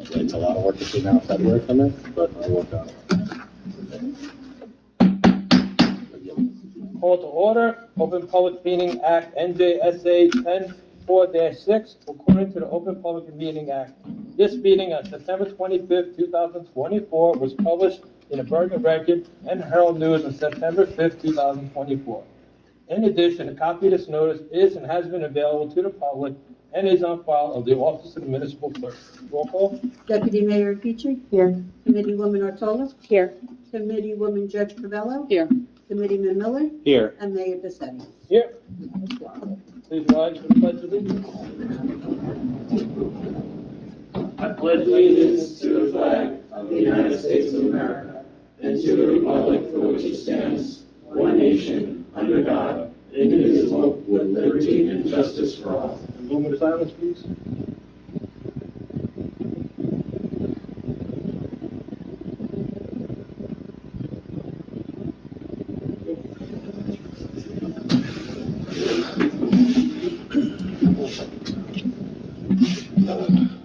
It's a lot of work to see now February come in, but I'll work on it. Call to order, Open Public Meeting Act, NJSA 10-4-6, according to the Open Public Meeting Act. This meeting on September 25th, 2024 was published in the Bergen Record and Herald News on September 5th, 2024. In addition, a copy of this notice is and has been available to the public and is on file of the Office of the Municipal Clerk. Roll call. Deputy Mayor Petrie. Here. Committeewoman Ortola. Here. Committeewoman Judge Covello. Here. Committeeman Miller. Here. And Mayor Besetti. Here. Please rise for the pledge of allegiance. I pledge allegiance to the flag of the United States of America and to the republic for which it stands, one nation, under God, indivisible, with liberty and justice for all. A moment of silence, please.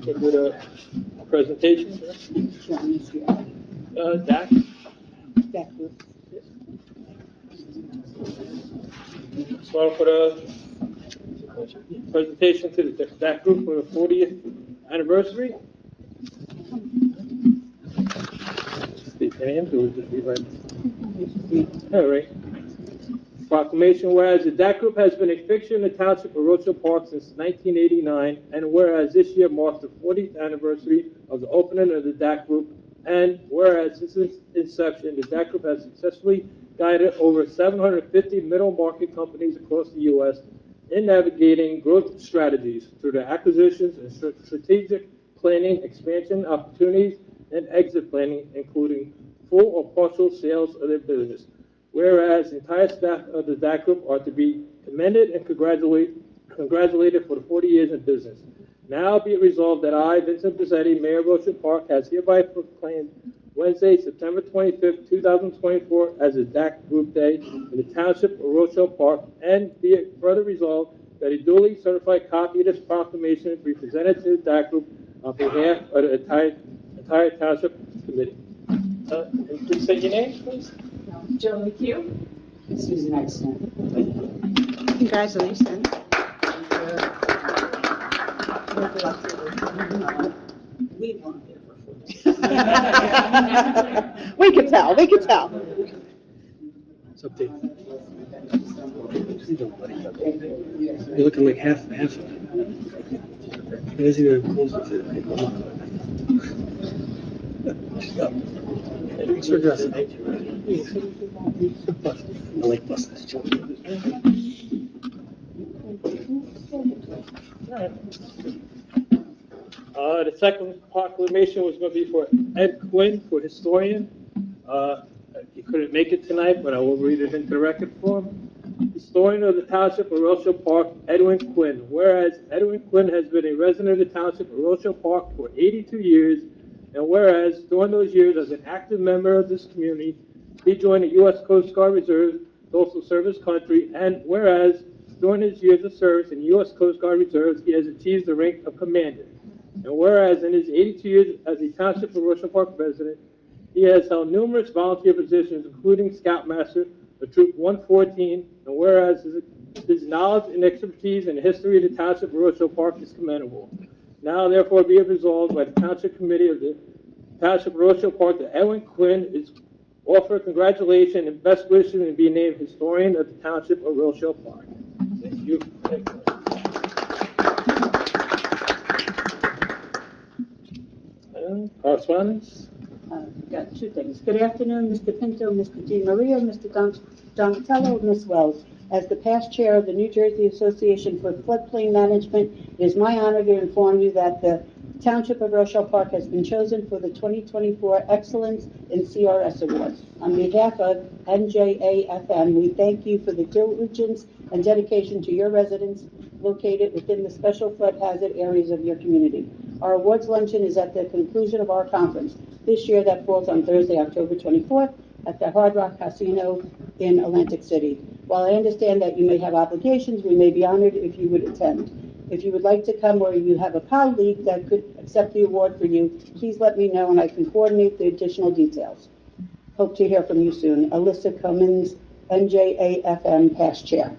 Do the presentation. Dak. Start for the presentation to the DAC group for the 40th anniversary. State your names, or just read right? All right. Proclamation, whereas the DAC group has been a fixture in the Township of Rochelle Park since 1989, and whereas this year marks the 40th anniversary of the opening of the DAC group, and whereas since its inception, the DAC group has successfully guided over 750 middle market companies across the U.S. in navigating growth strategies through the acquisitions and strategic planning, expansion opportunities, and exit planning, including full or partial sales of their business. Whereas the entire staff of the DAC group are to be commended and congratulated for the 40 years in business. Now be it resolved that I, Vincent Bizzetti, Mayor of Rochelle Park, has hereby proclaimed Wednesday, September 25th, 2024 as a DAC Group Day in the Township of Rochelle Park, and be it further resolved that a duly certified copy of this proclamation be presented to the DAC Group on behalf of the entire Township Committee. And please say your name, please. Joe McHugh. Susan Exton. Congratulations. We weren't there for 40. We could tell. It's up to you. You're looking like half. He doesn't even close it. Thanks for dressing. I like buses. The second proclamation was going to be for Ed Quinn, for historian. He couldn't make it tonight, but I will read it into the record for him. Historian of the Township of Rochelle Park, Edwin Quinn. Whereas Edwin Quinn has been a resident of the Township of Rochelle Park for 82 years, and whereas during those years as an active member of this community, he joined the U.S. Coast Guard Reserve to also serve his country, and whereas during his years of service in the U.S. Coast Guard Reserves, he has achieved the rank of commander. And whereas in his 82 years as a Township of Rochelle Park resident, he has held numerous volunteer positions, including Scoutmaster of Troop 114, and whereas his knowledge and expertise in the history of the Township of Rochelle Park is commendable. Now, therefore, be it resolved by the Township Committee of the Township of Rochelle Park that Edwin Quinn is offered congratulations and best wishes and be named historian of the Township of Rochelle Park. Thank you. Correspondence? Got two things. Good afternoon, Mr. Pinto, Mr. Di Maria, Mr. Donatello, Ms. Wells. As the past chair of the New Jersey Association for Floodplain Management, it is my honor to inform you that the Township of Rochelle Park has been chosen for the 2024 Excellence in CRS Awards. On behalf of NJAFM, we thank you for the diligence and dedication to your residents located within the special flood hazard areas of your community. Our awards luncheon is at the conclusion of our conference. This year, that falls on Thursday, October 24th, at the Hard Rock Casino in Atlantic City. While I understand that you may have obligations, we may be honored if you would attend. If you would like to come or you have a colleague that could accept the award for you, please let me know and I can coordinate the additional details. Hope to hear from you soon. Alyssa Cummins, NJAFM, past chair.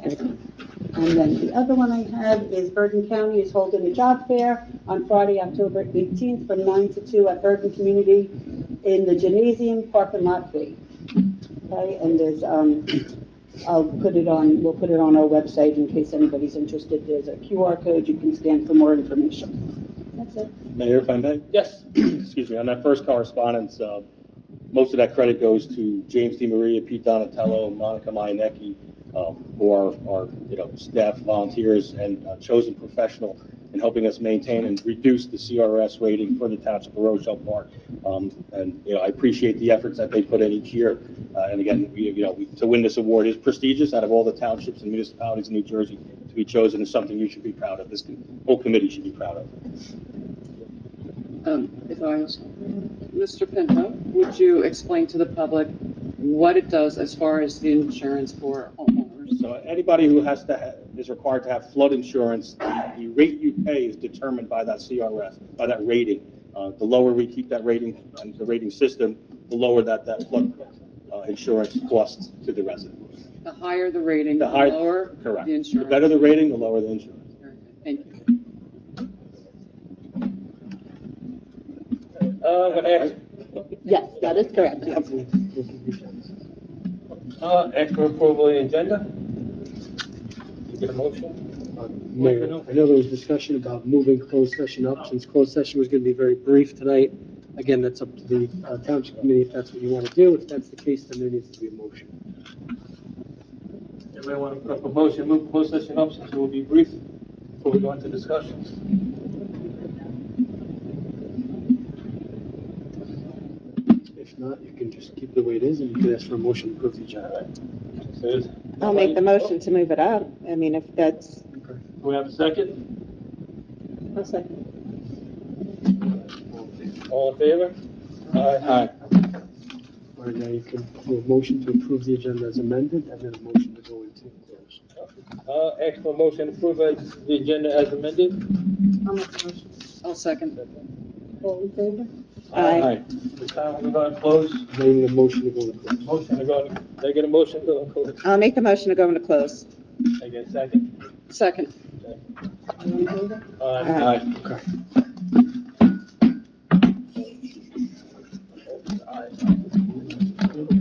And then the other one I have is Bergen County is holding a job fair on Friday, October 18th from 9 to 2 at Bergen Community in the gymnasium parking lot fee. Okay, and there's, we'll put it on our website in case anybody's interested. There's a QR code you can scan for more information. That's it. Mayor, if I may? Yes. Excuse me, on that first correspondence, most of that credit goes to James DiMaria, Pete Donatello, Monica Mayanecki, who are staff volunteers and chosen professional in helping us maintain and reduce the CRS rating for the Township of Rochelle Park. I appreciate the efforts that they put in each year. And again, to win this award is prestigious. Out of all the townships and municipalities in New Jersey, to be chosen is something you should be proud of. This whole committee should be proud of. If I also, Mr. Pinto, would you explain to the public what it does as far as the insurance for homeowners? So anybody who is required to have flood insurance, the rate you pay is determined by that CRS, by that rating. The lower we keep that rating, the rating system, the lower that flood insurance costs to the resident. The higher the rating, the higher, lower correct. the insurance. The better the rating, the lower the insurance. Thank you. I'm going to ask, Yes, that is correct. ask for approval of the agenda. Get a motion? Mayor, I know there was discussion about moving closed session up, since closed session was going to be very brief tonight. Again, that's up to the Township Committee if that's what you want to do. If that's the case, then there needs to be a motion. Anybody want to put up a motion, move closed session up, since it will be brief before we go into discussions? If not, you can just keep it the way it is, and you can ask for a motion to approve the agenda. I'll make the motion to move it up. I mean, if that's, Do we have a second? A second. All in favor? Aye. All right, now you can do a motion to approve the agenda as amended, and then a motion to go into closed. Ask for a motion to approve the agenda as amended. I'll make the motion. I'll second. All in favor? aye. This time we're going to close. Now you need a motion to go into closed. Motion to go, they get a motion to go and close. I'll make the motion to go into close. I get a second. Second. All in favor? Aye. Okay.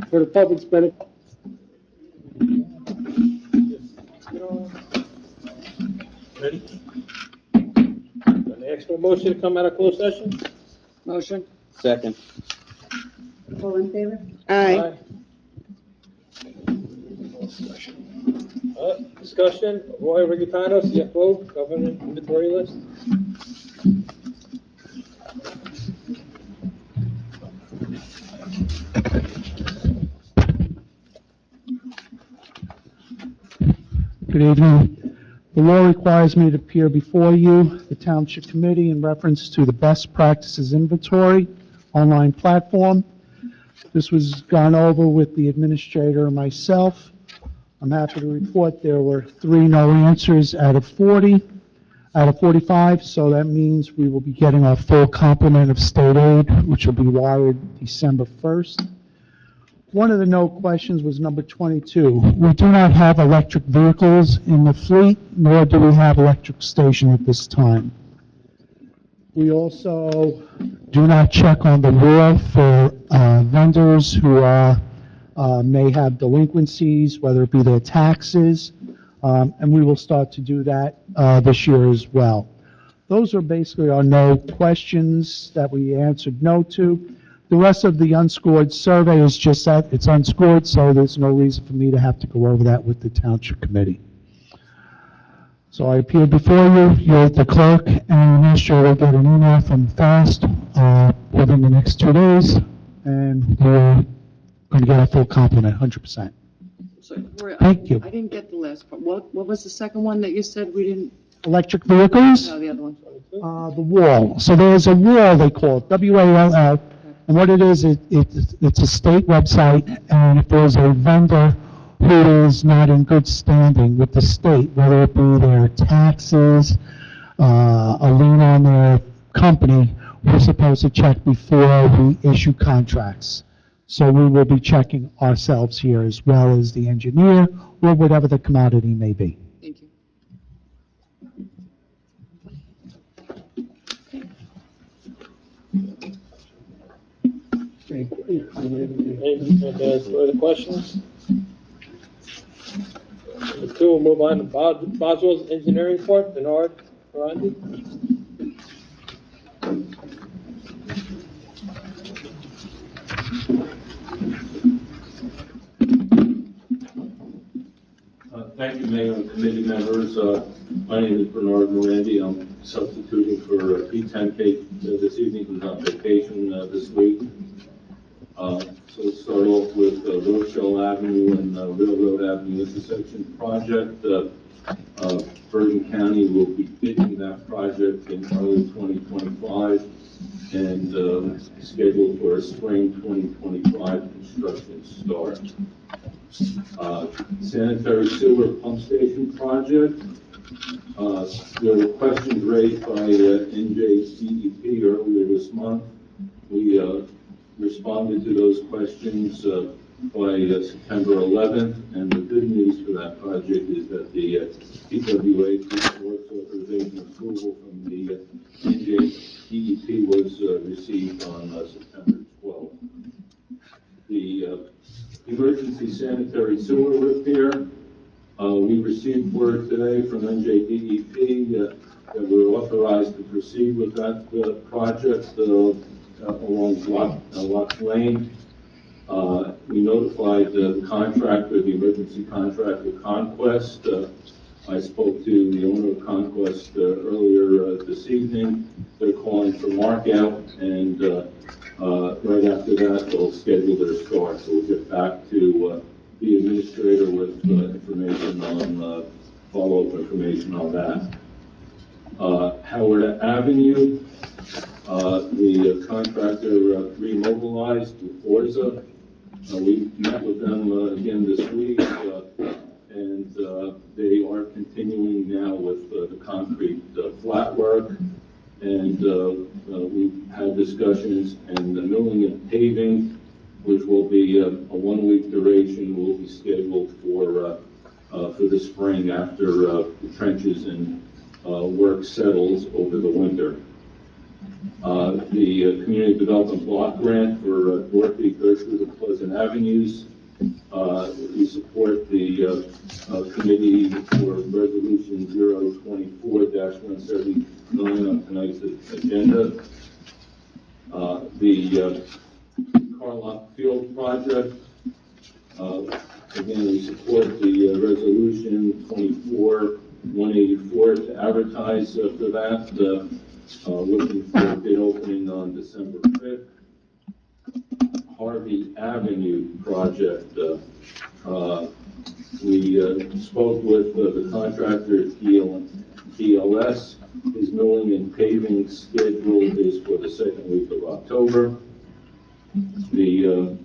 For the public's benefit, Ready? An extra motion to come out of closed session? Motion. Second. All in favor? Aye. Discussion, Roy Rigatano, CFO, Government Inventory List. Good evening. The law requires me to appear before you, the Township Committee, in reference to the Best Practices Inventory online platform. This was gone over with the administrator and myself. I'm happy to report there were 3 no answers out of 45, so that means we will be getting our full complement of state aid, which will be wired December 1st. One of the no questions was number 22. We do not have electric vehicles in the fleet, nor do we have electric station at this time. We also do not check on the wall for vendors who may have delinquencies, whether it be their taxes, and we will start to do that this year as well. Those are basically our no questions that we answered no to. The rest of the unscored survey is just that it's unscored, so there's no reason for me to have to go over that with the Township Committee. So I appear before you, you're the clerk, and the administrator will get an email from FAST within the next 2 days, and we're going to get a full complement, 100%. So, Roy, Thank you. I didn't get the last part. What was the second one that you said we didn't, Electric vehicles? no, the other one? The wall. So there's a wall, they call it, WALL, and what it is, it's a state website, and if there's a vendor who is not in good standing with the state, whether it be their taxes, a lien on their company, we're supposed to check before we issue contracts. So we will be checking ourselves here as well as the engineer or whatever the commodity may be. Thank you. Any further questions? Number two, we'll move on to Boswell's engineering report. Bernard Ferrandi. Thank you, Mayor and committee members. My name is Bernard Morandi. I'm substituting for Pete Temke this evening, who's on vacation this week. So let's start off with Rochelle Avenue and Railroad Avenue intersection project. Bergen County will be bidding that project in early 2025 and scheduled for a spring 2025 construction start. Sanitary sewer pump station project. There were questions raised by NJDEP earlier this month. We responded to those questions by September 11th, and the good news for that project is that the PWA works authorization approval from the NJDEP was received on September 12th. The emergency sanitary sewer repair. We received word today from NJDEP that we're authorized to proceed with that project along Lock Lane. We notified the contractor, the emergency contractor, Conquest. I spoke to the owner of Conquest earlier this evening. They're calling for mark out, and right after that, they'll schedule their start. So we'll get back to the administrator with information on, follow-up information on that. Howard Avenue, the contractor remobilized to Forza. We met with them again this week, and they are continuing now with the concrete flat work. And we've had discussions, and the milling and paving, which will be a 1-week duration, will be scheduled for the spring after the trenches and work settles over the winter. The Community Development Block Grant for Dorothy Gertrude and Pleasant Avenues. We support the committee for Resolution 024-179 on tonight's agenda. The Carlock Field project. Again, we support the resolution 24-184 to advertise for that. Looking for a bid opening on December 5th. Harvey Avenue project. We spoke with the contractor DLS. His milling and paving schedule is for the second week of October. The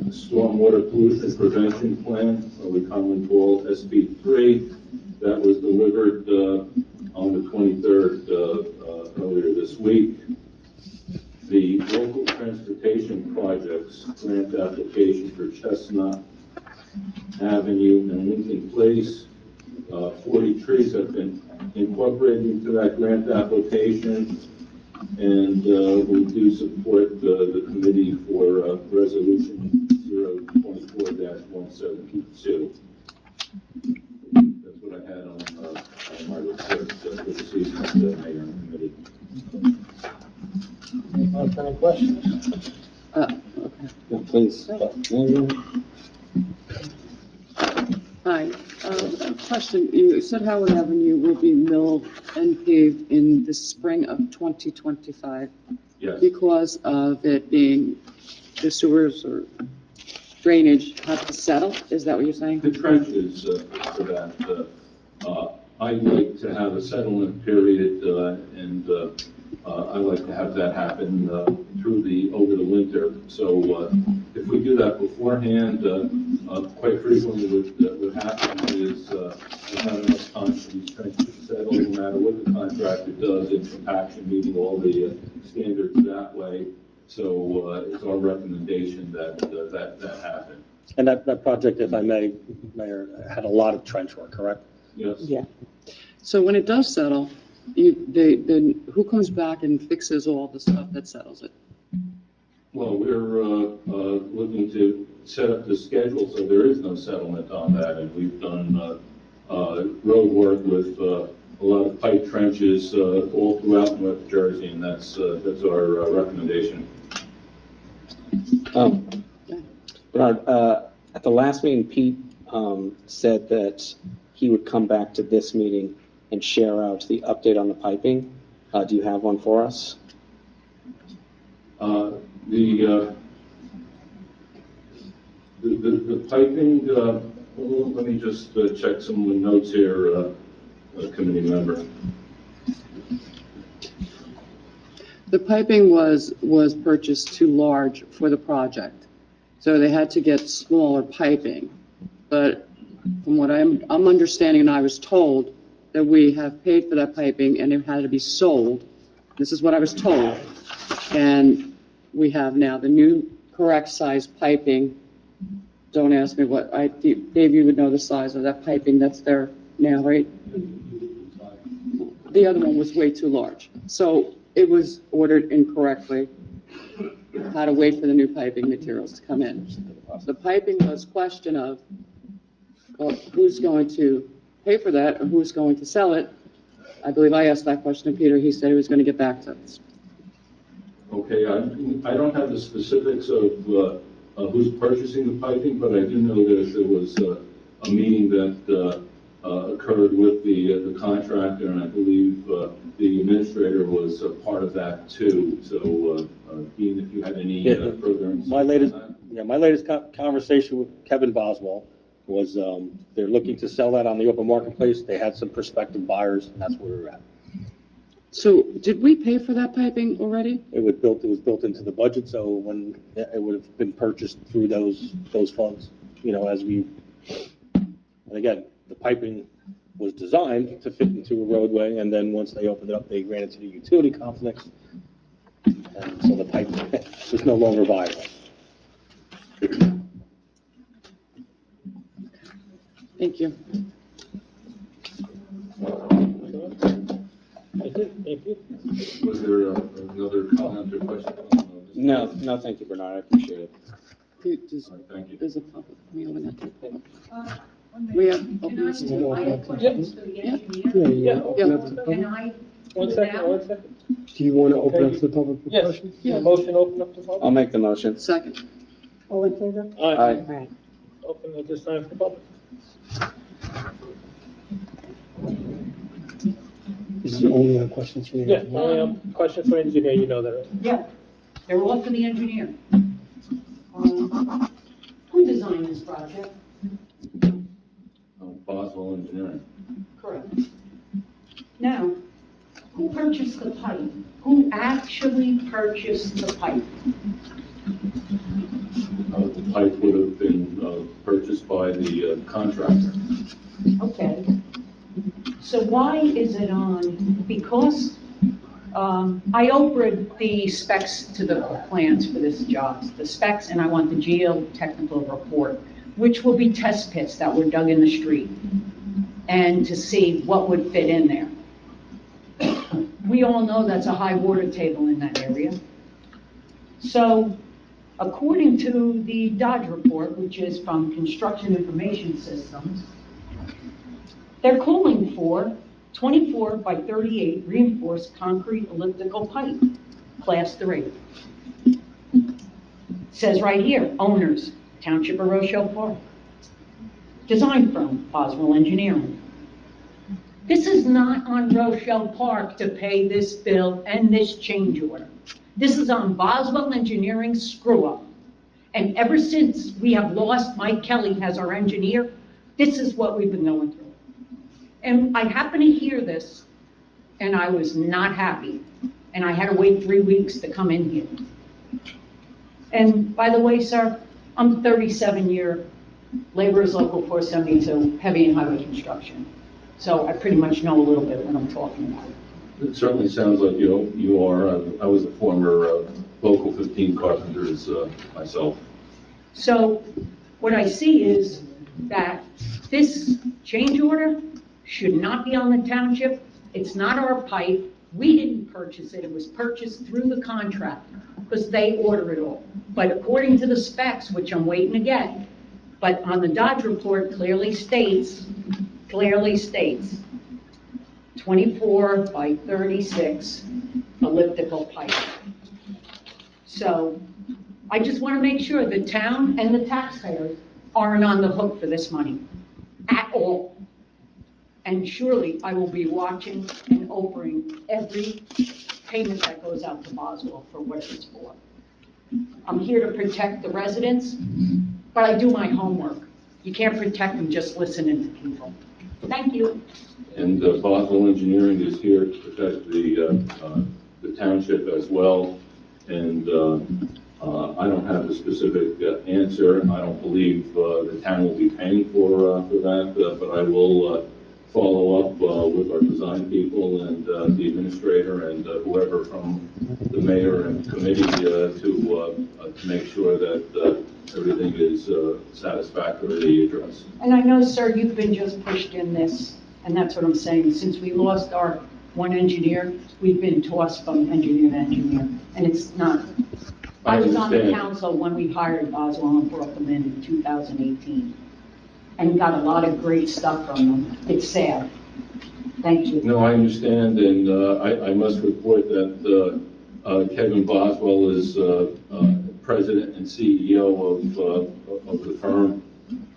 stormwater pollution prevention plan, we commonly call SB3, that was delivered on the 23rd earlier this week. The local transportation projects grant application for Chestnut Avenue and Lincoln Place. 40 trees have been incorporated into that grant application, and we do support the committee for resolution 024-172. That's what I had on my report for this evening, Mayor and committee. Any questions? Yeah, please. Hi, question. You said Howard Avenue will be milled and paved in the spring of 2025 Yes. because of it being the sewers or drainage have to settle? Is that what you're saying? The trenches for that. I like to have a settlement period, and I like to have that happen over the winter. So if we do that beforehand, quite frequently what happens is, there's not enough time for these trenches to settle, no matter what the contractor does in compaction, meeting all the standards that way. So, it's our recommendation that happen. And that project, if I may, Mayor, had a lot of trench work, correct? Yes. Yeah. So when it does settle, then who comes back and fixes all the stuff that settles it? Well, we're looking to set up the schedule so there is no settlement on that, and we've done road work with a lot of pipe trenches all throughout North Jersey, and that's our recommendation. Bernard, at the last meeting, Pete said that he would come back to this meeting and share out the update on the piping. Do you have one for us? The piping, let me just check some of the notes here, committee member. The piping was purchased too large for the project, so they had to get smaller piping. But from what I'm understanding, and I was told, that we have paid for that piping and it had to be sold. This is what I was told. And we have now the new correct size piping. Don't ask me what, Dave, you would know the size of that piping that's there now, right? The other one was way too large. So it was ordered incorrectly. Had to wait for the new piping materials to come in. The piping was a question of, well, who's going to pay for that or who's going to sell it? I believe I asked that question to Peter. He said he was going to get back to us. Okay, I don't have the specifics of who's purchasing the piping, but I do know that there was a meeting that occurred with the contractor, and I believe the administrator was a part of that too. So, Dean, if you had any further insight on that. My latest conversation with Kevin Boswell was they're looking to sell that on the open marketplace. They had some prospective buyers, and that's where we're at. So did we pay for that piping already? It was built into the budget, so when it would have been purchased through those funds, as we, and again, the piping was designed to fit into a roadway, and then once they opened it up, they ran into the utility conflicts, and so the pipe was no longer viable. Thank you. Thank you. Was there another comment or question? No, thank you, Bernard. I appreciate it. Thank you. There's a public, we open that to the public. We have open this to the public. Yeah. Open up to the public. One second. Do you want to open up to the public for Yes, questions? motion open up to public? I'll make the motion. Second. All in favor? Aye. Open at this time for public. This is only on questions from the. Yeah, question for engineer, you know that, right? Yeah, they're all for the engineer. Who designed this project? Boswell Engineering. Correct. Now, who purchased the pipe? Who actually purchased the pipe? The pipe would have been purchased by the contractor. Okay. So why is it on, because I opened the specs to the plans for this job, the specs, and I want the geotechnical report, which will be test pits that were dug in the street, and to see what would fit in there. We all know that's a high water table in that area. So according to the Dodge report, which is from Construction Information Systems, they're calling for 24 by 38 reinforced concrete elliptical pipe, class 3. Says right here, owners, Township of Rochelle Park. Design firm, Boswell Engineering. This is not on Rochelle Park to pay this bill and this change order. This is on Boswell Engineering's screw up. And ever since we have lost Mike Kelly as our engineer, this is what we've been going through. And I happened to hear this, and I was not happy. And I had to wait 3 weeks to come in here. And by the way, sir, I'm a 37-year Labor is local 472, heavy and highway construction. So I pretty much know a little bit what I'm talking about. It certainly sounds like you are. I was a former local 15 carpenters myself. So what I see is that this change order should not be on the township. It's not our pipe. We didn't purchase it. It was purchased through the contract because they order it all. But according to the specs, which I'm waiting to get, but on the Dodge report clearly states 24 by 36 elliptical pipe. So I just want to make sure the town and the taxpayers aren't on the hook for this money at all. And surely I will be watching and overing every payment that goes out to Boswell for what it's for. I'm here to protect the residents, but I do my homework. You can't protect them just listening to people. Thank you. And Boswell Engineering is here to protect the township as well. And I don't have a specific answer. I don't believe the town will be paying for that, but I will follow up with our design people and the administrator and whoever from the mayor and committee to make sure that everything is satisfactorily addressed. And I know, sir, you've been just pushed in this, and that's what I'm saying. Since we lost our one engineer, we've been tossed from engineer to engineer, and it's not. I was on the council when we hired Boswell and brought them in 2018, and got a lot of great stuff from them. It's sad. Thank you. No, I understand, and I must report that Kevin Boswell is president and CEO of the firm,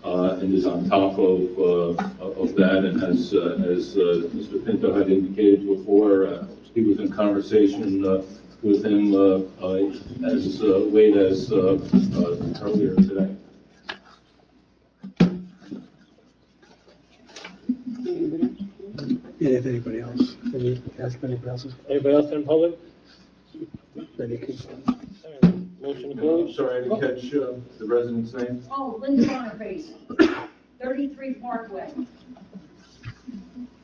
and is on top of that, and as Mr. Pinto had indicated before, he was in conversation with him as late as earlier today. Yeah, if anybody else, ask anybody else. Anybody else in public? Then you can. Motion to I'm close? sorry, I didn't catch the resident's name. Oh, Linda Boniface, 33 Parkway.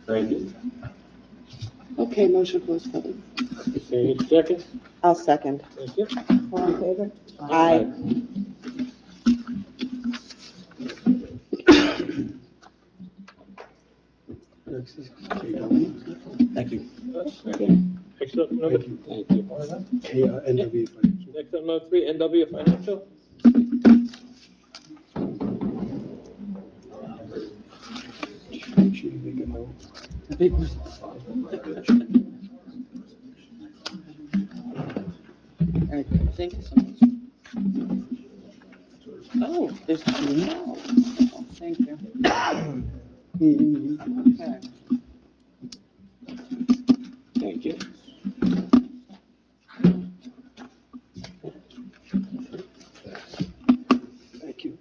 Thank you. Okay, motion closed public. Okay, need a second? I'll second. Thank you. All in favor? Aye. Thank you. Next up, number, Thank you. NW Financial. next up, number 3, NW Financial. Make sure you make a note. Thank you so much. Oh, there's two more. Oh, thank you. Okay. Thank you. Thank you.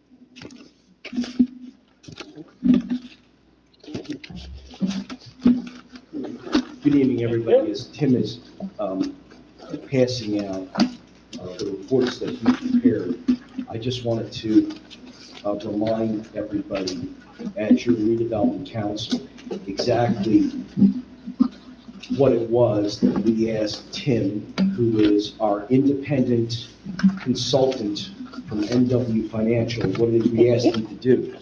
Good evening, everybody. As Tim is passing out the reports that he prepared, I just wanted to remind everybody at your redevelopment council exactly what it was that we asked Tim, who is our independent consultant from NW Financial, what it is we asked him to do.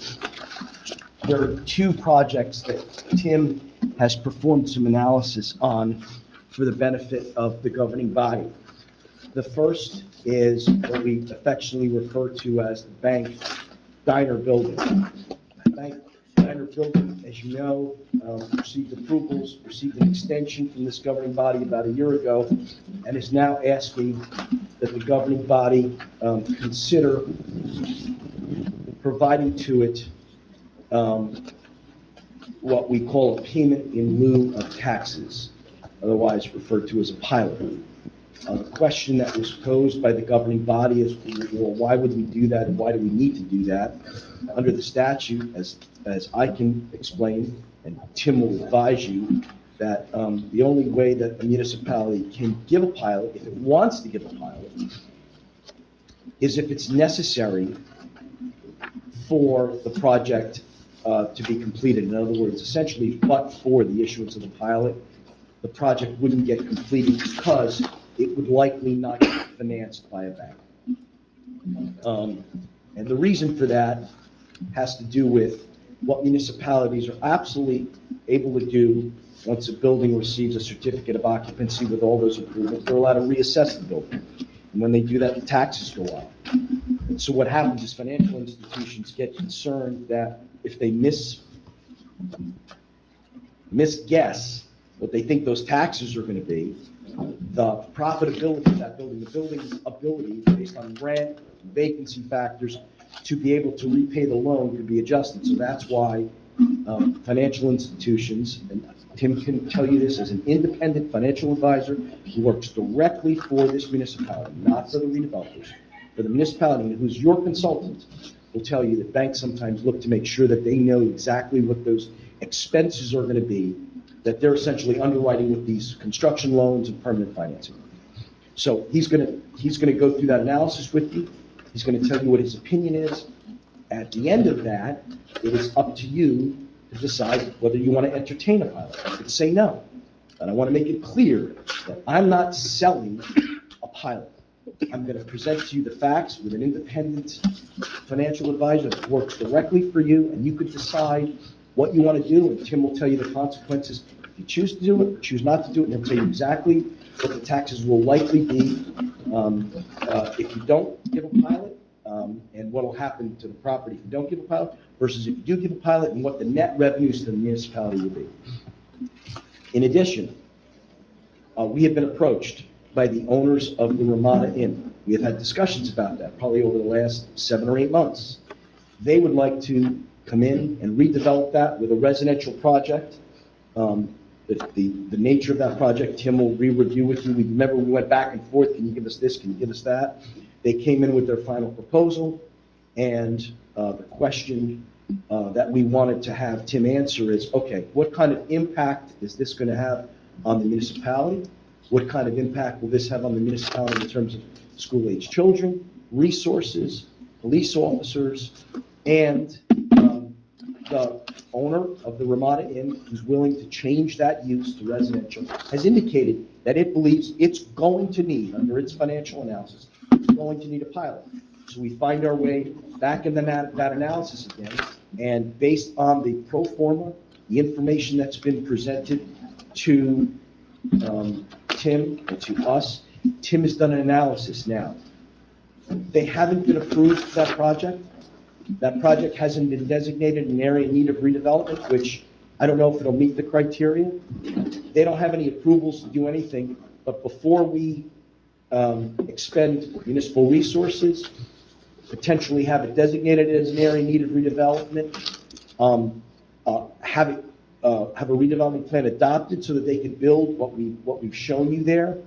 There are two projects that Tim has performed some analysis on for the benefit of the governing body. The first is what we affectionately refer to as the Bank Diner Building. Bank Diner Building, as you know, received approvals, received an extension from this governing body about a year ago, and is now asking that the governing body consider providing to it what we call a payment in lieu of taxes, otherwise referred to as a pilot. The question that was posed by the governing body is, well, why would we do that and why do we need to do that? Under the statute, as I can explain, and Tim will advise you, that the only way that a municipality can give a pilot, if it wants to give a pilot, is if it's necessary for the project to be completed. In other words, essentially, but for the issuance of the pilot, the project wouldn't get completed because it would likely not get financed by a bank. And the reason for that has to do with what municipalities are absolutely able to do once a building receives a certificate of occupancy with all those improvements. They're allowed to reassess the building. And when they do that, the taxes go up. And so what happens is financial institutions get concerned that if they misguess what they think those taxes are going to be, the profitability of that building, the building's ability based on rent, vacancy factors, to be able to repay the loan could be adjusted. So that's why financial institutions, and Tim can tell you this as an independent financial advisor who works directly for this municipality, not for the redevelopers, for the municipality, who's your consultant, will tell you that banks sometimes look to make sure that they know exactly what those expenses are going to be, that they're essentially underwriting with these construction loans and permanent financing. So he's going to go through that analysis with you. He's going to tell you what his opinion is. At the end of that, it is up to you to decide whether you want to entertain a pilot. You could say no. And I want to make it clear that I'm not selling a pilot. I'm going to present to you the facts with an independent financial advisor that works directly for you, and you could decide what you want to do, and Tim will tell you the consequences. If you choose to do it or choose not to do it, and he'll tell you exactly what the taxes will likely be if you don't give a pilot, and what will happen to the property if you don't give a pilot, versus if you do give a pilot, and what the net revenues to the municipality will be. In addition, we have been approached by the owners of the Ramada Inn. We have had discussions about that, probably over the last 7 or 8 months. They would like to come in and redevelop that with a residential project. The nature of that project, Tim will re-review with you. Remember, we went back and forth, can you give us this, can you give us that? They came in with their final proposal, and the question that we wanted to have Tim answer is, okay, what kind of impact is this going to have on the municipality? What kind of impact will this have on the municipality in terms of school-age children, resources, police officers, and the owner of the Ramada Inn, who's willing to change that use to residential, has indicated that it believes it's going to need, under its financial analysis, it's going to need a pilot. So we find our way back in that analysis again, and based on the pro forma, the information that's been presented to Tim and to us, Tim has done an analysis now. They haven't been approved for that project. That project hasn't been designated an area in need of redevelopment, which I don't know if it'll meet the criteria. They don't have any approvals to do anything, but before we expend municipal resources, potentially have it designated as an area in need of redevelopment, have a redevelopment plan adopted so that they can build what we've shown you there.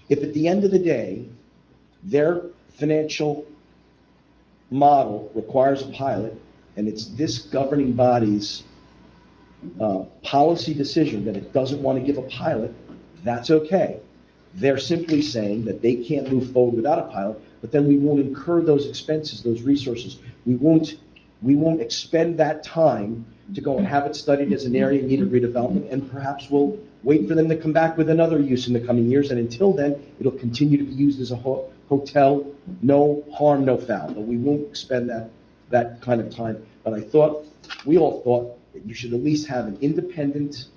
If at the end of the day, their financial model requires a pilot, and it's this governing body's policy decision that it doesn't want to give a pilot, that's okay. They're simply saying that they can't move forward without a pilot, but then we won't incur those expenses, those resources. We won't expend that time to go and have it studied as an area in need of redevelopment, and perhaps we'll wait for them to come back with another use in the coming years, and until then, it'll continue to be used as a hotel, no harm, no foul. But we won't expend that kind of time. But we all thought that you should at least have an independent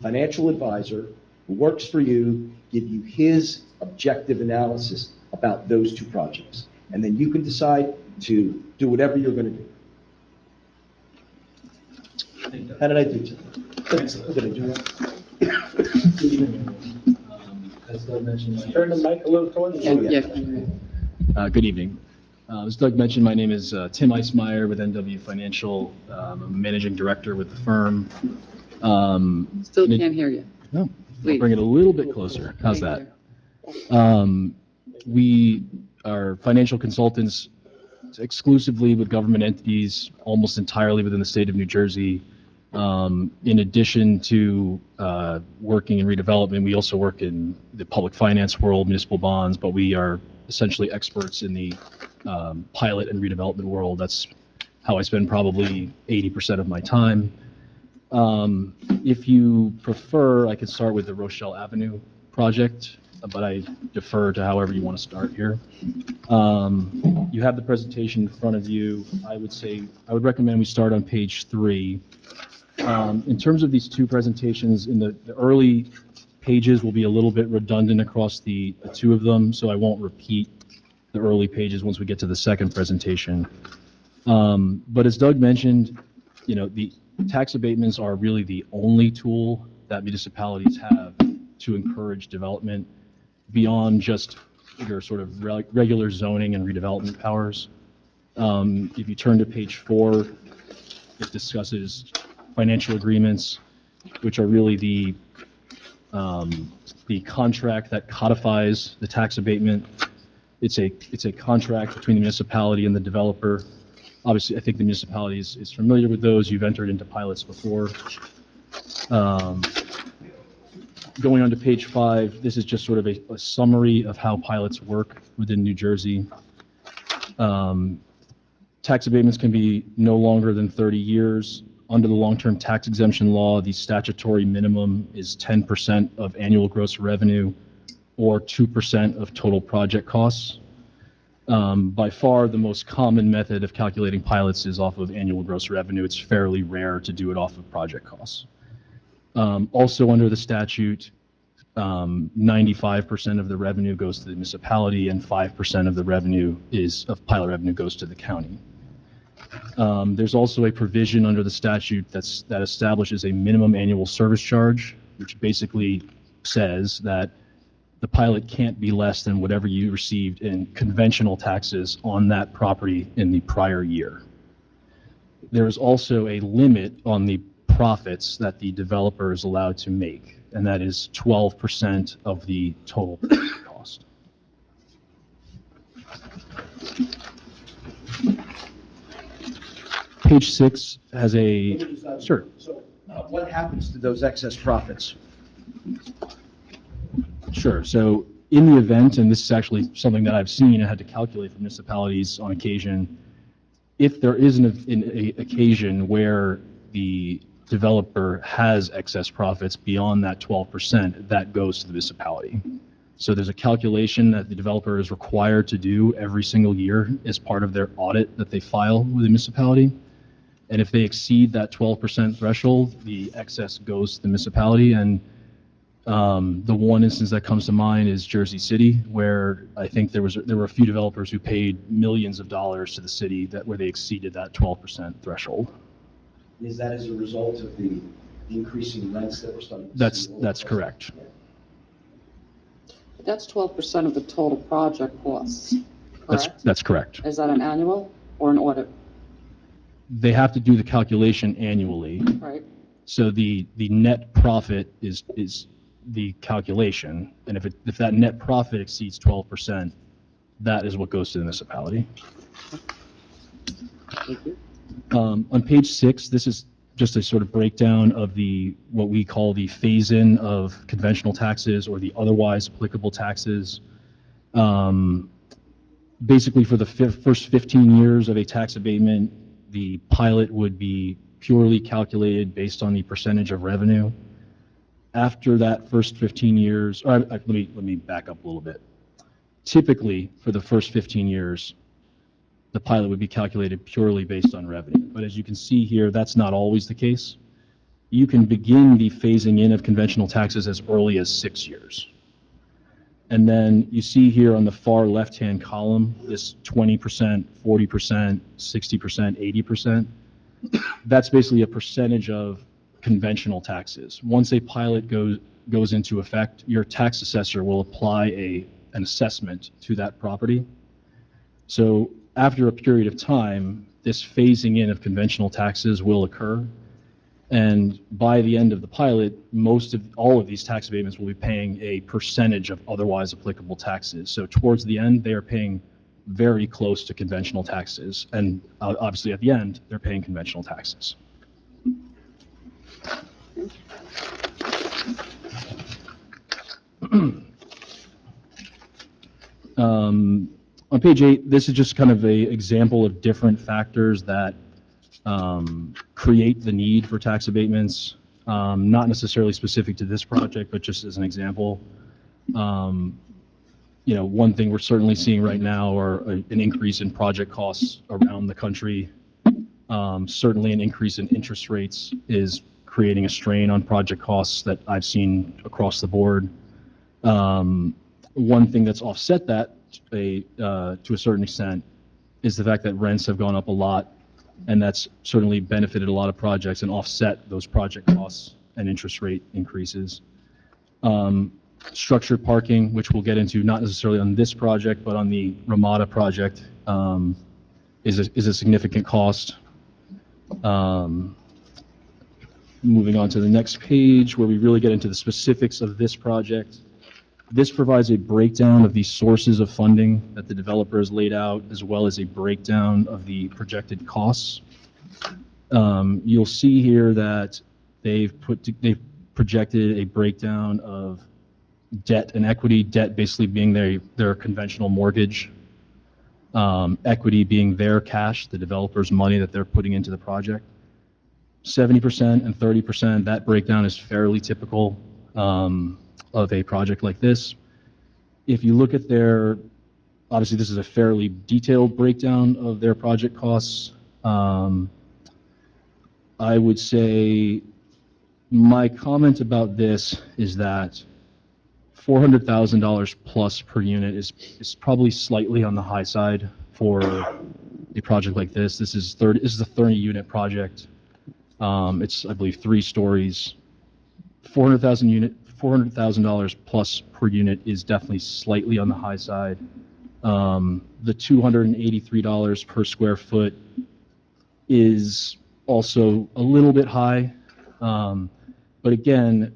financial advisor who works for you, give you his objective analysis about those two projects. And then you can decide to do whatever you're going to do. How did I do today? Did I do that? As Doug mentioned, Turn the mic a little towards you. good evening. As Doug mentioned, my name is Tim Eismeyer with NW Financial. I'm a managing director with the firm. Still can't hear you. No, I'll Please. bring it a little bit closer. How's that? We are financial consultants exclusively with government entities, almost entirely within the state of New Jersey. In addition to working in redevelopment, we also work in the public finance world, municipal bonds, but we are essentially experts in the pilot and redevelopment world. That's how I spend probably 80% of my time. If you prefer, I could start with the Rochelle Avenue project, but I defer to however you want to start here. You have the presentation in front of you. I would recommend we start on page 3. In terms of these two presentations, in the early pages will be a little bit redundant across the two of them, so I won't repeat the early pages once we get to the second presentation. But as Doug mentioned, the tax abatements are really the only tool that municipalities have to encourage development beyond just your sort of regular zoning and redevelopment powers. If you turn to page 4, it discusses financial agreements, which are really the contract that codifies the tax abatement. It's a contract between the municipality and the developer. Obviously, I think the municipality is familiar with those. You've entered into pilots before. Going on to page 5, this is just sort of a summary of how pilots work within New Jersey. Tax abatements can be no longer than 30 years. Under the long-term tax exemption law, the statutory minimum is 10% of annual gross revenue or 2% of total project costs. By far, the most common method of calculating pilots is off of annual gross revenue. It's fairly rare to do it off of project costs. Also, under the statute, 95% of the revenue goes to the municipality and 5% of the revenue of pilot revenue goes to the county. There's also a provision under the statute that establishes a minimum annual service charge, which basically says that the pilot can't be less than whatever you received in conventional taxes on that property in the prior year. There is also a limit on the profits that the developer is allowed to make, and that is 12% of the total cost. Page 6 has a, sure. So what happens to those excess profits? Sure. So in the event, and this is actually something that I've seen and had to calculate for municipalities on occasion, if there is an occasion where the developer has excess profits beyond that 12%, that goes to the municipality. So there's a calculation that the developer is required to do every single year as part of their audit that they file with the municipality. And if they exceed that 12% threshold, the excess goes to the municipality. And the one instance that comes to mind is Jersey City, where I think there were a few developers who paid millions of dollars to the city where they exceeded that 12% threshold. Is that as a result of the increasing rents that we're starting to see? That's correct. That's 12% of the total project costs, correct? That's correct. Is that an annual or an audit? They have to do the calculation annually. Right. So the net profit is the calculation, and if that net profit exceeds 12%, that is what goes to the municipality. Thank you. On page 6, this is just a sort of breakdown of what we call the phase-in of conventional taxes or the otherwise applicable taxes. Basically, for the first 15 years of a tax abatement, the pilot would be purely calculated based on the percentage of revenue. After that first 15 years, let me back up a little bit. Typically, for the first 15 years, the pilot would be calculated purely based on revenue. But as you can see here, that's not always the case. You can begin the phasing in of conventional taxes as early as 6 years. And then you see here on the far left-hand column, this 20%, 40%, 60%, 80%. That's basically a percentage of conventional taxes. Once a pilot goes into effect, your tax assessor will apply an assessment to that property. So after a period of time, this phasing in of conventional taxes will occur. And by the end of the pilot, all of these tax abatements will be paying a percentage of otherwise applicable taxes. So towards the end, they are paying very close to conventional taxes. And obviously at the end, they're paying conventional taxes. On page 8, this is just kind of an example of different factors that create the need for tax abatements, not necessarily specific to this project, but just as an example. One thing we're certainly seeing right now are an increase in project costs around the country. Certainly an increase in interest rates is creating a strain on project costs that I've seen across the board. One thing that's offset that to a certain extent is the fact that rents have gone up a lot, and that's certainly benefited a lot of projects and offset those project costs and interest rate increases. Structured parking, which we'll get into not necessarily on this project, but on the Ramada project, is a significant cost. Moving on to the next page, where we really get into the specifics of this project. This provides a breakdown of the sources of funding that the developer has laid out, as well as a breakdown of the projected costs. You'll see here that they've projected a breakdown of debt and equity, debt basically being their conventional mortgage, equity being their cash, the developer's money that they're putting into the project. 70% and 30%, that breakdown is fairly typical of a project like this. If you look at obviously this is a fairly detailed breakdown of their project costs. I would say my comment about this is that $400,000 plus per unit is probably slightly on the high side for a project like this. This is a 30-unit project. It's, I believe, 3 stories. $400,000 plus per unit is definitely slightly on the high side. The $283 per square foot is also a little bit high. But again,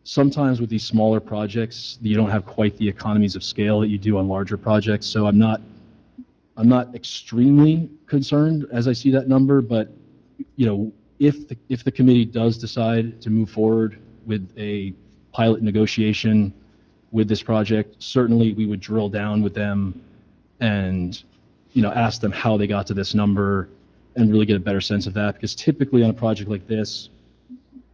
sometimes with these smaller projects, you don't have quite the economies of scale that you do on larger projects. So I'm not extremely concerned as I see that number, but if the committee does decide to move forward with a pilot negotiation with this project, certainly we would drill down with them and ask them how they got to this number and really get a better sense of that, because typically on a project like this,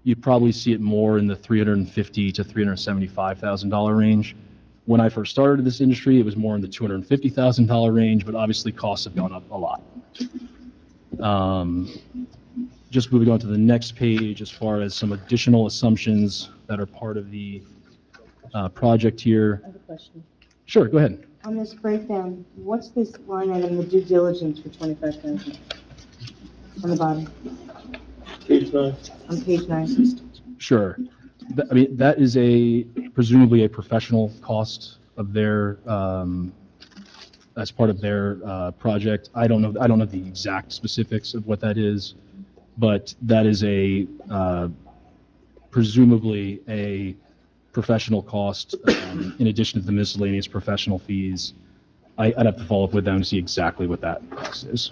you probably see it more in the $350,000 to $375,000 range. When I first started in this industry, it was more in the $250,000 range, but obviously costs have gone up a lot. Just moving on to the next page, as far as some additional assumptions that are part of the project here. I have a question. Sure, go ahead. On this breakdown, what's this line item, the due diligence for $25,000? On the bottom, Page 9. on page 9. Sure. That is presumably a professional cost of their, as part of their project. I don't know the exact specifics of what that is, but that is presumably a professional cost in addition to the miscellaneous professional fees. I'd have to follow up with them to see exactly what that cost is.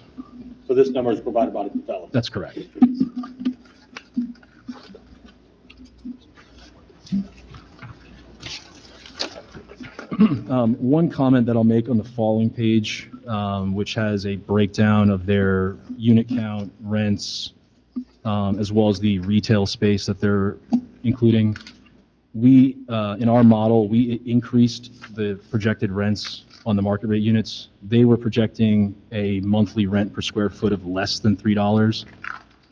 So this number is provided by the developer? That's correct. One comment that I'll make on the following page, which has a breakdown of their unit count, rents, as well as the retail space that they're including. We, in our model, we increased the projected rents on the market rate units. They were projecting a monthly rent per square foot of less than $3,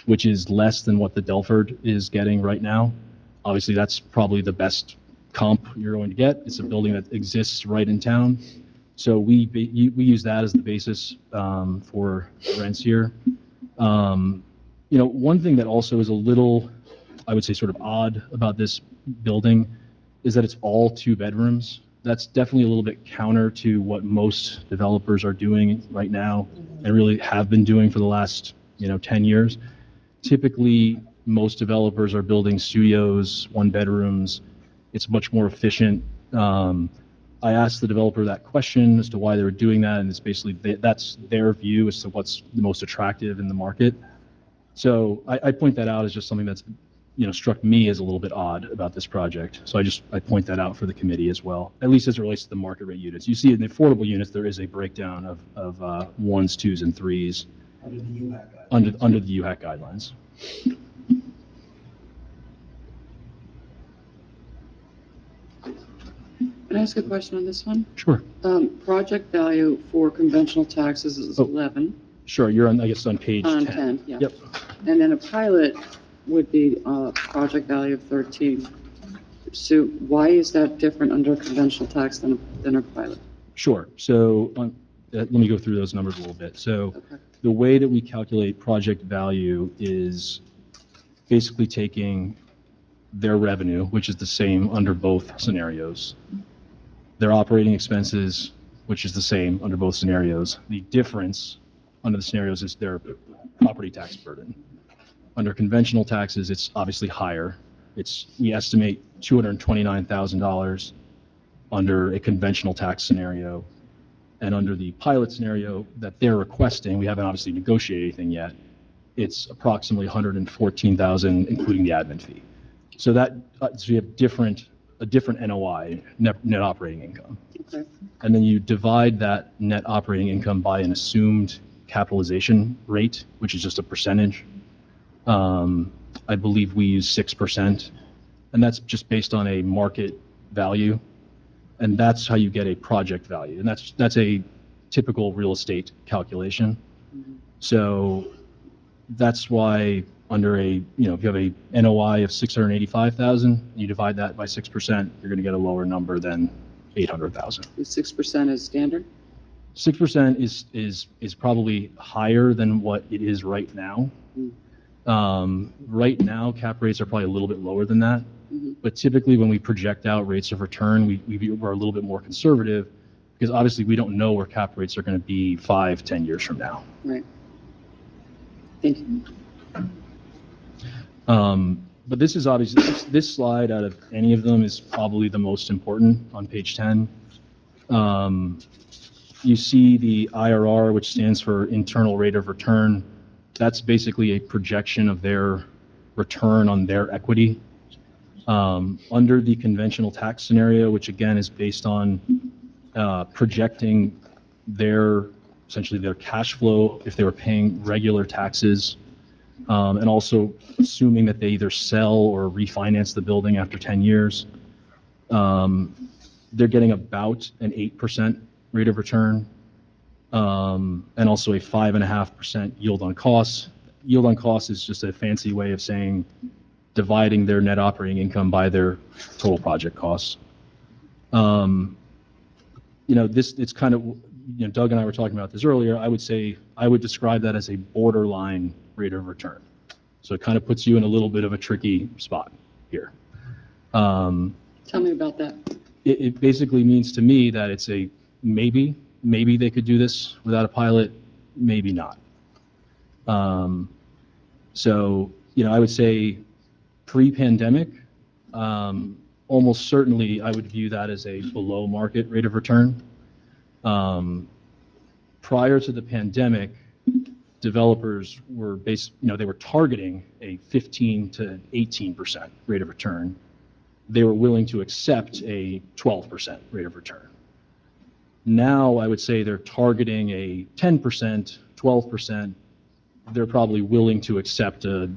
which is less than what the Delford is getting right now. Obviously, that's probably the best comp you're going to get. It's a building that exists right in town. So we use that as the basis for rents here. One thing that also is a little, I would say, sort of odd about this building is that it's all 2 bedrooms. That's definitely a little bit counter to what most developers are doing right now and really have been doing for the last 10 years. Typically, most developers are building studios, 1 bedrooms. It's much more efficient. I asked the developer that question as to why they were doing that, and it's basically that's their view as to what's the most attractive in the market. So I point that out as just something that's struck me as a little bit odd about this project. So I point that out for the committee as well, at least as it relates to the market rate units. You see in the affordable units, there is a breakdown of 1s, 2s, and 3s. Under the UHAC guidelines. under the UHAC guidelines. Can I ask a question on this one? Sure. Project value for conventional taxes is 11 Sure, you're on, I guess, on page 10. on 10, yeah. Yep. And then a pilot would be project value of 13. So why is that different under a conventional tax than a pilot? Sure. So let me go through those numbers a little bit. So Okay. the way that we calculate project value is basically taking their revenue, which is the same under both scenarios, their operating expenses, which is the same under both scenarios. The difference under the scenarios is their property tax burden. Under conventional taxes, it's obviously higher. We estimate $229,000 under a conventional tax scenario. And under the pilot scenario that they're requesting, we haven't obviously negotiated anything yet, it's approximately $114,000, including the admin fee. So so you have a different NOI, net operating income. Okay. And then you divide that net operating income by an assumed capitalization rate, which is just a percentage. I believe we use 6%, and that's just based on a market value, and that's how you get a project value, and that's a typical real estate calculation. So that's why under if you have a NOI of 685,000, you divide that by 6%, you're going to get a lower number than 800,000. Is 6% is standard? 6% is probably higher than what it is right now. Right now, cap rates are probably a little bit lower than that. But typically, when we project out rates of return, we're a little bit more conservative because obviously we don't know where cap rates are going to be 5-10 years from now. Right. Thank you. But this is obviously, this slide out of any of them is probably the most important on page 10. You see the IRR, which stands for internal rate of return. That's basically a projection of their return on their equity. Under the conventional tax scenario, which again is based on projecting essentially their cash flow if they were paying regular taxes, and also assuming that they either sell or refinance the building after 10 years, they're getting about an 8% rate of return, and also a 5.5% yield on costs. Yield on costs is just a fancy way of saying dividing their net operating income by their total project costs. It's kind of, Doug and I were talking about this earlier. I would describe that as a borderline rate of return. So it kind of puts you in a little bit of a tricky spot here. Tell me about that. It basically means to me that it's a maybe they could do this without a pilot, maybe not. So, I would say pre-pandemic, almost certainly I would view that as a below market rate of return. Prior to the pandemic, developers were they were targeting a 15 to 18% rate of return. They were willing to accept a 12% rate of return. Now I would say they're targeting a 10%, 12%. They're probably willing to accept a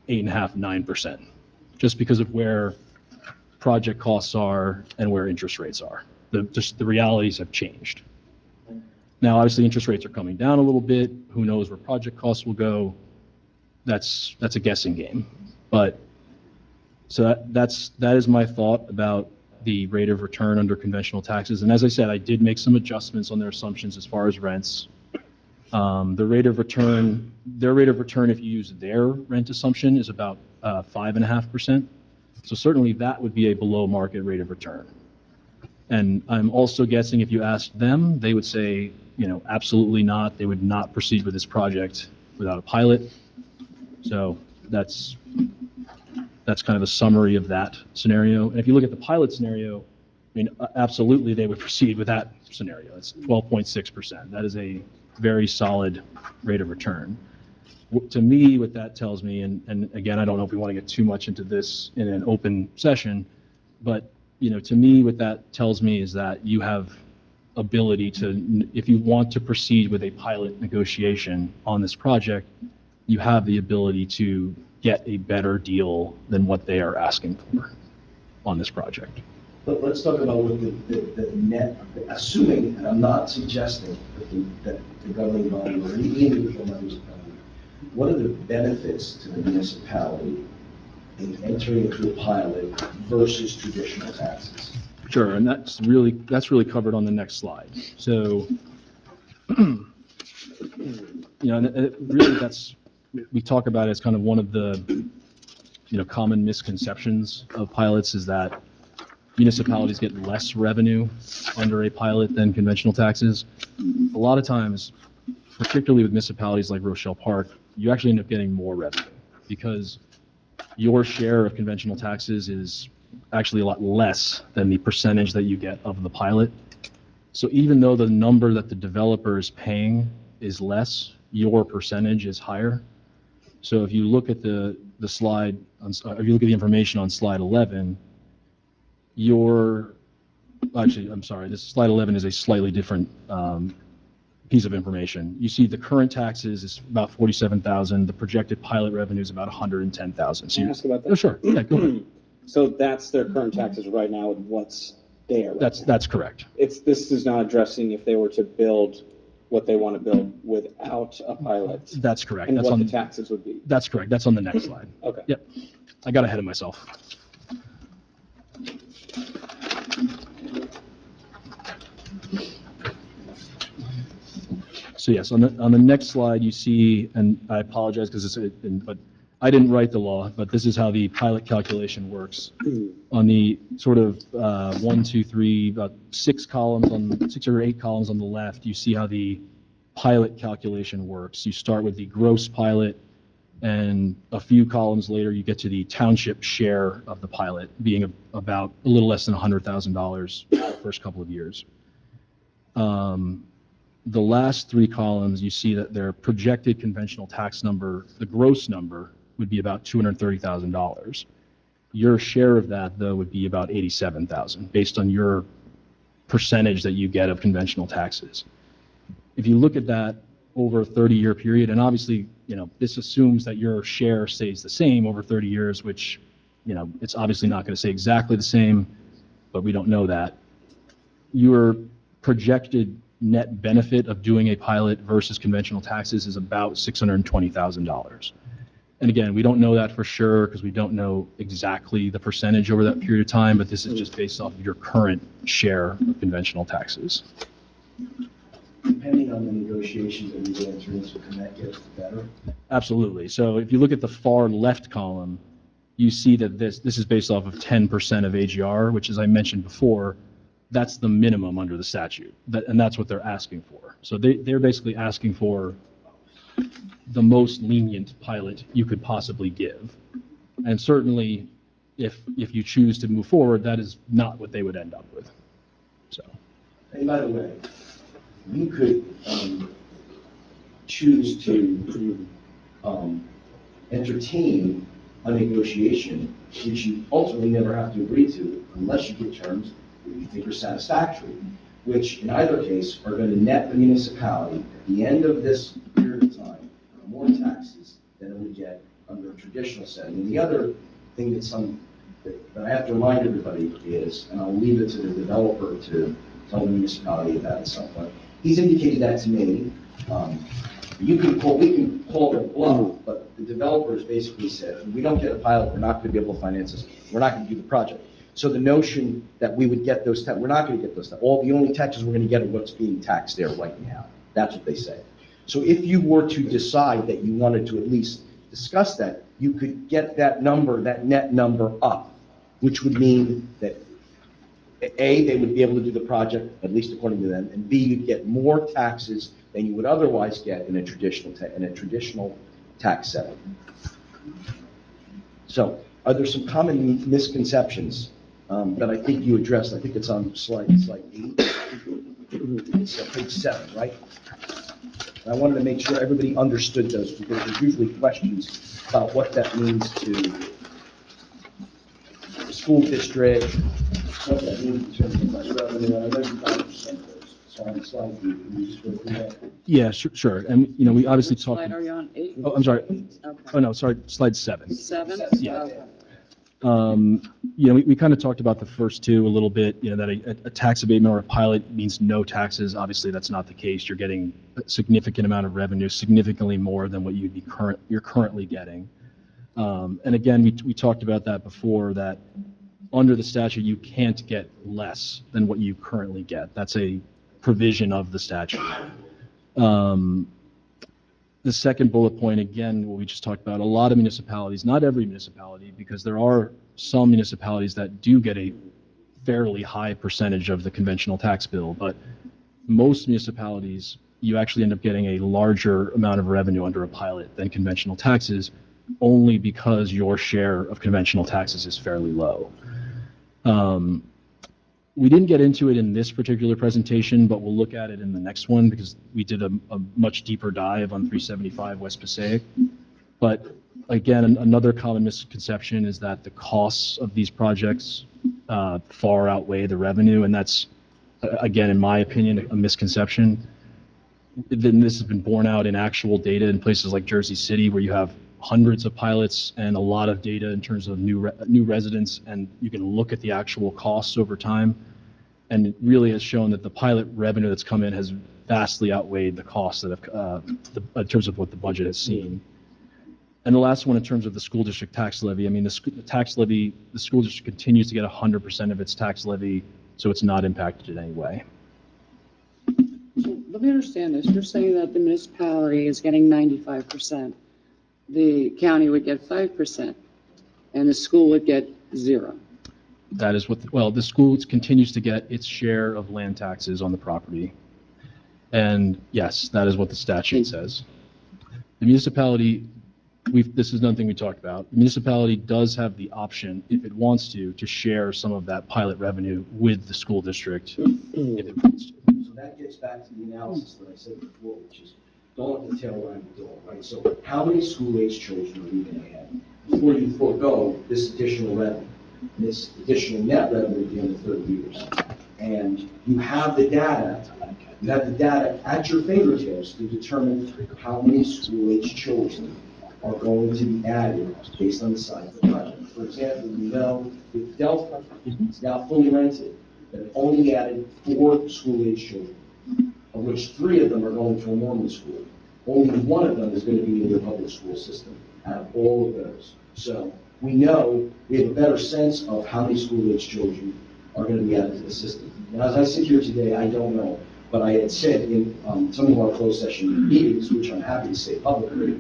8.5%, 9%, just because of where project costs are and where interest rates are. The realities have changed. Now, obviously, interest rates are coming down a little bit. Who knows where project costs will go? That's a guessing game. But so that is my thought about the rate of return under conventional taxes. And as I said, I did make some adjustments on their assumptions as far as rents. Their rate of return, if you use their rent assumption, is about 5.5%. So certainly that would be a below market rate of return. And I'm also guessing if you asked them, they would say, absolutely not. They would not proceed with this project without a pilot. So that's kind of a summary of that scenario. And if you look at the pilot scenario, absolutely they would proceed with that scenario. It's 12.6%. That is a very solid rate of return. To me, what that tells me, and again, I don't know if we want to get too much into this in an open session, but to me, what that tells me is that you have ability to, if you want to proceed with a pilot negotiation on this project, you have the ability to get a better deal than what they are asking for on this project. But let's talk about what the net, assuming, and I'm not suggesting that the governing body or any individual members of government, what are the benefits to the municipality in entering into a pilot versus traditional taxes? Sure, and that's really covered on the next slide. So, you know, and really we talk about it as kind of one of the, you know, common misconceptions of pilots is that municipalities get less revenue under a pilot than conventional taxes. A lot of times, particularly with municipalities like Rochelle Park, you actually end up getting more revenue because your share of conventional taxes is actually a lot less than the percentage that you get of the pilot. So even though the number that the developer is paying is less, your percentage is higher. So if you look at the slide, if you look at the information on slide 11, I'm sorry, this slide 11 is a slightly different piece of information. You see the current taxes is about 47,000. The projected pilot revenue is about 110,000. So Can I ask about that? Oh, sure. Yeah, go ahead. So that's their current taxes right now and what's there. Right now. That's correct. This is not addressing if they were to build what they want to build without a pilot. That's correct. And That's what on the taxes would be. That's correct. That's on the next slide. Okay. Yep. I got ahead of myself. So yes, on the next slide, you see, and I apologize because but I didn't write the law, but this is how the pilot calculation works. On the sort of 1, 2, 3, about 6 or 8 columns on the left, you see how the pilot calculation works. You start with the gross pilot, and a few columns later, you get to the township share of the pilot, being about a little less than $100,000 for the first couple of years. The last 3 columns, you see that their projected conventional tax number, the gross number, would be about $230,000. Your share of that, though, would be about $87,000, based on your percentage that you get of conventional taxes. If you look at that over a 30-year period, and obviously, you know, this assumes that your share stays the same over 30 years, which, you know, it's obviously not going to stay exactly the same, but we don't know that. Your projected net benefit of doing a pilot versus conventional taxes is about $620,000. And again, we don't know that for sure because we don't know exactly the percentage over that period of time, but this is just based off of your current share of conventional taxes. Depending on the negotiations that we go into, can that get better? Absolutely. So if you look at the far left column, you see that this is based off of 10% of AGR, which, as I mentioned before, that's the minimum under the statute, and that's what they're asking for. So they're basically asking for the most lenient pilot you could possibly give. And certainly, if you choose to move forward, that is not what they would end up with. So. And by the way, you could choose to entertain a negotiation which you ultimately never have to agree to unless you get terms that you think are satisfactory, which in either case are going to net the municipality at the end of this period of time more taxes than it would get under a traditional setting. And the other thing that I have to remind everybody is, and I'll leave it to the developer to tell the municipality about at some point, he's indicated that to me. We can call their bluff, but the developers basically said, if we don't get a pilot, we're not going to be able to finance this. We're not going to do the project. So the notion that we would get those taxes, we're not going to get those taxes. The only taxes we're going to get are what's being taxed there right now. That's what they say. So if you were to decide that you wanted to at least discuss that, you could get that number, that net number up, which would mean that A, they would be able to do the project, at least according to them, and B, you'd get more taxes than you would otherwise get in a traditional tax setting. So, are there some common misconceptions that I think you addressed? I think it's on slide 8. It's page 7, right? And I wanted to make sure everybody understood those because there's usually questions about what that means to the school district, what that means in terms of revenue, and I know you got some of those. So on slide, can you just go through that? Yeah, sure. And, we obviously Which talked. slide are you on? 8? Oh, I'm sorry. Okay. Oh, no, sorry, slide 7. 7? Yeah. Okay. We kind of talked about the first two a little bit, that a tax abatement or a pilot means no taxes. Obviously, that's not the case. You're getting a significant amount of revenue, significantly more than what you're currently getting. And again, we talked about that before, that under the statute, you can't get less than what you currently get. That's a provision of the statute. The second bullet point, again, what we just talked about, a lot of municipalities, not every municipality, because there are some municipalities that do get a fairly high percentage of the conventional tax bill, but most municipalities, you actually end up getting a larger amount of revenue under a pilot than conventional taxes, only because your share of conventional taxes is fairly low. We didn't get into it in this particular presentation, but we'll look at it in the next one because we did a much deeper dive on 375 West Passaic. But again, another common misconception is that the costs of these projects far outweigh the revenue, and that's, again, in my opinion, a misconception. Then this has been borne out in actual data in places like Jersey City, where you have hundreds of pilots and a lot of data in terms of new residents, and you can look at the actual costs over time, and it really has shown that the pilot revenue that's come in has vastly outweighed the costs that have, in terms of what the budget has seen. And the last one, in terms of the school district tax levy, I mean, the tax levy, the school district continues to get 100% of its tax levy, so it's not impacted in any way. So let me understand this. You're saying that the municipality is getting 95%. The county would get 5%, and the school would get 0. That is what, the school continues to get its share of land taxes on the property. And yes, that is what the statute says. The municipality, this is nothing we talked about. The municipality does have the option, if it wants to share some of that pilot revenue with the school district, if it wants to. So that gets back to the analysis that I said before, which is don't let the tail wag the dog, right? So how many school-age children are we going to have before you forego this additional revenue, this additional net revenue at the end of 30 years? And you have the data at your fingertips to determine how many school-age children are going to be added based on the size of the project. For example, we know with Delta, it's now fully rented, that it only added 4 school-age children, of which 3 of them are going to a normal school. Only 1 of them is going to be in the public school system out of all of those. So we know, we have a better sense of how many school-age children are going to be added to the system. And as I sit here today, I don't know, but I had said in some of our closed session meetings, which I'm happy to say publicly,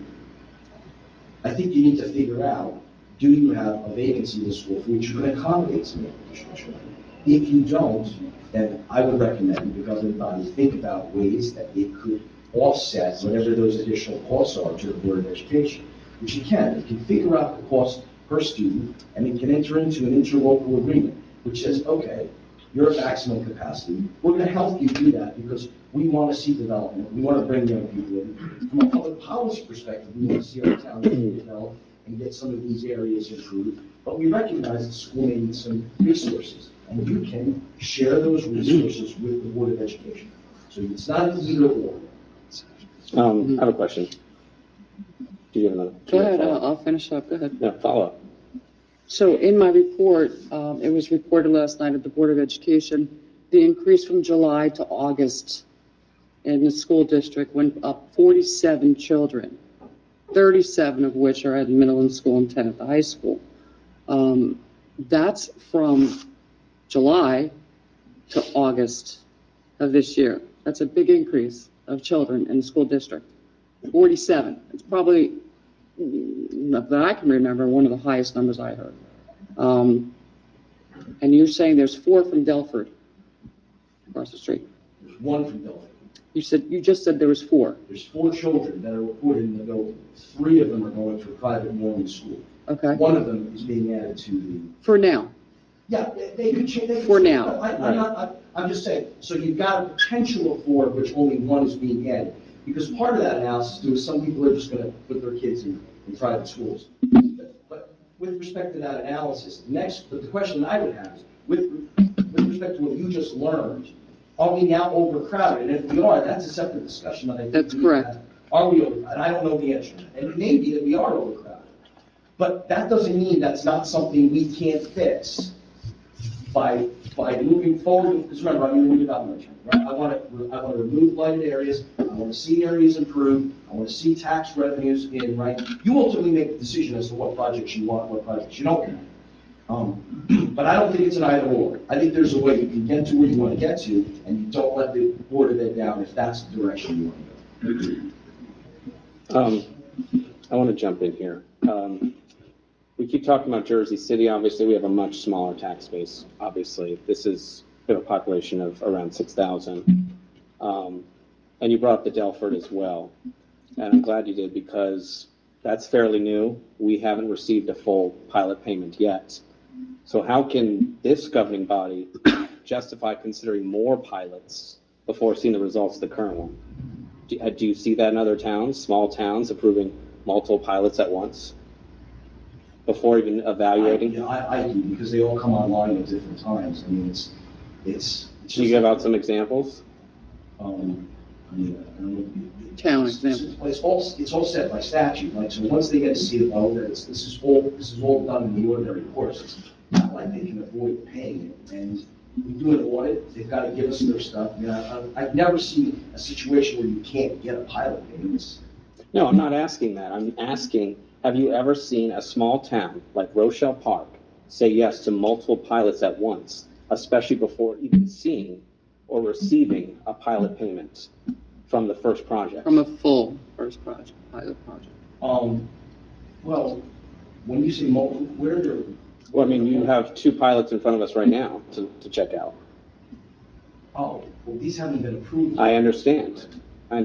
I think you need to figure out, do you have a vacancy in the school for which you can accommodate some additional children? If you don't, then I would recommend the governing body think about ways that it could offset whatever those additional costs are to the Board of Education, which it can. It can figure out the cost per student, and it can enter into an interlocal agreement, which says, okay, you're at maximum capacity. We're going to help you do that because we want to see development. We want to bring young people in. From a public policy perspective, we want to see our town develop and get some of these areas improved. But we recognize the school may need some resources, and you can share those resources with the Board of Education. So it's not an either or. I have a question. Do you have another? Go ahead, I'll finish up. Go ahead. No, follow up. So in my report, it was reported last night at the Board of Education, the increase from July to August in the school district went up 47 children, 37 of which are at middle school and 10 at the high school. That's from July to August of this year. That's a big increase of children in the school district. 47. It's probably, that I can remember, one of the highest numbers I heard. And you're saying there's 4 from Delford across the street. There's 1 from Delphi. You just said there was 4. There's 4 children that are reported in the building. 3 of them are going to a private morning school. Okay. 1 of them is being added to the. For now. Yeah, they could change. For now. I'm just saying, so you've got a potential of 4, which only 1 is being added. Because part of that analysis too is some people are just going to put their kids in private schools. But with respect to that analysis, but the question I would have is, with respect to what you just learned, are we now overcrowded? And if we are, that's a separate discussion. that I think That's we need to correct. have. Are we, and I don't know the answer. And it may be that we are overcrowded. But that doesn't mean that's not something we can't fix by moving forward. Because remember, I'm in the redevelopment, right? I want to remove blighted areas. I want to see areas improve. I want to see tax revenues in, right? You ultimately make the decision as to what projects you want, what projects you don't want. But I don't think it's an either or. I think there's a way you can get to where you want to get to, and you don't let the Board of Ed down if that's the direction you want to go. I want to jump in here. We keep talking about Jersey City. Obviously, we have a much smaller tax base. Obviously, this is a population of around 6,000. And you brought up the Delford as well. And I'm glad you did because that's fairly new. We haven't received a full pilot payment yet. So how can this governing body justify considering more pilots before seeing the results of the current one? Do you see that in other towns, small towns, approving multiple pilots at once before even evaluating? I do, because they all come online at different times. I mean, it's. Can you give out some examples? I mean, I don't know. Town example. It's all set by statute, right? So once they get to see it, well, this is all done in the ordinary course. It's not like they can avoid paying it. And we do an audit, they've got to give us their stuff. I mean, I've never seen a situation where you can't get a pilot payment. No, I'm not asking that. I'm asking, have you ever seen a small town like Rochelle Park say yes to multiple pilots at once, especially before even seeing or receiving a pilot payment from the first project? From a full first project, pilot project. Well, when you say multiple, where are there? Well, I mean, you have 2 pilots in front of us right now to check out. Oh, well, these haven't been approved. I understand.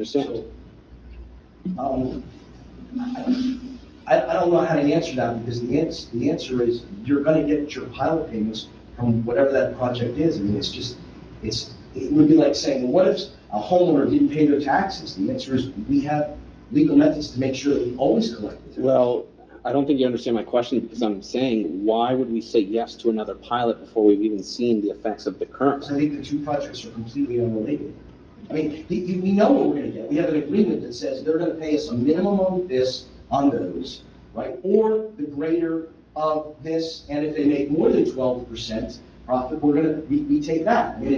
So, I don't know how to answer that, because the answer is you're gonna get your pilot payments from whatever that project is. I mean, it would be like saying, well, what if a homeowner didn't pay their taxes? The answer is we have legal methods to make sure that we always collect the taxes. Well, I don't think you understand my question, because I'm saying, why would we say yes to another pilot before we've even seen the effects of the current? I think the 2 projects are completely unrelated. I mean, we know what we're gonna get. We have an agreement that says they're gonna pay us a minimum of this on those, right? Or the greater of this, and if they make more than 12% profit, we take that. I mean,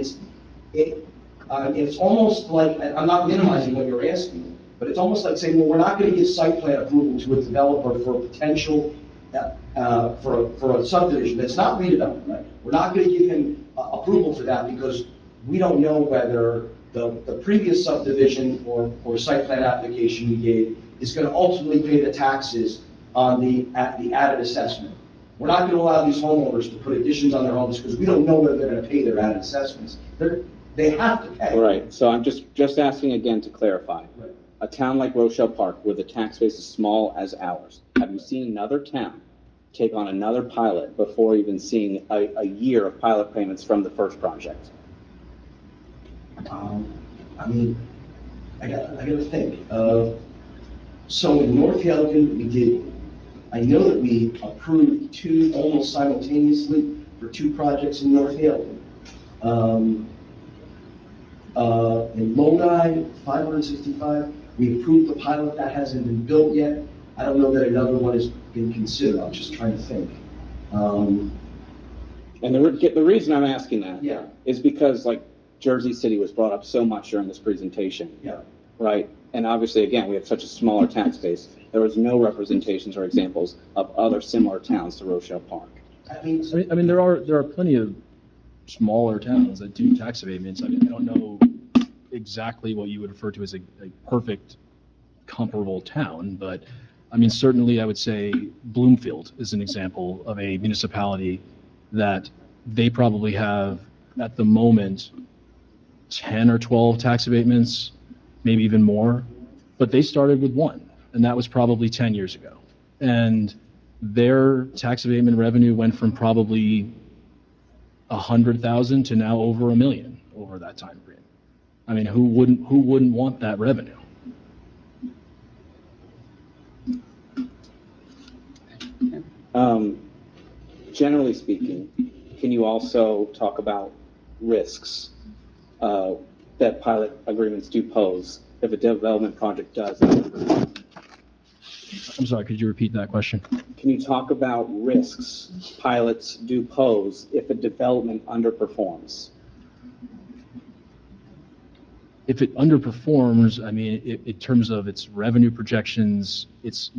it's almost like, I'm not minimizing what you're asking, but it's almost like saying, well, we're not gonna give site plan approval to a developer for a potential, for a subdivision that's not redevelopment, right? We're not gonna give him approval for that because we don't know whether the previous subdivision or site plan application we gave is gonna ultimately pay the taxes on the added assessment. We're not gonna allow these homeowners to put additions on their homes because we don't know whether they're gonna pay their added assessments. They have to pay. Right, so I'm just asking again to clarify. Right. A town like Rochelle Park, where the tax base is small as ours, have you seen another town take on another pilot before even seeing a year of pilot payments from the first project? I mean, I gotta think. So in North Hilton, we did, I know that we approved 2 almost simultaneously for 2 projects in North Hilton. In Lodi, 565, we approved the pilot that hasn't been built yet. I don't know that another one has been considered. I'm just trying to think. And the reason I'm asking that Yeah. is because, like, Jersey City was brought up so much during this presentation. Yeah. Right? And obviously, again, we have such a smaller tax base. There was no representations or examples of other similar towns to Rochelle Park. I mean, I mean, there are plenty of smaller towns that do tax abatements. I mean, I don't know exactly what you would refer to as a perfect comparable town, but I mean, certainly I would say Bloomfield is an example of a municipality that they probably have at the moment 10 or 12 tax abatements, maybe even more, but they started with 1, and that was probably 10 years ago. And their tax abatement revenue went from probably 100,000 to now over $1 million over that time frame. I mean, who wouldn't want that revenue? Generally speaking, can you also talk about risks that pilot agreements do pose if a development project does. I'm sorry, could you repeat that question? Can you talk about risks pilots do pose if a development underperforms? If it underperforms, I mean, in terms of its revenue projections, it's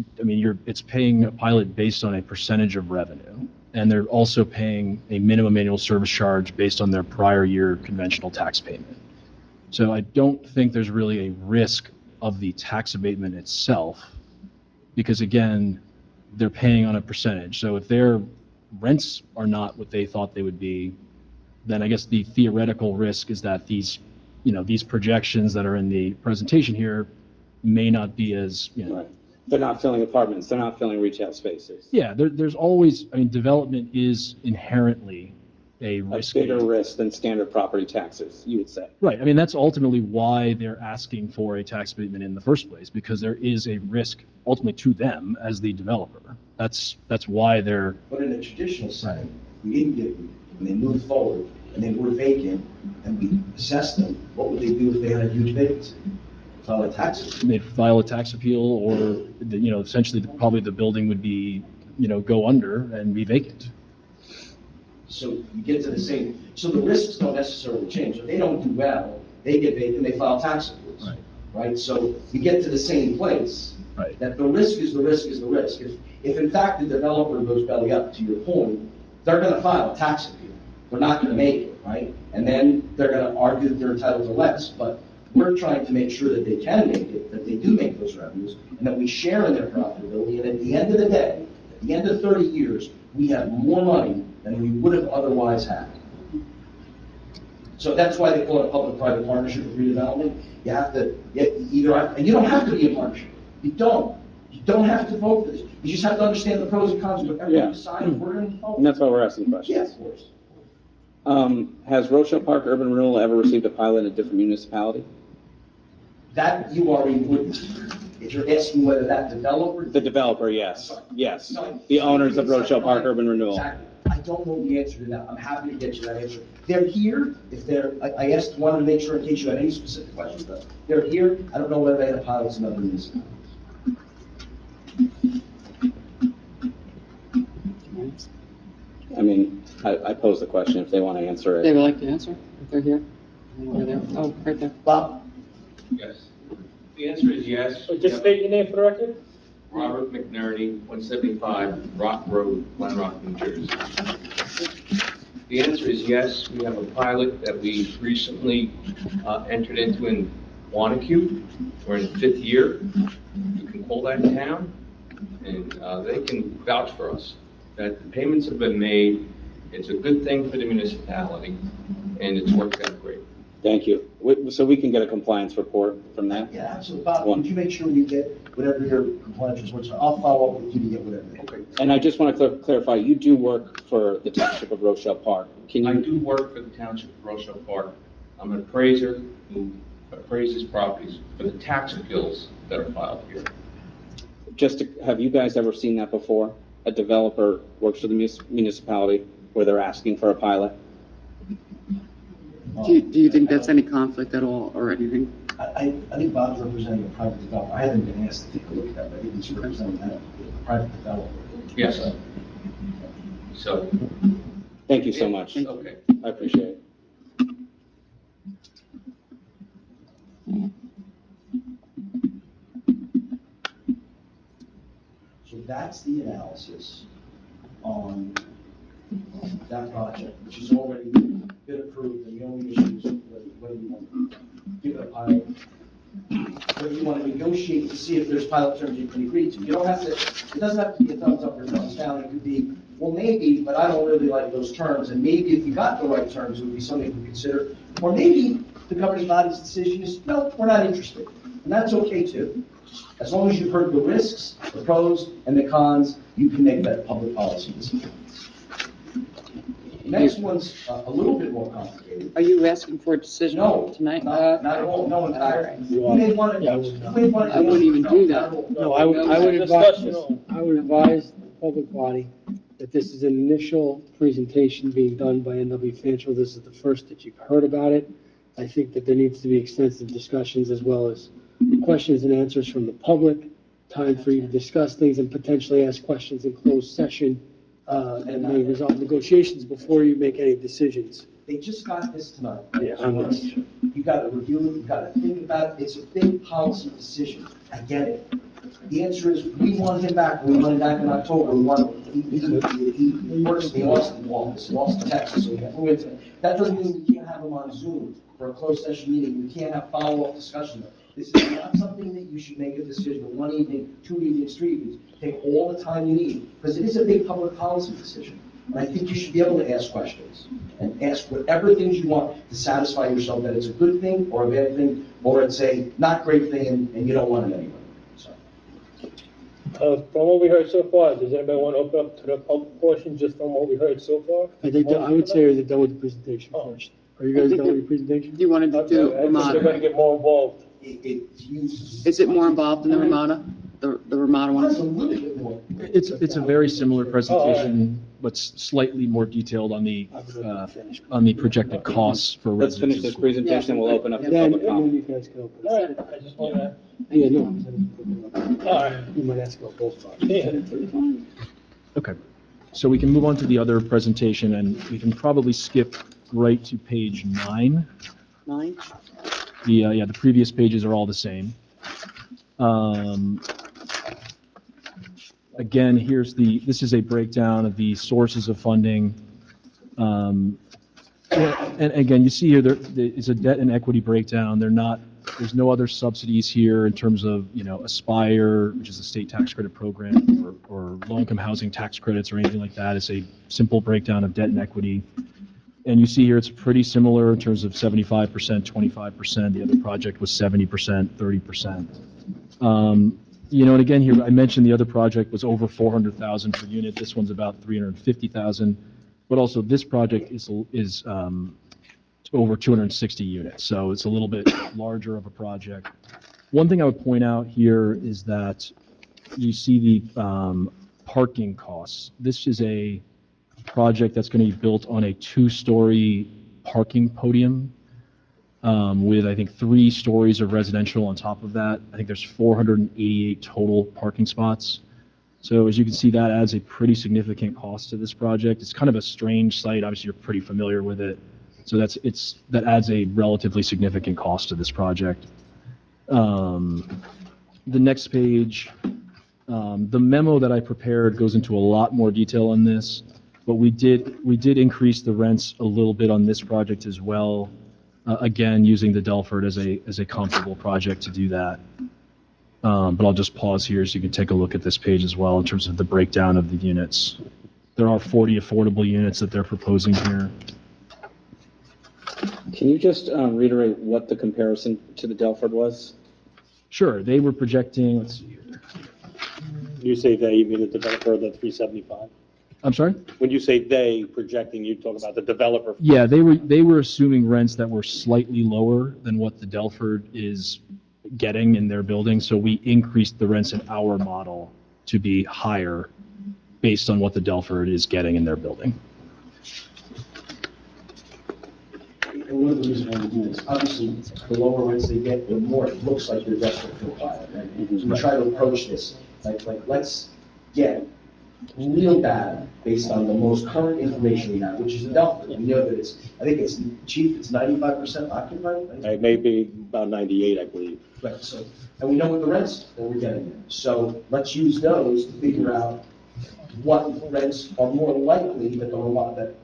paying a pilot based on a percentage of revenue. And they're also paying a minimum annual service charge based on their prior year conventional tax payment. So I don't think there's really a risk of the tax abatement itself, because again, they're paying on a percentage. So if their rents are not what they thought they would be, then I guess the theoretical risk is that these projections that are in the presentation here may not be as, Right. They're not filling apartments, they're not filling retail spaces. Yeah, there's always, development is inherently a risky. Bigger risk than standard property taxes, you would say. Right, that's ultimately why they're asking for a tax abatement in the first place, because there is a risk ultimately to them as the developer. That's why they're. But in a traditional setting, we didn't get, when they moved forward and they were vacant and we assessed them, what would they do if they had a huge vacancy? File a tax appeal. They'd file a tax appeal, or, essentially probably the building would be, go under and be vacant. So you get to the same, so the risks don't necessarily change. If they don't do well, they get vacant, they file tax appeals. Right? So you get to the same place. Right. That the risk is the risk is the risk. If in fact the developer goes belly up, to your point, they're gonna file a tax appeal. They're not gonna make it, right? And then they're gonna argue that they're entitled to less, but we're trying to make sure that they can make it, that they do make those revenues, and that we share in their profitability, and at the end of the day, at the end of 30 years, we have more money than we would have otherwise had. So that's why they call it a public-private partnership with redevelopment. You have to, and you don't have to be a partnership. You don't. You don't have to vote for this. You just have to understand the pros and cons of everyone decide we're going to vote. And that's why we're asking questions. Yes, of course. Has Rochelle Park Urban Renewal ever received a pilot in a different municipality? That you already would. If you're asking whether that developer. The developer, yes. Yes. The owners of Rochelle Park Urban Renewal. Exactly. I don't know the answer to that. I'm happy to get you that answer. They're here. If they're, I asked, wanted to make sure in case you had any specific questions, but they're here. I don't know whether they have pilots in other municipalities. I posed the question if they want to answer it. They would like to answer, if they're here. Over there. Oh, right there. Bob? Yes. The answer is yes. Just state your name for the record. Robert McNerney, 175 Rock Road, Glen Rock, New Jersey. The answer is yes. We have a pilot that we recently entered into in Wanacue. We're in 5th year. You can call that town, and they can vouch for us that the payments have been made. It's a good thing for the municipality, and it's worked out great. Thank you. So we can get a compliance report from that? Yeah, absolutely. Bob, would you make sure you get whatever your compliance reports are? I'll follow up with you to get whatever. Okay. And I just want to clarify, you do work for the Township of Rochelle Park. Can I you? do work for the Township of Rochelle Park. I'm an appraiser who appraises properties for the tax appeals that are filed here. Have you guys ever seen that before? A developer works for the municipality where they're asking for a pilot? Do you think that's any conflict at all or anything? I think Bob's representing a private developer. I haven't been asked to take a look at that, but I think he's representing a private developer. Yes. So. Thank you so much. Okay. I appreciate it. So that's the analysis on that project, which has already been approved, and the only issue is whether you want to give it a pilot, whether you want to negotiate to see if there's pilot terms you can agree to. You don't have to, it doesn't have to be a thumbs up or thumbs down. It could be, well, maybe, but I don't really like those terms, and maybe if you got the right terms, it would be something to consider. Or maybe the governing body's decision is, no, we're not interested. And that's okay too. As long as you've heard the risks, the pros, and the cons, you can make that public policy decision. Next one's a little bit more complicated. Are you asking for a decision tonight? Not at all. No, in fact, you may want to. I wouldn't even do that. No, I would advise the public body that this is an initial presentation being done by NW Financial. This is the first that you've heard about it. I think that there needs to be extensive discussions as well as questions and answers from the public, time for you to discuss things and potentially ask questions in closed session, and may resolve negotiations before you make any decisions. They just got this tonight. Yeah, on this. You gotta review it, you gotta think about it, it's a big policy decision, I get it. The answer is, we want him back, we want him back in October, we want, he works in the Austin office, in Austin, Texas, so we flew into it. That doesn't mean we can't have him on Zoom for a closed session meeting, we can't have follow-up discussion. This is not something that you should make a decision in one evening, 2 evenings, 3 evenings. Take all the time you need, because it is a big public policy decision. And I think you should be able to ask questions and ask whatever things you want to satisfy yourself that it's a good thing or a bad thing, or it's a not great thing and you don't want it anyway. So. From what we heard so far, does anybody want to open up to the public portion just from what we heard so far? I would say they're done with the presentation first. Are you guys done with your presentation? Do you want to do I think they're going to Ramada? get more involved. Is it more involved in the Ramada? The Ramada It's a one? little bit more. It's a very similar presentation, but slightly more detailed on the projected costs for Let's finish this residents. presentation, and we'll open up to Then public comment. you guys can open. All right, I just want to, Yeah, no. all right. You might ask about both sides. Yeah. Okay, so we can move on to the other presentation, and we can probably skip right to page 9. 9? The previous pages are all the same. Again, this is a breakdown of the sources of funding. And again, you see here, there is a debt and equity breakdown. There's no other subsidies here in terms of, Aspire, which is a state tax credit program, or low-income housing tax credits or anything like that. It's a simple breakdown of debt and equity. And you see here, it's pretty similar in terms of 75%, 25%. The other project was 70%, 30%. And again, here, I mentioned the other project was over 400,000 per unit. This one's about 350,000. But also, this project is over 260 units. So it's a little bit larger of a project. One thing I would point out here is that you see the parking costs. This is a project that's going to be built on a 2-story parking podium with, I think, 3 stories of residential on top of that. I think there's 488 total parking spots. So as you can see, that adds a pretty significant cost to this project. It's kind of a strange site. Obviously, you're pretty familiar with it. So that adds a relatively significant cost to this project. The next page, the memo that I prepared goes into a lot more detail on this, but we did increase the rents a little bit on this project as well. Again, using the Delford as a comparable project to do that. But I'll just pause here so you can take a look at this page as well in terms of the breakdown of the units. There are 40 affordable units that they're proposing here. Can you just reiterate what the comparison to the Delford was? Sure, they were projecting, let's see here. You say they, you mean the developer of the 375? I'm sorry? When you say they projecting, you talk about the developer. Yeah, they were assuming rents that were slightly lower than what the Delford is getting in their building, so we increased the rents in our model to be higher based on what the Delford is getting in their building. And one of the reasons why we do this, obviously, the lower rents they get, the more it looks like you're desperate for a pilot, right? So we try to approach this, like let's get real data based on the most current information we have, which is the Delta. We know that I think it's chief, it's 95% occupied. Right? It may be about 98, I believe. Right, so, and we know what the rents that we're getting there. So let's use those to figure out what rents are more likely that the Ramada,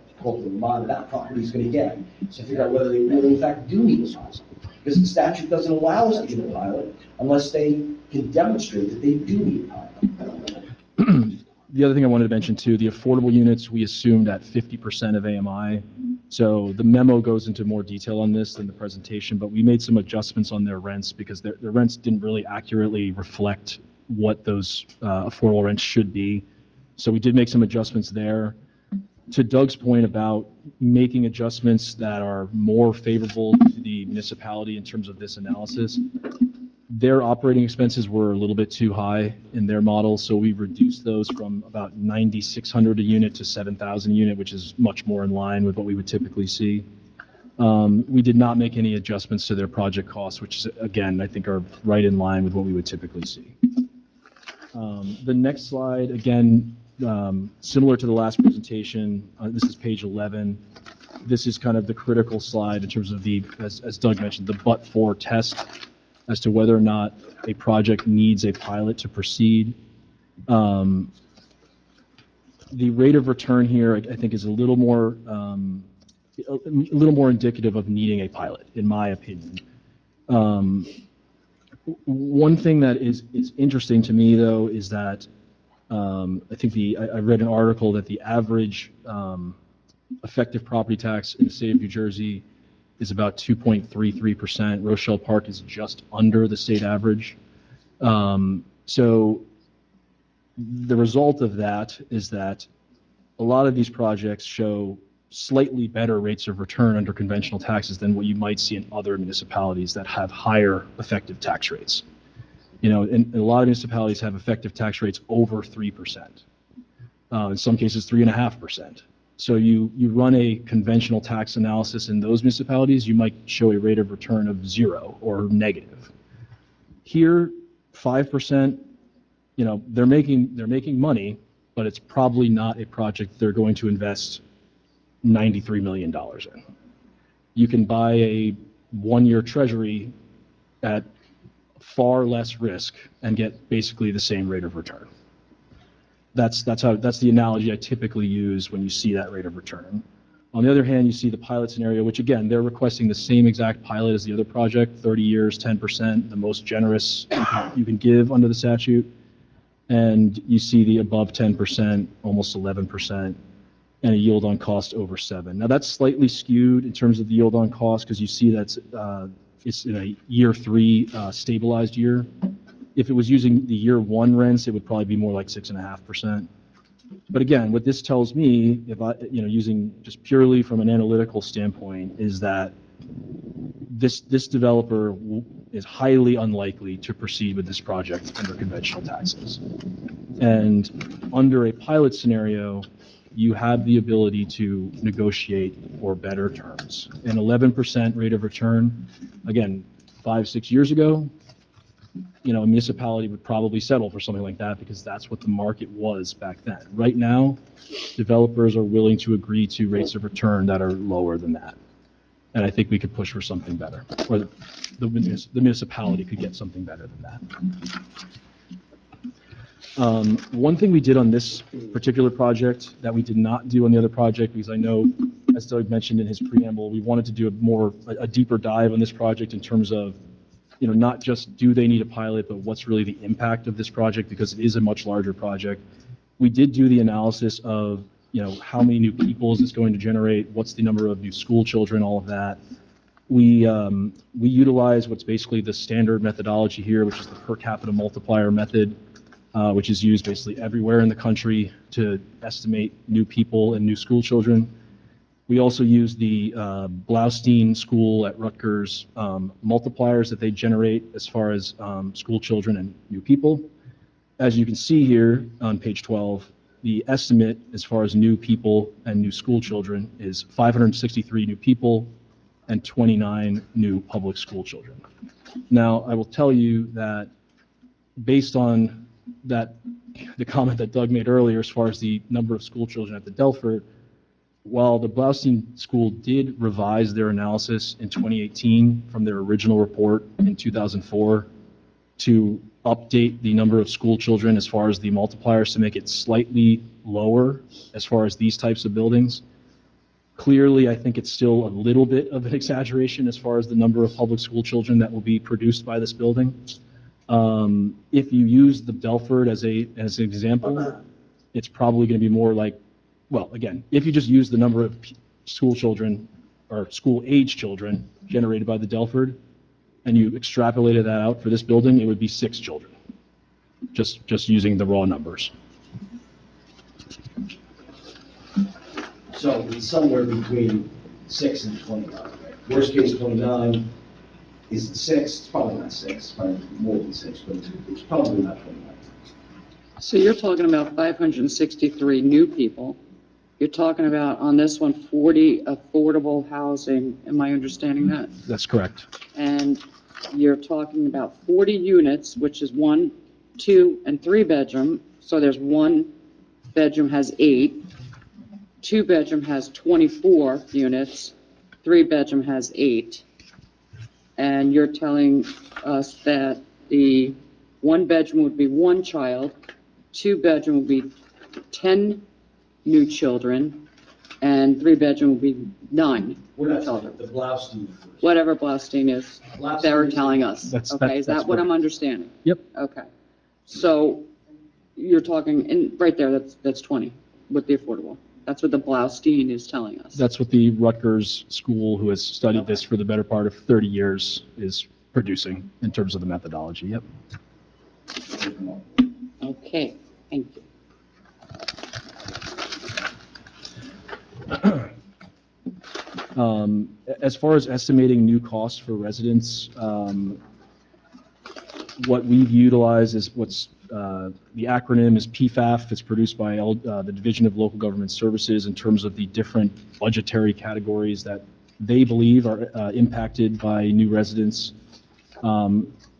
that property is going to get. So figure out whether they really in fact do need a pilot. Because the statute doesn't allow us to do a pilot unless they can demonstrate that they do need a pilot. The other thing I wanted to mention too, the affordable units, we assumed at 50% of AMI. So the memo goes into more detail on this than the presentation, but we made some adjustments on their rents because their rents didn't really accurately reflect what those affordable rents should be. So we did make some adjustments there. To Doug's point about making adjustments that are more favorable to the municipality in terms of this analysis, their operating expenses were a little bit too high in their model, so we reduced those from about 9,600 a unit to 7,000 a unit, which is much more in line with what we would typically see. We did not make any adjustments to their project costs, which is, again, I think are right in line with what we would typically see. The next slide, again, similar to the last presentation, this is page 11. This is kind of the critical slide in terms of the, as Doug mentioned, the but-for test as to whether or not a project needs a pilot to proceed. The rate of return here, I think, is a little more indicative of needing a pilot, in my opinion. One thing that is interesting to me, though, is that I think I read an article that the average effective property tax in the state of New Jersey is about 2.33%. Rochelle Park is just under the state average. So the result of that is that a lot of these projects show slightly better rates of return under conventional taxes than what you might see in other municipalities that have higher effective tax rates. And a lot of municipalities have effective tax rates over 3%. In some cases, 3.5%. So you run a conventional tax analysis in those municipalities, you might show a rate of return of 0 or negative. Here, 5%, they're making money, but it's probably not a project they're going to invest $93 million in. You can buy a one-year treasury at far less risk and get basically the same rate of return. That's the analogy I typically use when you see that rate of return. On the other hand, you see the pilot scenario, which again, they're requesting the same exact pilot as the other project, 30 years, 10%, the most generous you can give under the statute. And you see the above 10%, almost 11%, and a yield on cost over 7. Now that's slightly skewed in terms of the yield on cost because you see that's it's in a year 3 stabilized year. If it was using the year 1 rents, it would probably be more like 6.5%. But again, what this tells me, if I, using just purely from an analytical standpoint, is that this developer is highly unlikely to proceed with this project under conventional taxes. And under a pilot scenario, you have the ability to negotiate for better terms. An 11% rate of return, again, 5-6 years ago, a municipality would probably settle for something like that because that's what the market was back then. Right now, developers are willing to agree to rates of return that are lower than that. And I think we could push for something better, or the municipality could get something better than that. One thing we did on this particular project that we did not do on the other project, because I know, as Doug mentioned in his preamble, we wanted to do a deeper dive on this project in terms of, not just do they need a pilot, but what's really the impact of this project, because it is a much larger project. We did do the analysis of, how many new people is this going to generate, what's the number of new school children, all of that. We utilize what's basically the standard methodology here, which is the per capita multiplier method, which is used basically everywhere in the country to estimate new people and new school children. We also use the Blaustein School at Rutgers multipliers that they generate as far as school children and new people. As you can see here on page 12, the estimate as far as new people and new school children is 563 new people and 29 new public school children. Now, I will tell you that based on the comment that Doug made earlier as far as the number of school children at the Delford, while the Blaustein School did revise their analysis in 2018 from their original report in 2004 to update the number of school children as far as the multipliers to make it slightly lower as far as these types of buildings, clearly I think it's still a little bit of an exaggeration as far as the number of public school children that will be produced by this building. If you use the Delford as an example, it's probably going to be more like, well, again, if you just use the number of school children or school age children generated by the Delford and you extrapolated that out for this building, it would be 6 children, just using the raw numbers. So it's somewhere between 6 and 29, right? Worst case 29 is 6, it's probably not 6, probably more than 6, but it's probably not 29. So you're talking about 563 new people You're talking about, on this one, 40 affordable housing, am I understanding that? That's correct. And you're talking about 40 units, which is 1, 2, and 3 bedroom. So there's 1 bedroom has 8, 2 bedroom has 24 units, 3 bedroom has 8. And you're telling us that the 1 bedroom would be 1 child, 2 bedroom would be 10 new children, and 3 bedroom would be 9 We're not children. saying the Blaustein first. Whatever Blaustein is, they're telling us. That's- Okay, is that's that what I'm correct. understanding? Yep. Okay. So you're talking, and right there, that's 20 with the affordable. That's what the Blaustein is telling us. That's what the Rutgers school, who has studied this for the better part of 30 years, is producing in terms of the methodology. Yep. Okay, thank you. As far as estimating new costs for residents, what we've utilized is the acronym is PFAF. It's produced by the Division of Local Government Services in terms of the different budgetary categories that they believe are impacted by new residents.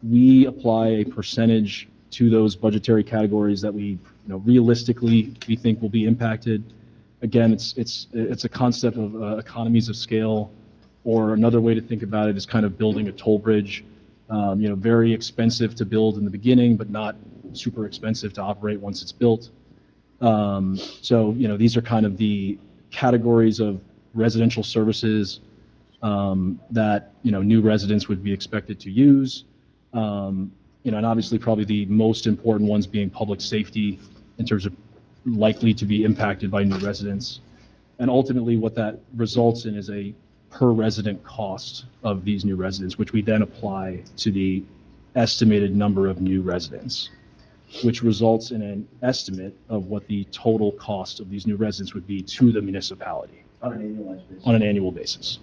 We apply a percentage to those budgetary categories that we, realistically, we think will be impacted. Again, it's a concept of economies of scale, or another way to think about it is kind of building a toll bridge. Very expensive to build in the beginning, but not super expensive to operate once it's built. So, these are kind of the categories of residential services that, new residents would be expected to use. And obviously probably the most important ones being public safety in terms of likely to be impacted by new residents. And ultimately what that results in is a per resident cost of these new residents, which we then apply to the estimated number of new residents, which results in an estimate of what the total cost of these new residents would be to the municipality On an annualized basis. on an annual basis.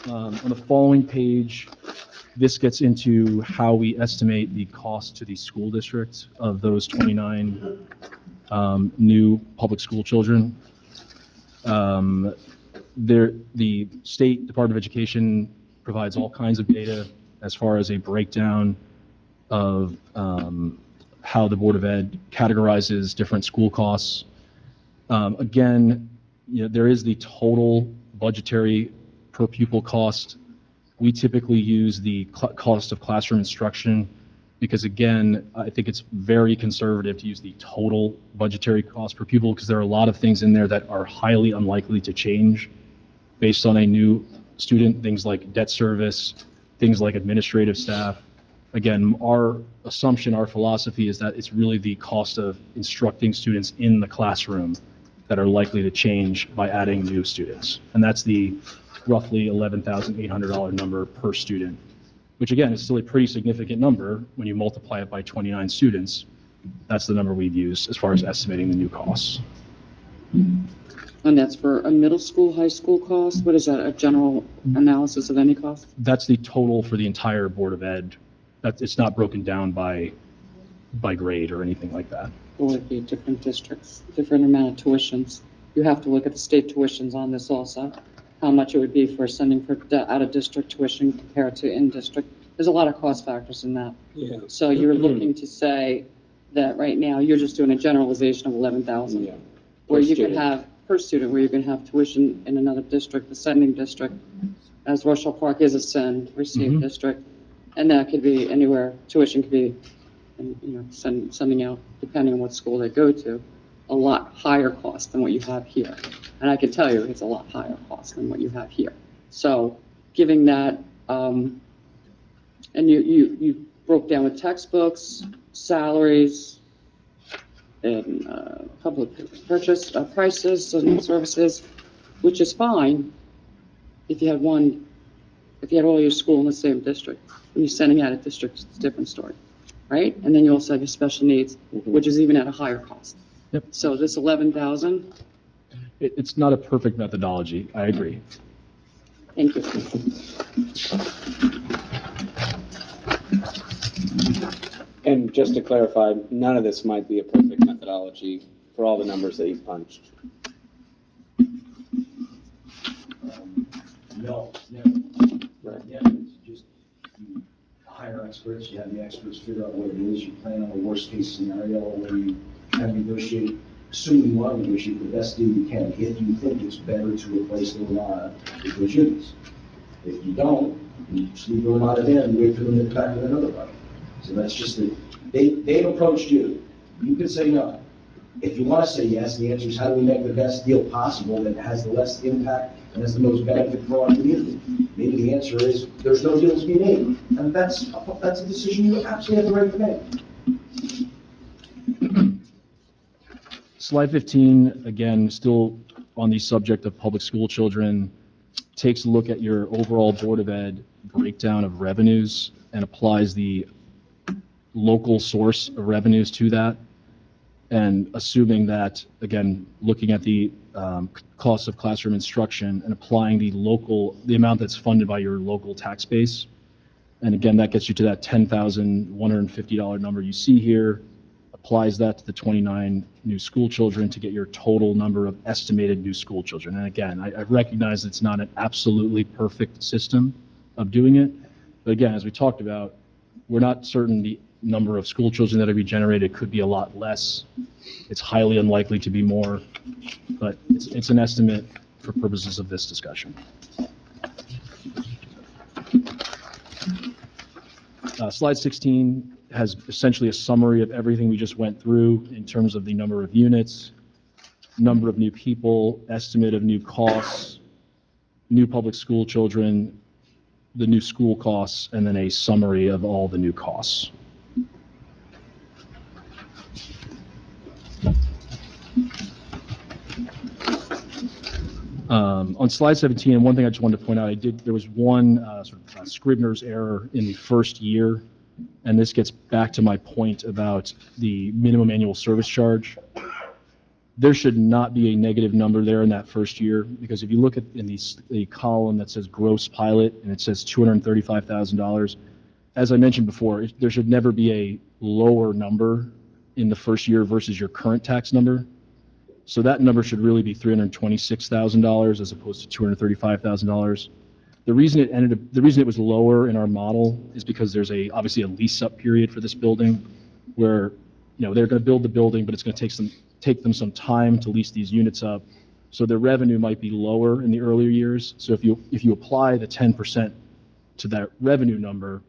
On the following page, this gets into how we estimate the cost to the school district of those 29 new public school children. The State Department of Education provides all kinds of data as far as a breakdown of how the Board of Ed categorizes different school costs. Again, there is the total budgetary per pupil cost. We typically use the cost of classroom instruction because, again, I think it's very conservative to use the total budgetary cost per pupil because there are a lot of things in there that are highly unlikely to change based on a new student, things like debt service, things like administrative staff. Again, our assumption, our philosophy is that it's really the cost of instructing students in the classroom that are likely to change by adding new students. And that's the roughly $11,800 number per student, which again is still a pretty significant number when you multiply it by 29 students. That's the number we've used as far as estimating the new costs. And that's for a middle school, high school cost? What is that, a general analysis of any cost? That's the total for the entire Board of Ed. It's not broken down by grade or anything like that. Or would it be different districts, different amount of tuitions? You have to look at the state tuitions on this also, how much it would be for sending for out-of-district tuition compared to in-district. There's a lot of cost factors in that. Yeah. So you're looking to say that right now, you're just doing a generalization of 11,000. Yeah. Where Per you could student. have, per student, where you can have tuition in another district, the sending district, as Rochelle Park is a send, receive Mhm. district. And that could be anywhere, tuition could be, sending out, depending on what school they go to, a lot higher cost than what you have here. And I can tell you, it's a lot higher cost than what you have here. So giving that, and you broke down with textbooks, salaries, and public purchase prices and services, which is fine if you had all your school in the same district. When you're sending out a district, it's a different story, right? And then you also have your special needs, which is even at a higher cost. Yep. So this 11,000, It's not a perfect methodology. I agree. thank you. And just to clarify, none of this might be a perfect methodology for all the numbers that you punched. No, never. Right. Yeah, it's just, you hire experts, you have the experts figure out what it is, you plan on a worst-case scenario, where you kind of negotiate, assuming you want to negotiate the best deal you can, if you think it's better to replace the Ramada with those units. If you don't, you just leave the Ramada there and wait for them to come back with another project. So that's just the, they've approached you, you could say no. If you want to say yes, the answer is how do we make the best deal possible that has the less impact and has the most benefit for our community? Maybe the answer is there's no deals to be made, and that's a decision you absolutely have the right to make. Slide 15, again, still on the subject of public school children, takes a look at your overall Board of Ed breakdown of revenues and applies the local source of revenues to that. And assuming that, again, looking at the cost of classroom instruction and applying the amount that's funded by your local tax base. And again, that gets you to that $10,150 number you see here, applies that to the 29 new school children to get your total number of estimated new school children. And again, I recognize it's not an absolutely perfect system of doing it. But again, as we talked about, we're not certain the number of school children that are regenerated could be a lot less. It's highly unlikely to be more, but it's an estimate for purposes of this discussion. Slide 16 has essentially a summary of everything we just went through in terms of the number of units, number of new people, estimate of new costs, new public school children, the new school costs, and then a summary of all the new costs. On slide 17, and one thing I just wanted to point out, there was one sort of Scribner's error in the first year, and this gets back to my point about the minimum annual service charge. There should not be a negative number there in that first year, because if you look at in the column that says gross pilot, and it says $235,000, as I mentioned before, there should never be a lower number in the first year versus your current tax number. So that number should really be $326,000 as opposed to $235,000. The reason it was lower in our model is because there's obviously a lease-up period for this building, where they're going to build the building, but it's going to take them some time to lease these units up. So the revenue might be lower in the earlier years. So if you apply the 10% to that revenue number,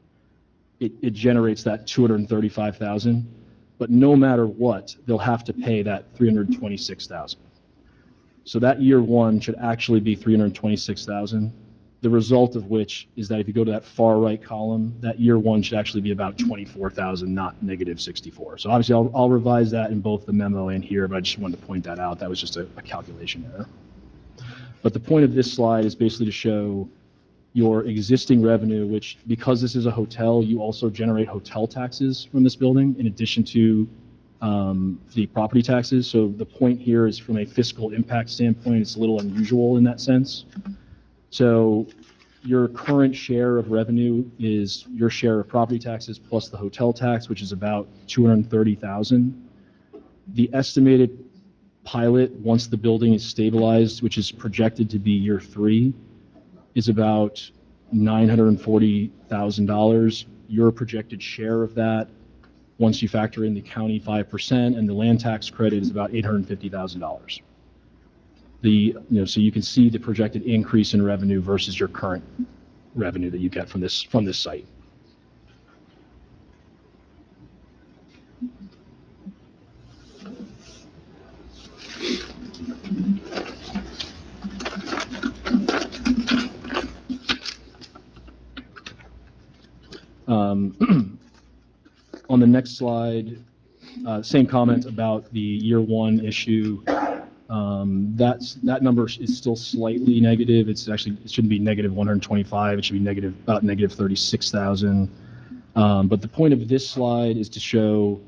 it generates that $235,000. But no matter what, they'll have to pay that $326,000. So that year one should actually be $326,000. The result of which is that if you go to that far right column, that year one should actually be about $24,000, not negative $64,000. So obviously I'll revise that in both the memo and here, but I just wanted to point that out. That was just a calculation error. But the point of this slide is basically to show your existing revenue, which, because this is a hotel, you also generate hotel taxes from this building in addition to the property taxes. So the point here is, from a fiscal impact standpoint, it's a little unusual in that sense. So your current share of revenue is your share of property taxes plus the hotel tax, which is about $230,000. The estimated pilot, once the building is stabilized, which is projected to be year 3, is about $940,000. Your projected share of that, once you factor in the county 5% and the land tax credit, is about $850,000. So you can see the projected increase in revenue versus your current revenue that you get from this site. On the next slide, same comment about the year one issue. That number is still slightly negative. It shouldn't be negative 125. It should be about negative 36,000. But the point of this slide is to show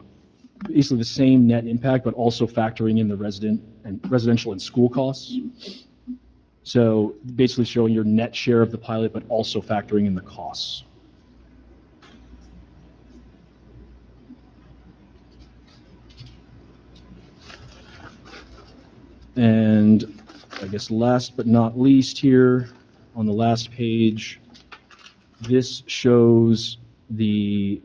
basically the same net impact, but also factoring in the residential and school costs. So basically showing your net share of the pilot, but also factoring in the costs. And I guess last but not least here, on the last page, this shows the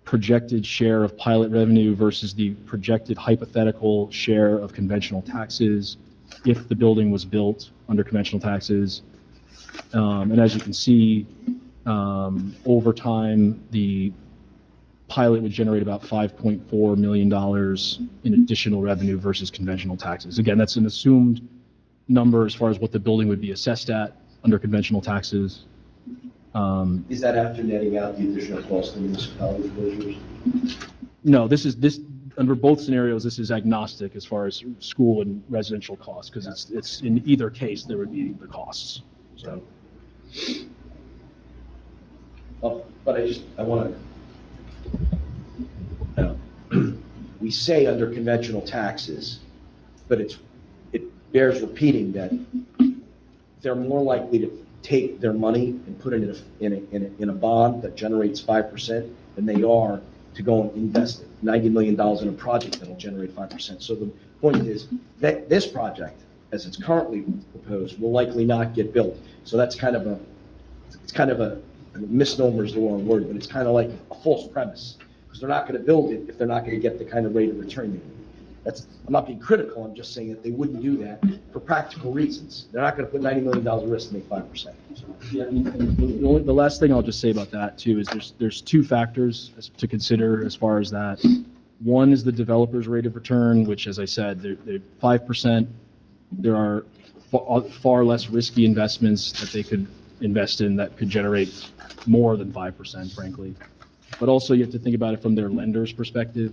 projected share of pilot revenue versus the projected hypothetical share of conventional taxes if the building was built under conventional taxes. And as you can see, over time, the pilot would generate about $5.4 million in additional revenue versus conventional taxes. Again, that's an assumed number as far as what the building would be assessed at under conventional taxes. Is that after netting out the additional cost of municipality closures? No, this under both scenarios, this is agnostic as far as school and residential costs, because it's in either case there would be the costs. So, But I want to, we say under conventional taxes, but it bears repeating that they're more likely to take their money and put it in a bond that generates 5% than they are to go and invest $90 million in a project that'll generate 5%. So the point is that this project, as it's currently proposed, will likely not get built. So that's kind of a misnomer is the wrong word, but it's kind of like a false premise, because they're not going to build it if they're not going to get the kind of rate of return they need. I'm not being critical, I'm just saying that they wouldn't do that for practical reasons. They're not going to put $90 million of risk to make 5%. yeah, and the last thing I'll just say about that too is there's two factors to consider as far as that. One is the developer's rate of return, which, as I said, they're 5%. There are far less risky investments that they could invest in that could generate more than 5%, frankly. But also you have to think about it from their lender's perspective.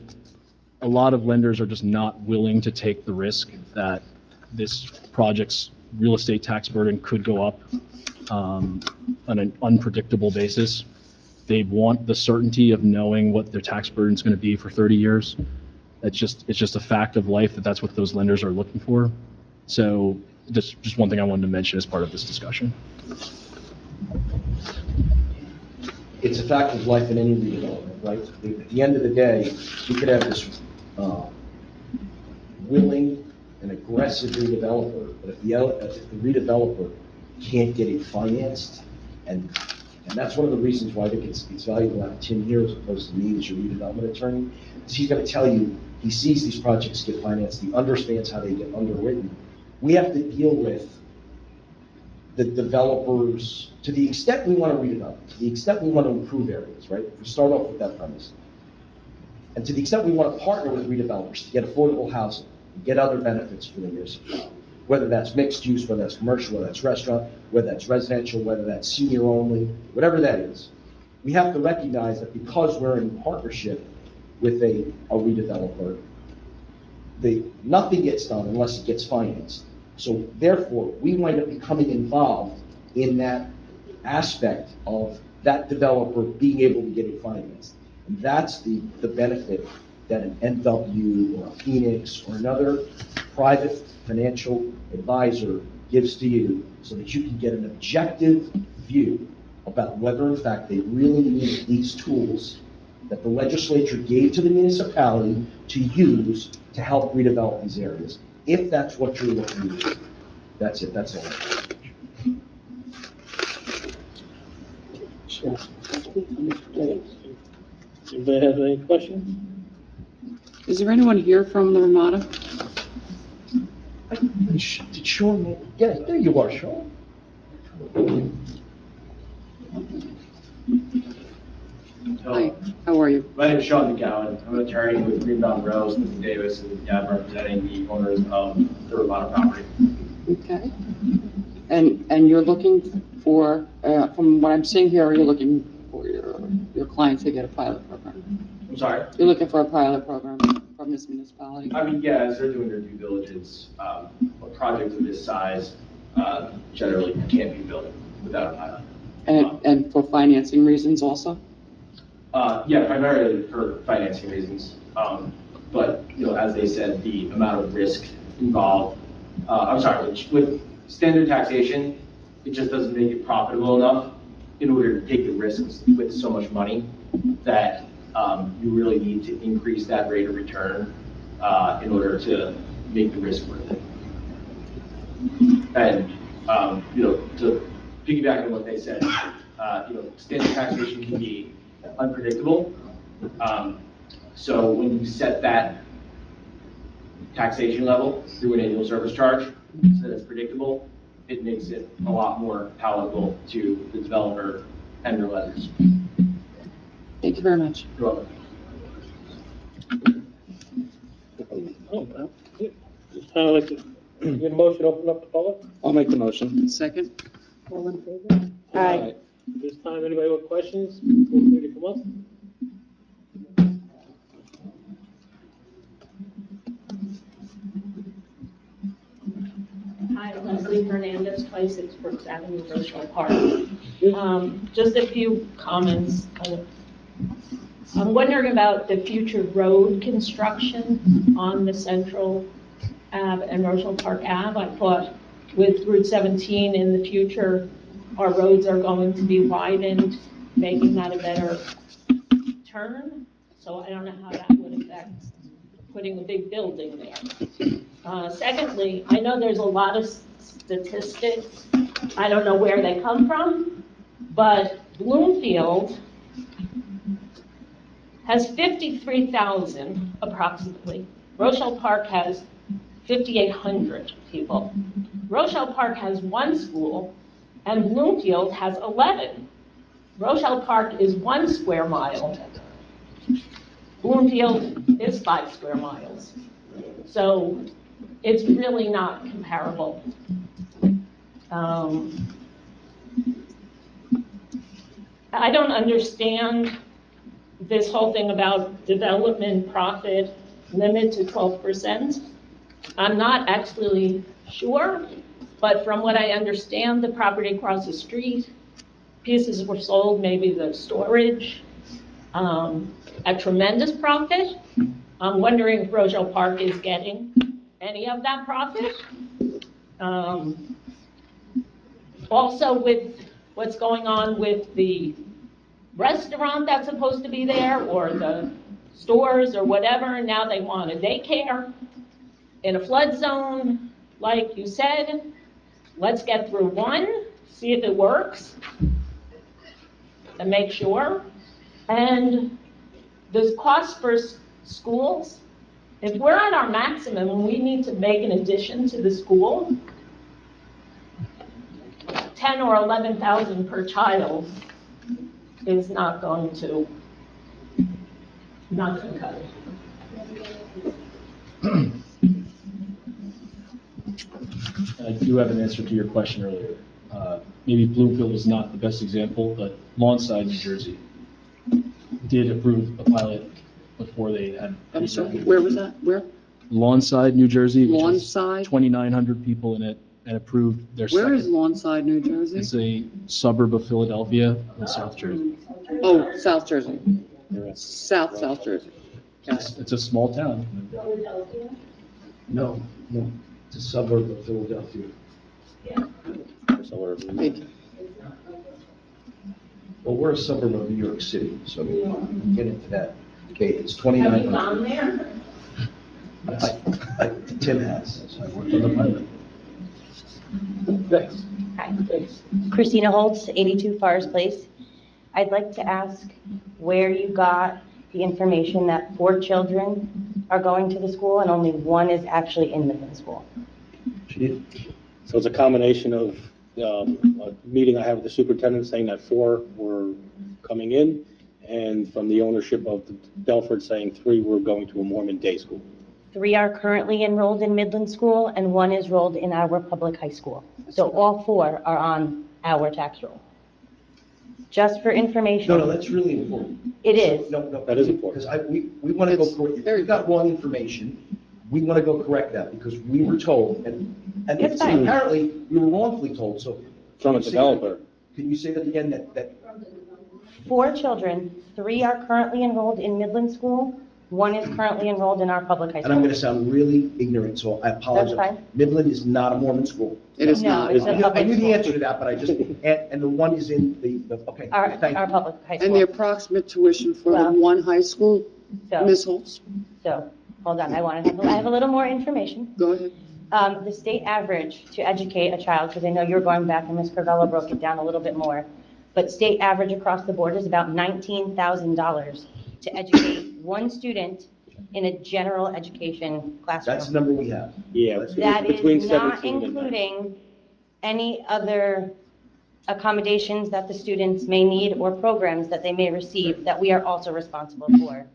A lot of lenders are just not willing to take the risk that this project's real estate tax burden could go up on an unpredictable basis. They want the certainty of knowing what their tax burden is going to be for 30 years. It's just a fact of life that that's what those lenders are looking for. So just one thing I wanted to mention as part of this discussion. It's a fact of life in any redevelopment, right? At the end of the day, you could have this willing and aggressive redeveloper, but if the redeveloper can't get it financed, and that's one of the reasons why I think it's valuable to have Tim here as opposed to me as your redevelopment attorney, is he's going to tell you he sees these projects get financed, he understands how they get underwritten. We have to deal with the developers, to the extent we want to redevelop, to the extent we want to improve areas, right? If we start off with that premise. And to the extent we want to partner with redevelopers to get affordable housing, get other benefits for the municipality, whether that's mixed use, whether that's commercial, whether that's restaurant, whether that's residential, whether that's senior only, whatever that is, we have to recognize that because we're in partnership with a redeveloper, nothing gets done unless it gets financed. So therefore, we wind up becoming involved in that aspect of that developer being able to get it financed. And that's the benefit that an NW or a Phoenix or another private financial advisor gives to you, so that you can get an objective view about whether in fact they really need these tools that the legislature gave to the municipality to use to help redevelop these areas. If that's what you're looking to do, that's it, that's all. Anybody have any questions? Is there anyone here from the Ramada? Did Sean, yeah, there you are, Sean. Hi, how are you? My name is Sean McGowan. I'm an attorney with Greenbaum Rose, Mr. Davis, and I'm representing the owners of the Ramada property. Okay. And you're looking for, from what I'm seeing here, you're looking for your client to get a pilot program? I'm sorry? You're looking for a pilot program from this municipality? I mean, yeah, as they're doing their due diligence, a project of this size generally can't be built without a pilot. And for financing reasons also? Yeah, primarily for financing reasons. But, you know, as they said, the amount of risk involved, with standard taxation, it just doesn't make it profitable enough in order to take the risks with so much money that you really need to increase that rate of return in order to make the risk worth it. And, to piggyback on what they said, standard taxation can be unpredictable. So when you set that taxation level through an annual service charge, so that it's predictable, it makes it a lot more palatable to the developer and their lenders. Thank you very much. You're welcome. Oh, well, like to get a motion, open up the public. I'll make the motion. Second? All in favor? Aye. This time, anybody with questions, feel free to come up. Hi, Leslie Hernandez, 26 Brooks Avenue, Rochelle Park. Just a few comments. I'm wondering about the future road construction on the Central Ave and Rochelle Park Ave. I thought with Route 17 in the future, our roads are going to be widened, making that a better turn. So I don't know how that would affect putting a big building there. Secondly, I know there's a lot of statistics. I don't know where they come from, but Bloomfield has 53,000 approximately. Rochelle Park has 5,800 people. Rochelle Park has one school, and Bloomfield has 11. Rochelle Park is 1 square mile. Bloomfield is 5 square miles. So it's really not comparable. I don't understand this whole thing about development profit limit to 12%. I'm not actually sure, but from what I understand, the property across the street, pieces were sold, maybe the storage, at tremendous profit. I'm wondering if Rochelle Park is getting any of that profit. Also with what's going on with the restaurant that's supposed to be there, or the stores or whatever, and now they want a daycare in a flood zone, like you said. Let's get through one, see if it works, and make sure. And the cost for schools, if we're at our maximum and we need to make an addition to the school, 10 or 11,000 per child is not going to cut it. I do have an answer to your question earlier. Maybe Bloomfield was not the best example, but Lawnside, New Jersey, did approve a pilot before they had. I'm sorry, where was that? Where? Lawnside, New Jersey, which has Lawnside? 2,900 people in it, and approved their Where second. is Lawnside, New Jersey? It's a suburb of Philadelphia in South Jersey. Oh, South Jersey. South Jersey. It's a small town. No, it's a suburb of Philadelphia. Thank you. Well, we're a suburb of New York City, so we can get into that. Okay, it's Have you 2,900. gone there? Tim has, so I worked on the pilot. Thanks. Hi. Christina Holtz, 82 Forest Place. I'd like to ask where you got the information that 4 children are going to the school and only 1 is actually in the school. So it's a combination of a meeting I had with the superintendent saying that 4 were coming in, and from the ownership of the Belford saying 3 were going to a Mormon day school. 3 are currently enrolled in Midland School and 1 is enrolled in our public high school. So all 4 are on our tax roll. Just for information. No, that's really important. It is. No, That is important. Because we want to go, if we got wrong information, we want to go correct that, because we were told, and It's fine. apparently, we were wrongfully told, so. From a Can you say developer. that- Can you say that again, that 4 children, 3 are currently enrolled in Midland School, 1 is currently enrolled in our public high and I'm school. going to sound really ignorant, so I apologize. That's fine. Midland is not a Mormon school. It is No, not. it's a I public knew the school. answer to that, but I just, and the one is in the okay, thank Our you. public high And the school. approximate tuition for the Well- one high school, So- Ms. Holtz? So hold on, I have a little more information. Go ahead. The state average to educate a child, because I know you're going back and Ms. Carvello broke it down a little bit more, but state average across the board is about $19,000 to educate one student in a general education classroom. That's the number we have. Yeah. That between is not 17 and 19. including any other accommodations that the students may need or programs that they may receive that we are also responsible for.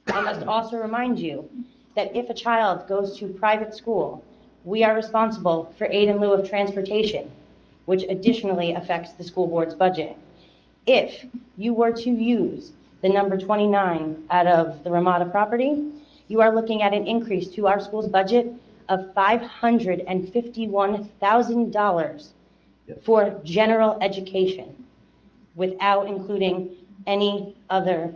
I must also remind you that if a child goes to private school, we are responsible for aid in lieu of transportation, which additionally affects the school board's budget. If you were to use the number 29 out of the Ramada property, you are looking at an increase to our school's budget of $551,000 for general education, without including any other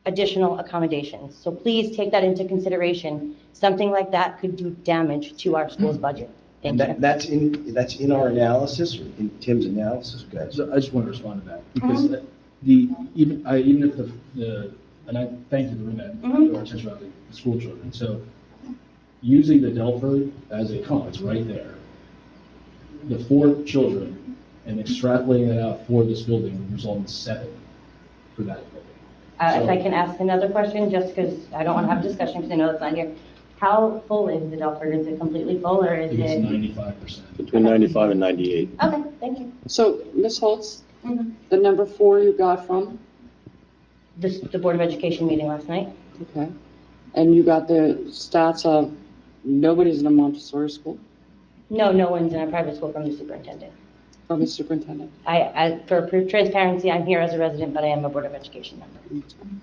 additional accommodations. So please take that into consideration. Something like that could do damage to our school's budget. Thank you. That's in our analysis, or in Tim's analysis, guys. So I just want to respond to that, because even if and I thank you for bringing that to our attention about the school children. So using the Delford as a comp, it's right there. The 4 children and extrapolating that out for this building would result in 7 for that building. If I can ask another question, just because I don't want to have a discussion, because I know it's not here. How full is the Delford? Is it completely full, or is I think it? it's 95%. Between 95 and 98. Okay, thank you. So, Ms. Holtz, the number 4 you got from? The Board of Education meeting last night. Okay. And you got the stats of nobody's in a Montessori school? No, no one's in a private school from the superintendent. From the superintendent? For transparency, I'm here as a resident, but I am a Board of Education member.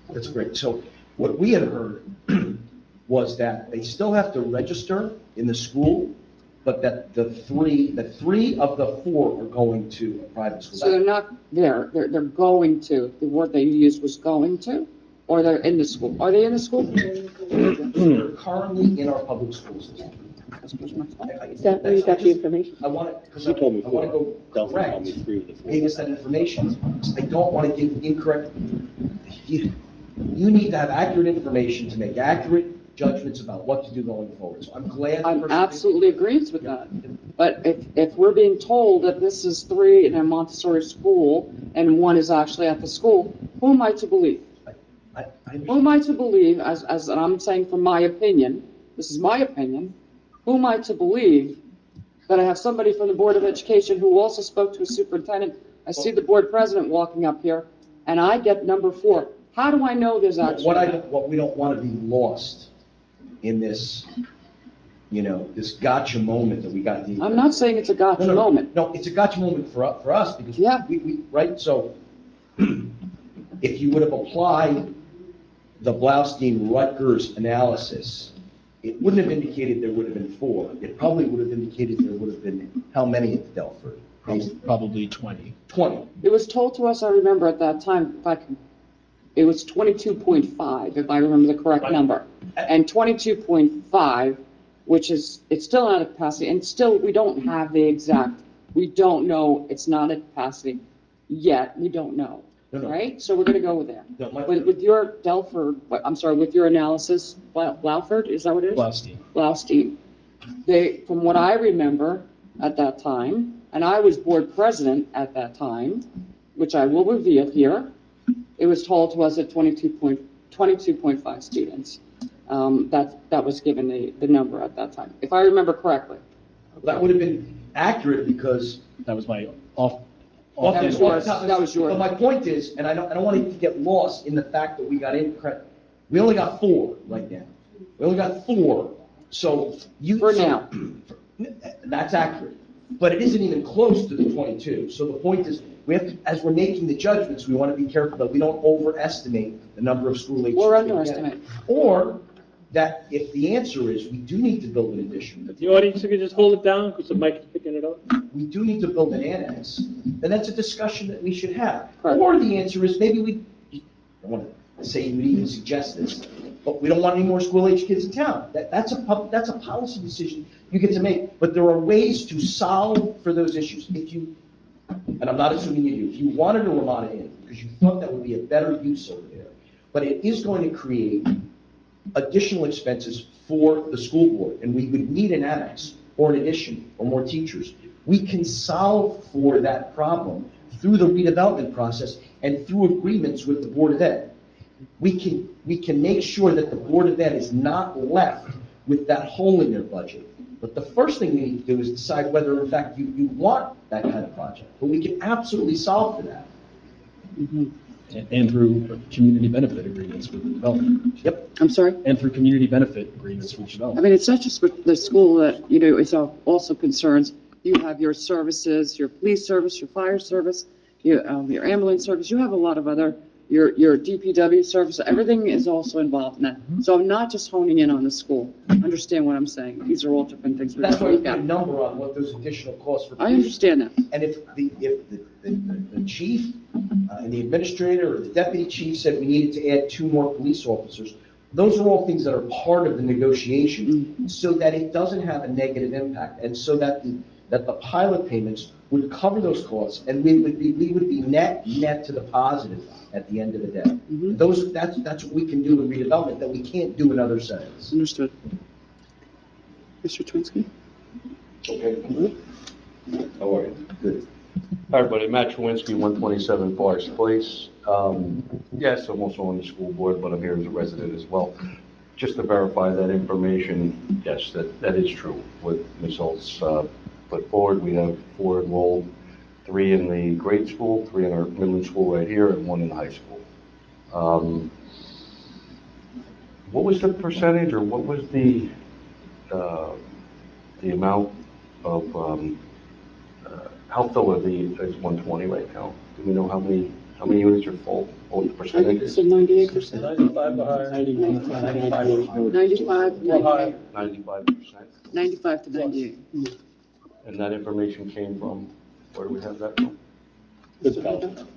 That's great. So what we had heard was that they still have to register in the school, but that the three of the 4 are going to a private school. So they're not there, they're going to, the word they used was going to, or they're in the school? Are they in the school? They're currently in our public school system. Is that where you got the information? I want to, because She told me I want to 4. go Delphi correct. told me 3 of the 4. Gave us that information. I don't want to give incorrect. You need to have accurate information to make accurate judgments about what to do going forward. So I'm glad. I'm absolutely agrees with that. But if we're being told that this is 3 in a Montessori school and 1 is actually at the school, who am I to believe? Who am I to believe, and I'm saying from my opinion, this is my opinion, who am I to believe that I have somebody from the Board of Education who also spoke to a superintendent? I see the board president walking up here, and I get number 4. How do I know there's actually? What we don't want to be lost in this, this gotcha moment that we got. I'm not saying it's a gotcha moment. No, it's a gotcha moment for us because we right. So if you would have applied the Blaustein-Rutgers analysis, it wouldn't have indicated there would have been 4. It probably would have indicated there would have been how many at Delford? Probably 20. 20. It was told to us, I remember at that time, it was 22.5, if I remember the correct number. And 22.5, which is, it's still not at capacity, and still we don't have the exact, we don't know, it's not at capacity yet, we don't know. No. Right? So we're going to go with that. No, With your Delford, with your analysis, Blauford, is that what it is? Blaustein. From what I remember at that time, and I was board president at that time, which I will reveal here, it was told to us at 22.5 students. That was given the number at that time, if I remember correctly. That would have been accurate because that was my off. That was yours. But my point is, and I don't want to get lost in the fact that we got we only got 4 right now. We only got 4. So for now, that's accurate. But it isn't even close to the 22. So the point is, we have to, as we're making the judgments, we want to be careful that we don't overestimate the number of school age. Or underestimate. Or that if the answer is we do need to build an addition. The audience could just hold it down because the mic is picking it up. We do need to build an annex, then that's a discussion that we should have. Or the answer is maybe I don't want to say you would even suggest this, but we don't want any more school-age kids in town. That's a policy decision you get to make. But there are ways to solve for those issues. And I'm not assuming you do, if you wanted a Ramada in, because you thought that would be a better use over there, but it is going to create additional expenses for the school board, and we would need an annex or an addition or more teachers. We can solve for that problem through the redevelopment process and through agreements with the Board of Ed. We can make sure that the Board of Ed is not left with that hole in their budget. But the first thing we need to do is decide whether, in fact, you want that kind of project. But we can absolutely solve for that. And through community benefit agreements with the developer. Yep. I'm sorry? And through community benefit agreements with the developer. I mean, it's not just with the school that, you know, it's also concerns. You have your services, your police service, your fire service, your ambulance service. You have a lot of other, your DPW service. Everything is also involved in that. So I'm not just honing in on the school. Understand what I'm saying? These are all different things. That's why we put a number on what those additional costs for. I understand that. And if the chief and the administrator or the deputy chief said we needed to add 2 more police officers, those are all things that are part of the negotiation so that it doesn't have a negative impact and so that the pilot payments would cover those costs and we would be net to the positive at the end of the day. That's what we can do in redevelopment that we can't do in other settings. Understood. Mr. Twinsky? Okay. How are you? Good. Hi, everybody. Matt Chewinski, 127 Forest Place. Yes, I'm also on the school board, but I'm here as a resident as well. Just to verify that information, yes, that is true. What Ms. Holtz put forward, we have 4 enrolled, 3 in the grade school, 3 in our middle school right here, and 1 in the high school. What was the percentage, or what was the amount of how full are the, it's 120 right now? Do we know how many units are full? What the percentage is? 98%. 95 or higher. 95, 95%. 95 to 98. And that information came from, where do we have that from? The development,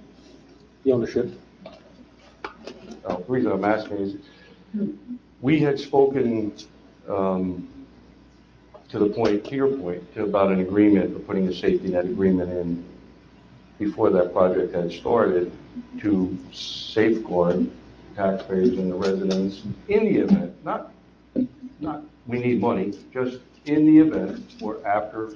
the ownership. The reason I'm asking is, we had spoken to your point, about an agreement, or putting a safety net agreement in before that project had started to safeguard taxpayers and the residents in the event, not we need money, just in the event or after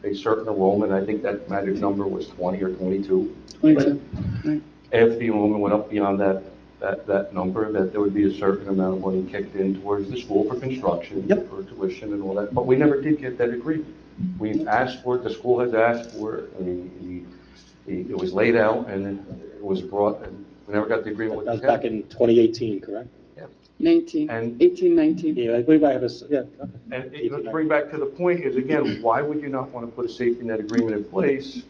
a certain enrollment. I think that magic number was 20 or 22. 22. Right. If the enrollment went up beyond that number, that there would be a certain amount of money kicked in towards the school for construction, for tuition and all that, but we never did get that agreement. We've asked for it, the school has asked for it, it was laid out and it was brought, and we never got the agreement. That was back in 2018, correct? 18, 19. Yeah, I believe I have And let's bring back to the point is, again, why would you not want to put a safety net agreement in place?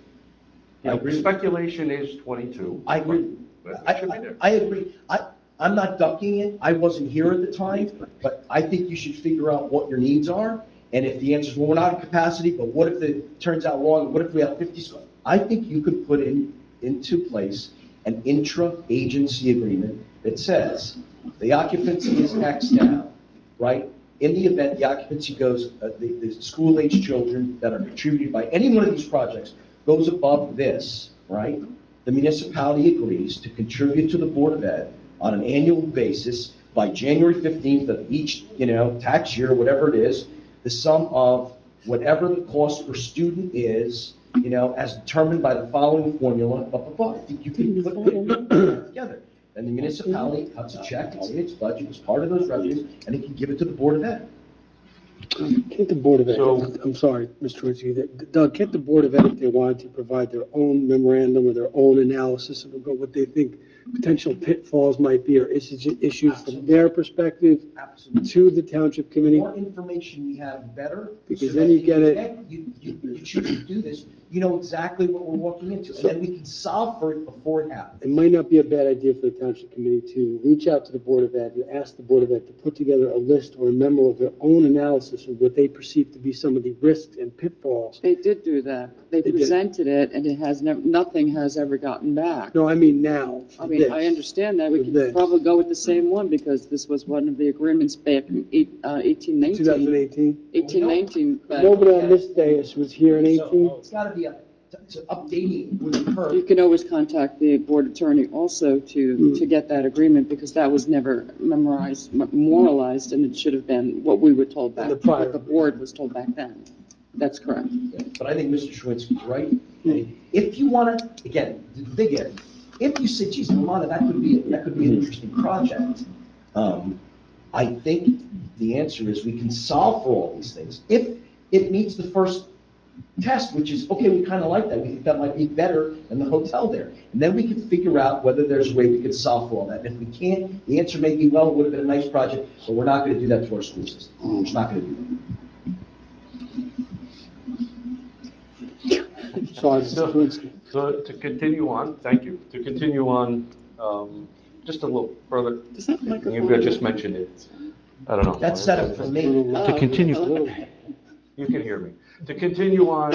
You know, speculation is 22. I agree. I agree. I'm not ducking it. I wasn't here at the time, but I think you should figure out what your needs are. And if the answer is, well, we're not at capacity, but what if it turns out wrong? What if we have 50 schools? I think you could put into place an intra-agency agreement that says the occupancy is X now, right? In the event the occupancy goes, the school-age children that are contributed by any one of these projects goes above this, right? The municipality agrees to contribute to the Board of Ed on an annual basis by January 15th of each, tax year, whatever it is, the sum of whatever the cost per student is, as determined by the following formula, blah, blah, blah. I think you can put it together. And the municipality cuts a check, it's in its budget, as part of those revenues, and it can give it to the Board of Ed. Can't the Board of Ed, I'm sorry, Mr. Twinsky, Doug, can't the Board of Ed, if they wanted to provide their own memorandum or their own analysis of what they think potential pitfalls might be or issues from their perspective to the Township Committee? The more information we have, the better. Because then you get it. You choose to do this, you know exactly what we're walking into, and then we can solve for it before it happens. It might not be a bad idea for the Township Committee to reach out to the Board of Ed and ask the Board of Ed to put together a list or a memo of their own analysis of what they perceive to be some of the risks and pitfalls. They did do that. They presented it, and it has nothing has ever gotten back. No, I mean now. I mean, I understand that. We can probably go with the same one because this was one of the agreements back in 1819. 2018? 1819. Nobody on this dais was here in 18? It's gotta be to updating would occur. You can always contact the board attorney also to get that agreement, because that was never memorialized, and it should have been what we were told back, what the board was told back then. That's correct. But I think Mr. Schwinsky's right. If you want to, again, the big area, if you say, geez, Ramona, that could be an interesting project, I think the answer is we can solve for all these things. If it meets the first test, which is, okay, we kind of like that. We think that might be better than the hotel there. And then we can figure out whether there's a way we could solve for all that. And if we can't, the answer may be, well, it would have been a nice project, but we're not going to do that to our school system. We're just not going to do that. So to continue on, thank you, to continue on, just a little further, maybe I just mentioned it, I don't know. That's set up for me. To continue, you can hear me. To continue on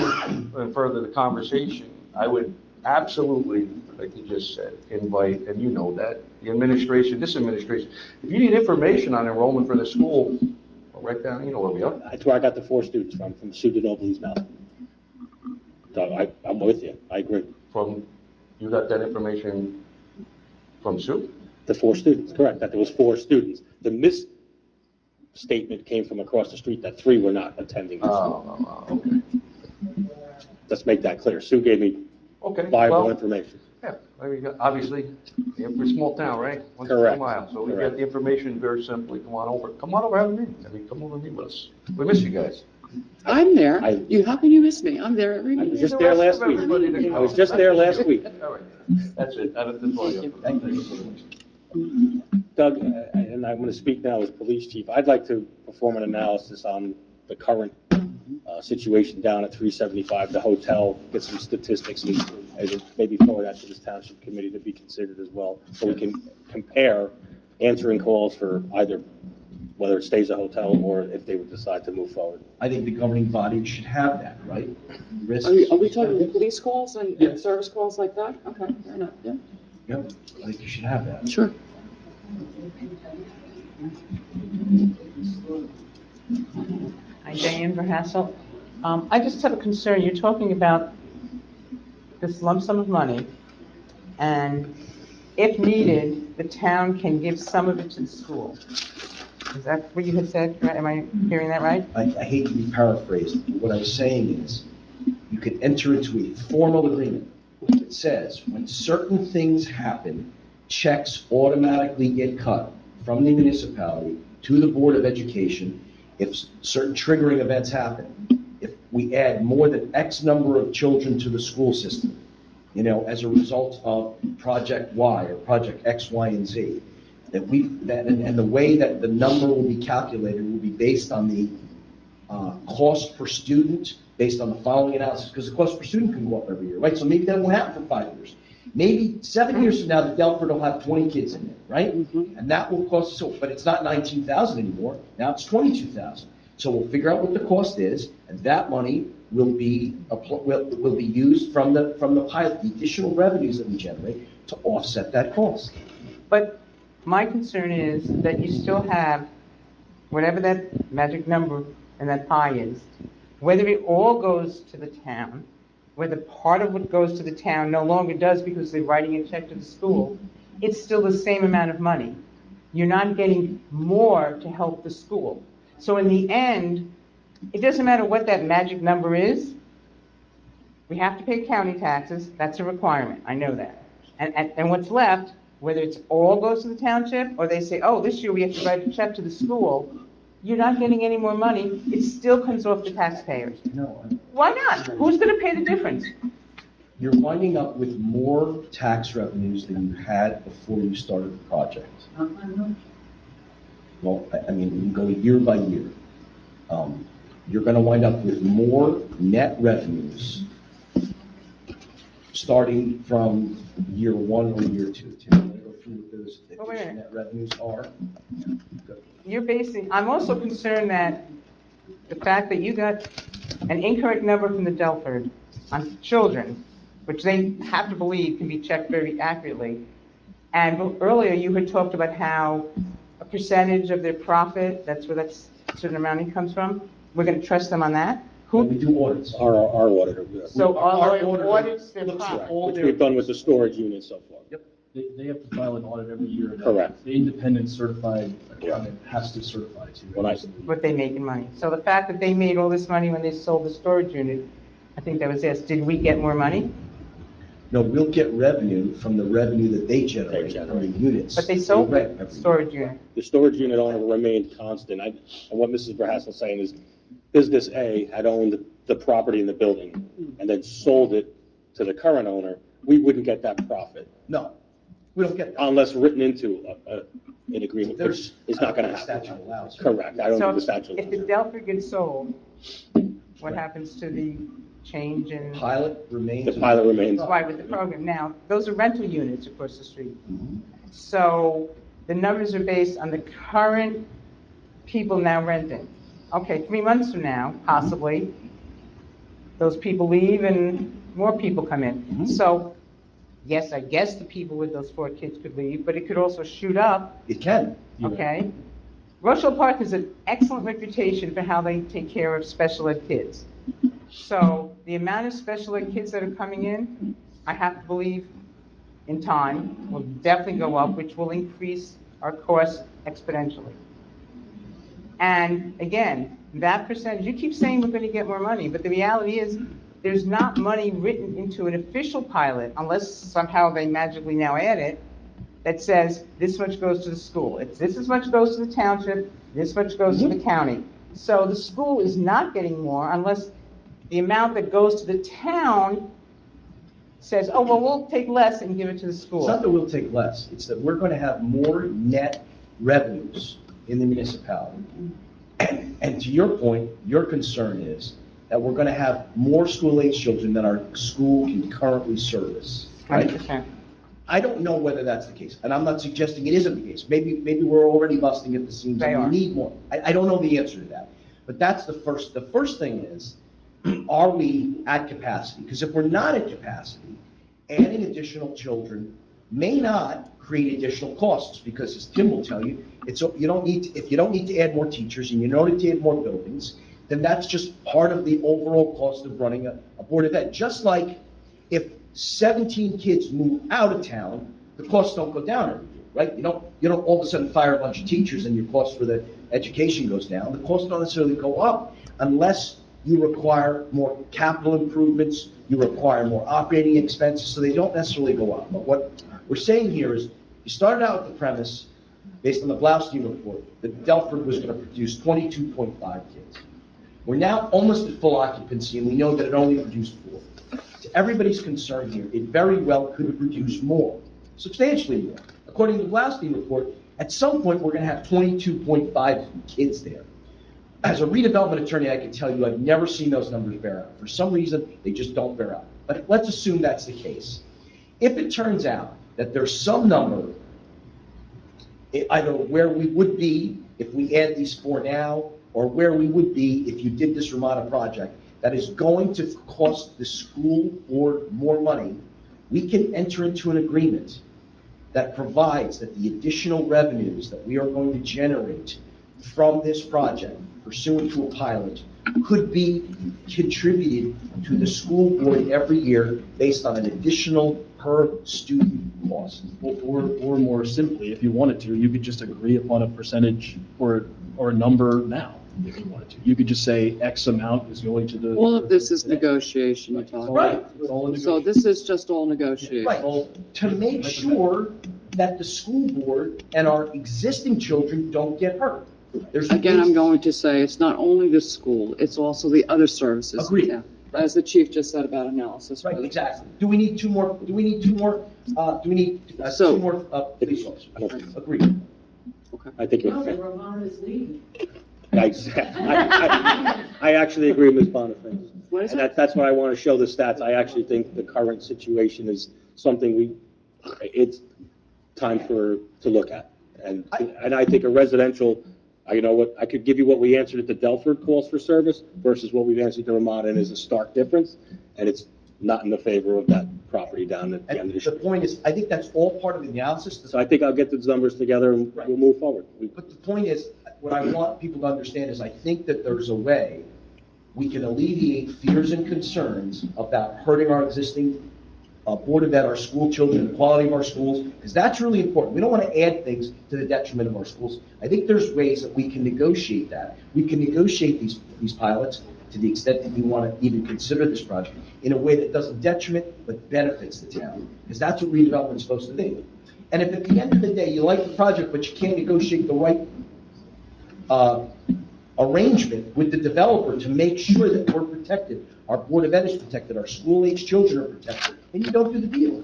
and further the conversation, I would absolutely, like you just said, invite, and you know that, the administration, this administration, if you need information on enrollment for the school, well, right down, you know where we are. That's where I got the 4 students from Sue DeNoble's mouth. So I'm with you, I agree. You got that information from Sue? The 4 students, correct, that there was 4 students. The misstatement came from across the street that 3 were not attending the school. Okay. Let's make that clear. Sue gave me viable information. Yeah, I mean, obviously, we're a small town, right? Once in a Correct. while, so we Correct. get the information very simply. Come on over, have a meeting. I mean, come over and meet with us. We miss you guys. I'm there. How can you miss me? I'm there every I meeting. was just there last week. I was just there last week. All right, that's it. That's all you. Thank you. Doug, and I'm going to speak now as police chief, I'd like to perform an analysis on the current situation down at 375, the hotel, get some statistics, and maybe forward that to this township committee to be considered as well, so we can compare answering calls for either whether it stays a hotel or if they would decide to move forward. I think the governing body should have that, right? Risks. Are we talking police calls and service calls like that? Okay, fair enough, yeah. Yep, I think you should have that. Sure. Hi, Diane Verhassel. I just have a concern. You're talking about this lump sum of money, and if needed, the town can give some of it to the school. Is that what you had said? Right? Am I hearing that right? I hate to be paraphrased, but what I'm saying is, you could enter into a formal agreement that says, when certain things happen, checks automatically get cut from the municipality to the Board of Education. If certain triggering events happen, if we add more than X number of children to the school system, as a result of Project Y or Project X, Y, and Z, and the way that the number will be calculated will be based on the cost per student, based on the following analysis, because the cost per student can go up every year, right? So maybe that won't happen for 5 years. Maybe 7 years from now, the Delford will have 20 kids in it, right? And that will cost, but it's not 19,000 anymore. Now it's 22,000. So we'll figure out what the cost is, and that money will be used from the pilot, the additional revenues that we generate to offset that cost. But my concern is that you still have whatever that magic number and that pie is, whether it all goes to the town, whether part of what goes to the town no longer does because they're writing a check to the school, it's still the same amount of money. You're not getting more to help the school. So in the end, it doesn't matter what that magic number is. We have to pay county taxes. That's a requirement. I know that. And what's left, whether it's all goes to the township or they say, oh, this year we have to write a check to the school, you're not getting any more money. It still comes off the taxpayers. No. Why not? Who's going to pay the difference? You're winding up with more tax revenues than you had before you started the project. Well, I mean, we can go year by year. You're going to wind up with more net revenues starting from year 1 or year 2. Tim, you want to go through what those additional net revenues are? I'm also concerned that the fact that you got an incorrect number from the Delford on children, which they have to believe can be checked very accurately. And earlier you had talked about how a percentage of their profit, that's where that certain amount comes from, we're going to trust them on that. We do audits. Our auditor. Yeah. So Our our auditor audits, their looks at pro- all Which their. we've done with the storage units so far. Yep. They have to file an audit every year. and Correct. The independent certified accountant has to certify to. When I- what they make in money. So the fact that they made all this money when they sold the storage unit, I think that was asked, did we get more money? No, we'll get revenue from the revenue that they generate from the units. But they sold rent the every year. storage unit. The storage unit owner remained constant. And what Mrs. Verhassel is saying is, Business A had owned the property in the building and then sold it to the current owner. We wouldn't get that profit No, we don't get that. unless written into an agreement, which There's, is not going to I don't think the happen. statute allows it. Correct. I don't So think the statute. if the Delphi gets sold, what happens to the change in? Pilot remains. The pilot remains. Why with the program? Now, those are rental units across the street. So the numbers are based on the current people now renting. Okay, 3 months from now, possibly, those people leave and more people come in. So, yes, I guess the people with those 4 kids could leave, but it could also shoot up, It can. okay? Rochelle Park has an excellent reputation for how they take care of special ed kids. So the amount of special ed kids that are coming in, I have to believe in time will definitely go up, which will increase our cost exponentially. And again, that percentage, you keep saying we're going to get more money, but the reality is there's not money written into an official pilot unless somehow they magically now add it that says this much goes to the school. It's this much goes to the township, this much goes to the county. So the school is not getting more unless the amount that goes to the town says, oh, well, we'll take less and give it to the It's school. not that we'll take less, it's that we're going to have more net revenues in the municipality. And to your point, your concern is that we're going to have more school-age children than our school can currently service, right? 100%. I don't know whether that's the case, and I'm not suggesting it isn't the case. Maybe we're already busting at the seams They and are. we need more. I don't know the answer to that. But that's the first. The first thing is, are we at capacity? Because if we're not at capacity, adding additional children may not create additional costs, because as Tim will tell you, if you don't need to add more teachers and you don't need to add more buildings, then that's just part of the overall cost of running a board event. Just like if 17 kids move out of town, the costs don't go down every year, right? You don't all of a sudden fire a bunch of teachers and your cost for the education goes down. The costs don't necessarily go up unless you require more capital improvements, you require more operating expenses, so they don't necessarily go up. But what we're saying here is, you started out with the premise, based on the Blaustein report, that Delford was going to produce 22.5 kids. We're now almost at full occupancy, and we know that it only produced 4. To everybody's concern here, it very well could produce more, substantially more. According to the Blaustein report, at some point, we're going to have 22.5 kids there. As a redevelopment attorney, I can tell you I've never seen those numbers bear out. For some reason, they just don't bear out. But let's assume that's the case. If it turns out that there's some number, either where we would be if we add these 4 now, or where we would be if you did this Ramada project, that is going to cost the school board more money, we can enter into an agreement that provides that the additional revenues that we are going to generate from this project pursuant to a pilot could be contributed to the school board every year based on an additional per student cost. Or more simply, if you wanted to, you could just agree upon a percentage or a number now, if you wanted to. You could just say X amount is going to the. All of this is negotiation, you're talking about. It's all a So this is just all negotiation. Right, to make sure that the school board and our existing children don't get hurt. Again, I'm going to say it's not only the school, it's also the other services. Agreed. Yeah. As the chief just said about analysis. Right, exactly. Do we need 2 more, do we need 2 more police officers? Agreed. I think No, you're. Ramon is leaving. I actually agree with Ms. Bonifaz. What is And it? that's why I want to show the stats. I actually think the current situation is something it's time to look at. And I think a residential, you know what, I could give you what we answered at the Delford calls for service versus what we've answered to Ramada, and is a stark difference. And it's not in the favor of that property down at the end of the The street. point is, I think that's all part of the analysis. So I think I'll get those numbers together and we'll move forward. But the point is, what I want people to understand is I think that there's a way we can alleviate fears and concerns about hurting our existing Board of Ed, our school children, the quality of our schools, because that's really important. We don't want to add things to the detriment of our schools. I think there's ways that we can negotiate that. We can negotiate these pilots to the extent that we want to even consider this project in a way that doesn't detriment but benefits the town, because that's what redevelopment is supposed to be. And if at the end of the day you like the project but you can't negotiate the right arrangement with the developer to make sure that we're protected, our Board of Ed is protected, our school-age children are protected, then you don't do the deal.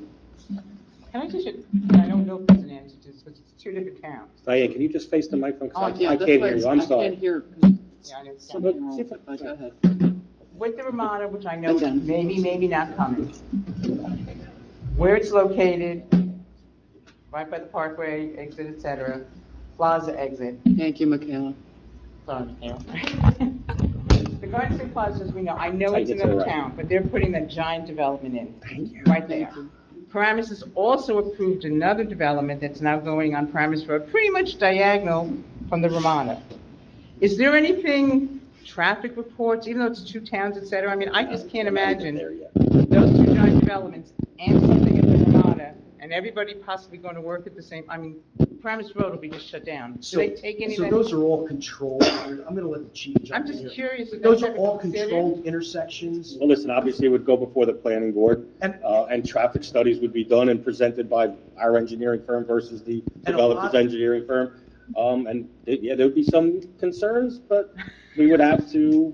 Can I just, I don't know if there's an answer to this, but it's two different towns. Diane, can you just face the microphone? 'Cause Yeah, I that's can't why hear you, it's- I'm I sorry. can't hear. Yeah, I know. Something wrong, but go ahead. With the Ramada, which I know maybe not coming, where it's located, right by the Parkway exit, et cetera, Plaza exit. Thank you, Michaela. Sorry, Michaela. The Garden State Plaza, as we know, I know it's It's another all right. town, but they're putting that giant development in, right there. Paramus has also approved another development that's now going on Paramus Road, pretty much diagonal from the Ramada. Is there anything, traffic reports, even though it's two towns, et cetera, I mean, I just can't imagine those two giant developments and something in the Ramada, and everybody possibly going to work at the same, I mean, Paramus Road will be just shut down. Do they take any of So that? those are all controlled, I'm gonna let the chief jump I'm in just here. curious if Those that's are all ever considered. controlled intersections. Well, listen, obviously it would go before the planning board, and traffic studies would be done and presented by our engineering firm versus the And a developer's lot- engineering firm. Yeah, there would be some concerns, but we would have to,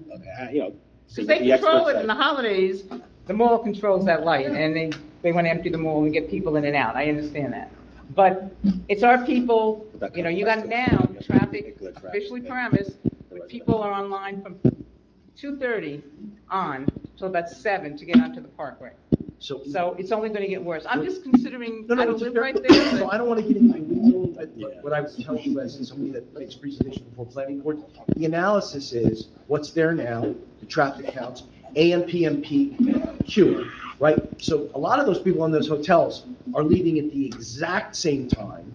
see Because what they the control experts it say. in the holidays, the mall controls that light, and they want to empty the mall and get people in and out, I understand that. But it's our people, you got now traffic officially Paramus, but people are online from 2:30 on till about 7 to get onto the Parkway. So it's only going to get worse. I'm just considering, I don't live right there, So but I don't want to get into legal, but what I was telling you as somebody that makes presentation before planning board, the analysis is what's there now, the traffic counts, AM, PM, peak, Q, right? So a lot of those people in those hotels are leaving at the exact same time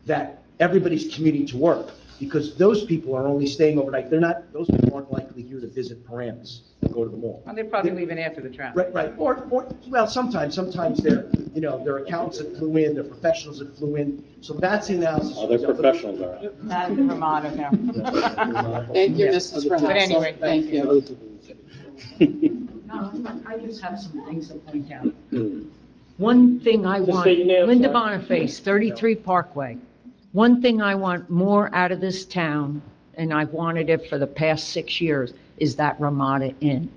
that everybody's commuting to work, because those people are only staying overnight. Those people aren't likely here to visit Paramus and go to the mall. they're probably leaving after the traffic. Right, well, sometimes they're, they're accountants that flew in, they're professionals that flew in, so that's the analysis. Oh, they're professionals, all right. Not in the Ramada, no. Thank you, Yeah. Mrs. But Rahassa. anyway, Thank you. No, I just have some things to point out. One thing I Just want, say your name, Linda sir. Boniface, 33 Parkway. One thing I want more out of this town, and I've wanted it for the past 6 years, is that Ramada Inn.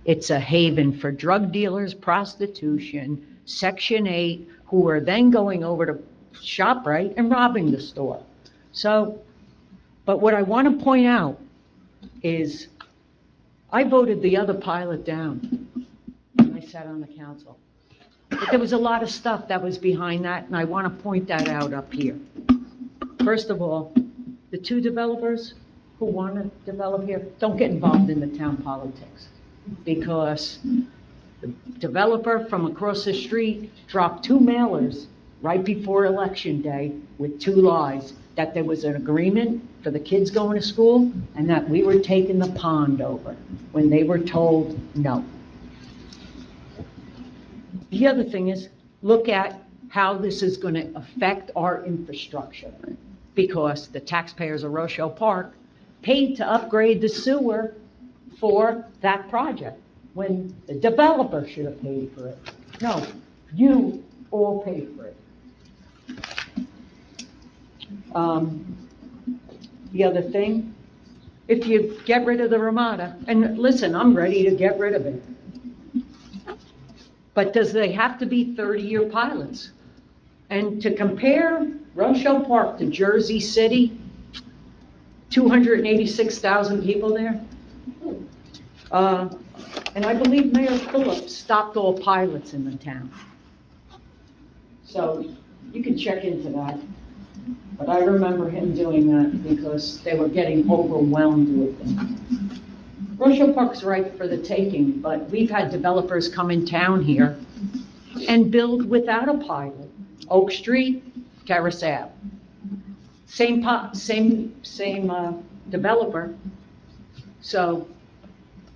It's a haven for drug dealers, prostitution, Section 8, who are then going over to ShopRite and robbing the store. So, but what I want to point out is I voted the other pilot down when I sat on the council. But there was a lot of stuff that was behind that, and I want to point that out up here. First of all, the two developers who want to develop here, don't get involved in the town politics, because the developer from across the street dropped 2 mailers right before Election Day with 2 lies, that there was an agreement for the kids going to school and that we were taking the pond over, when they were told no. The other thing is, look at how this is going to affect our infrastructure, because the taxpayers of Rochelle Park paid to upgrade the sewer for that project, when the developer should have paid for it. No, you all paid for it. The other thing, if you get rid of the Ramada, and listen, I'm ready to get rid of it. But does they have to be 30-year pilots? And to compare Rochelle Park to Jersey City, 286,000 people there. And I believe Mayor Phillips stopped all pilots in the town. So you can check into that. But I remember him doing that because they were getting overwhelmed with them. Rochelle Park's ripe for the taking, but we've had developers come in town here and build without a pilot. Oak Street, Terrace Ave. Same developer. So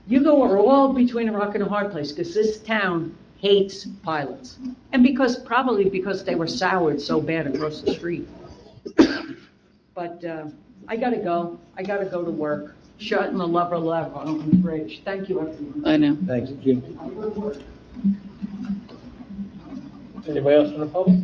You go are all between a rock and a hard place, because this town hates pilots. And probably because they were soured so bad across the street. But I gotta go. I gotta go to work. Shutting the lever on the bridge. Thank you, everyone. I know. Thank you. Anybody else from the public?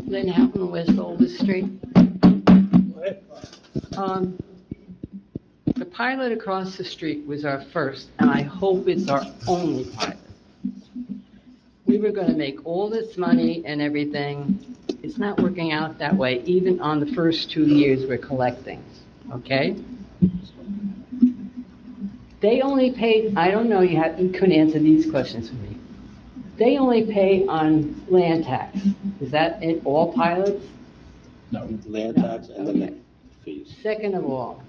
Lynn Houghton, West Oldest Street. The pilot across the street was our first, and I hope it's our only pilot. We were gonna make all this money and everything. It's not working out that way, even on the first 2 years we're collecting, okay? They only paid, I don't know, you couldn't answer these questions for me. They only pay on land tax. Is that in all pilots? No, land tax and then the fees. Second of all,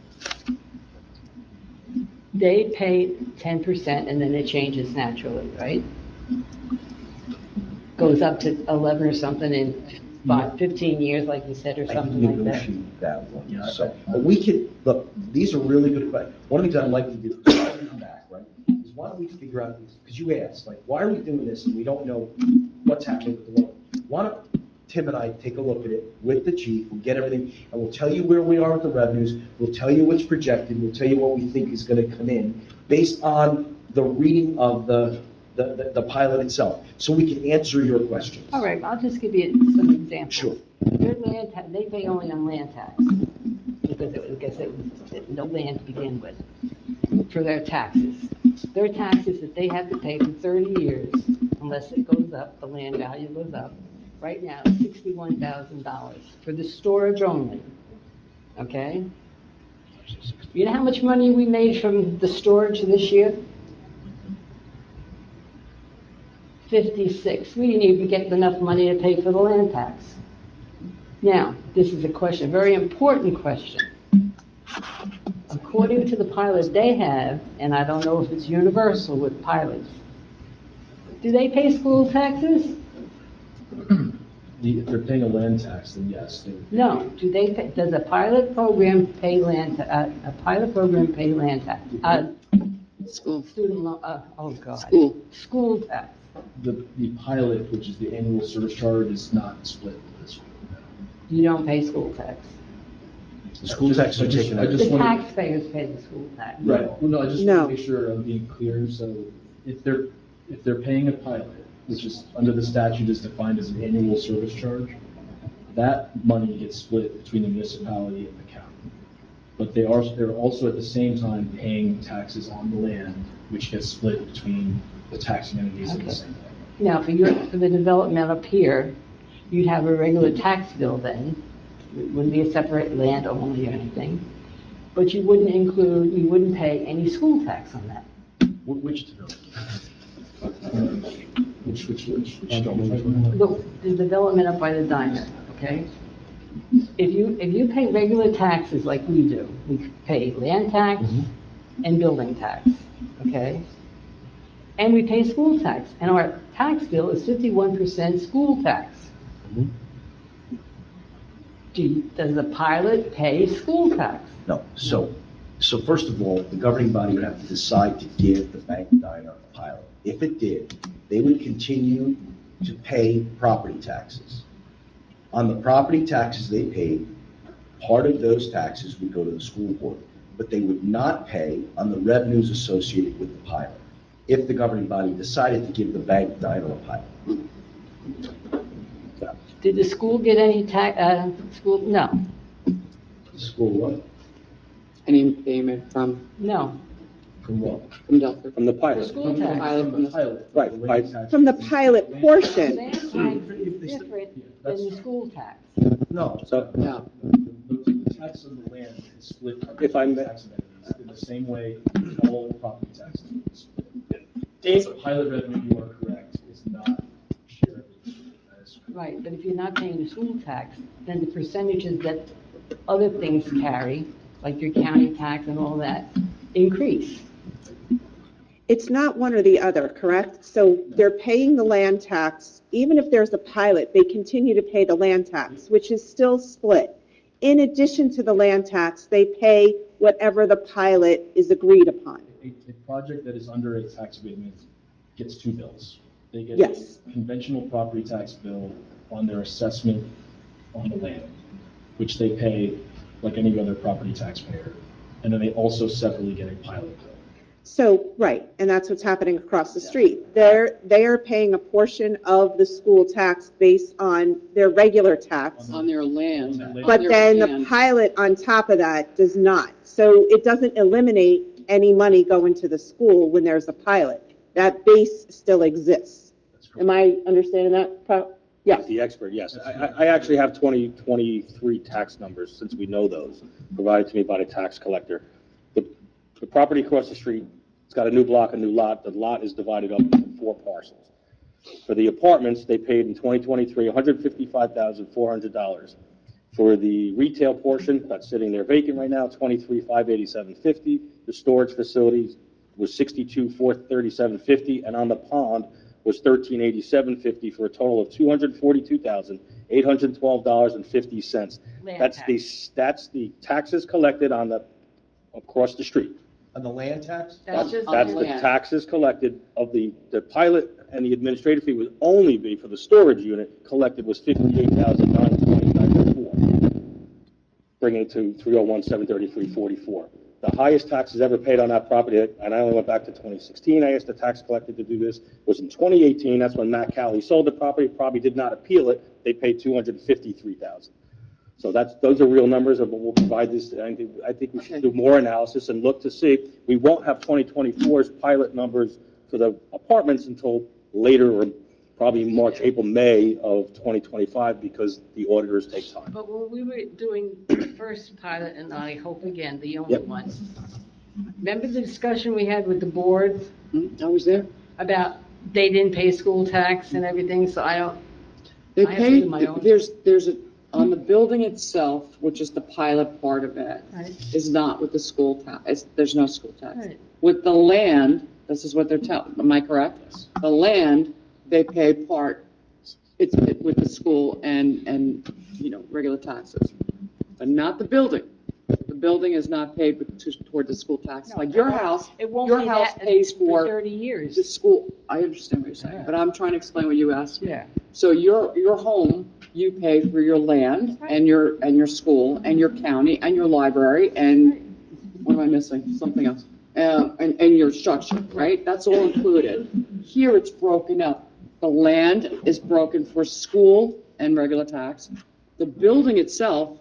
they pay 10% and then it changes naturally, right? Goes up to 11 or something in 15 years, like you said, or something like that. I can negotiate that one, so, but we can, look, these are really good questions. One of the things I'd like to do, is when we come back, right, is why don't we figure out these, because you asked, like, why are we doing this and we don't know what's happening with the loan? Why don't Tim and I take a look at it with the chief, we'll get everything, and we'll tell you where we are with the revenues, we'll tell you what's projected, we'll tell you what we think is gonna come in, based on the reading of the pilot itself, so we can answer your questions. All right, I'll just give you some examples. Sure. Their land they pay only on land tax, because it was no land to begin with, for their taxes. Their taxes that they have to pay for 30 years, unless it goes up, the land value goes up, right now, $61,000 for the storage only, okay? You know how much money we made from the storage this year? 56. We didn't even get enough money to pay for the land tax. Now, this is a question, a very important question. According to the pilot they have, and I don't know if it's universal with pilots, do they pay school taxes? If they're paying a land tax, then yes. No. Do they pay, does a pilot program pay land, a pilot program pay land tax? School. Student loan, oh God. School tax. The pilot, which is the annual service charge, is not split with the school. You don't pay school tax. The school tax are taken out. The taxpayers pay the school tax. Right, well, no, I just want to make sure I'm being clear, so if they're paying a pilot, which is under the statute is defined as an annual service charge, that money gets split between the municipality and the county. But they're also at the same time paying taxes on the land, which gets split between the taxing entities at the same time. Now, for the development up here, you'd have a regular tax bill then. It wouldn't be a separate land only or anything. But you wouldn't pay any school tax on that. Which development? Which The development up by the diner, okay? If you pay regular taxes like we do, we pay land tax and building tax, okay? And we pay school tax, and our tax bill is 51% school tax. Does the pilot pay school tax? No, so first of all, the governing body would have to decide to give the bank diner a pilot. If it did, they would continue to pay property taxes. On the property taxes they paid, part of those taxes would go to the school board, but they would not pay on the revenues associated with the pilot, if the governing body decided to give the bank diner a pilot. Did the school get any school? No. The school what? Any payment from? No. From what? From Delta. From the pilot. School tax. From the pilot. Right. From the pilot portion. Land tax is different than the school tax. No. So, No. The tax on the land is split If I may- tax entities in the same way all property taxes are split. Dave? So pilot revenue, you are correct, is not shared. Right, but if you're not paying the school tax, then the percentages that other things carry like your county tax and all that, increase. It's not one or the other, correct? So they're paying the land tax, even if there's a pilot, they continue to pay the land tax, which is still split. In addition to the land tax, they pay whatever the pilot is agreed upon. A project that is under a tax abatement gets two bills. They get Yes. a conventional property tax bill on their assessment on the land, which they pay like any other property taxpayer. And then they also separately get a pilot bill. So, right, and that's what's happening across the street. They are paying a portion of the school tax based on their regular tax. On their land. But then the pilot on top of that does not. So it doesn't eliminate any money going to the school when there's a pilot. That base still exists. Am I understanding that? Yes. The expert, yes. I actually have 2023 tax numbers, since we know those, provided to me by the tax collector. The property across the street, it's got a new block, a new lot. The lot is divided up into 4 parcels. For the apartments, they paid in 2023 $155,400. For the retail portion, that's sitting there vacant right now, $23,587.50. The storage facilities was $62,437.50, and on the pond was $13,87.50 for a total of $242,812.50. That's the taxes collected on the across the street. On the land tax? That's the taxes collected of the pilot, and the administrative fee would only be for the storage unit collected was $58,929.04, bringing it to $301,733.44. The highest taxes ever paid on that property, and I only went back to 2016, I asked the tax collector to do this, was in 2018, that's when Matt Cowley sold the property, probably did not appeal it, they paid $253,000. So those are real numbers, and we'll provide this. I think we should do more analysis and look to see. We won't have 2024's pilot numbers for the apartments until later, or probably March, April, May of 2025, because the auditors take time. But when we were doing the first pilot, and I hope again, the only one, remember the discussion we had with the board? I was there. About they didn't pay school tax and everything, so I don't. They I have to do my pay, own. there's a, on the building itself, which is the pilot part of it, Right. is not with the school tax, there's no school tax. Right. With the land, this is what they're telling, am I correct? The land, they pay part, it's with the school and, regular taxes, but not the building. The building is not paid toward the school tax. Like your house, It won't your be house that pays for for 30 years. the school, I understand what you're saying, but I'm trying to explain what you asked me. Yeah. So your home, you pay for your land and your school and your county and your library and, what am I missing? Something else. And your structure, right? That's all included. Here it's broken up. The land is broken for school and regular tax. The building itself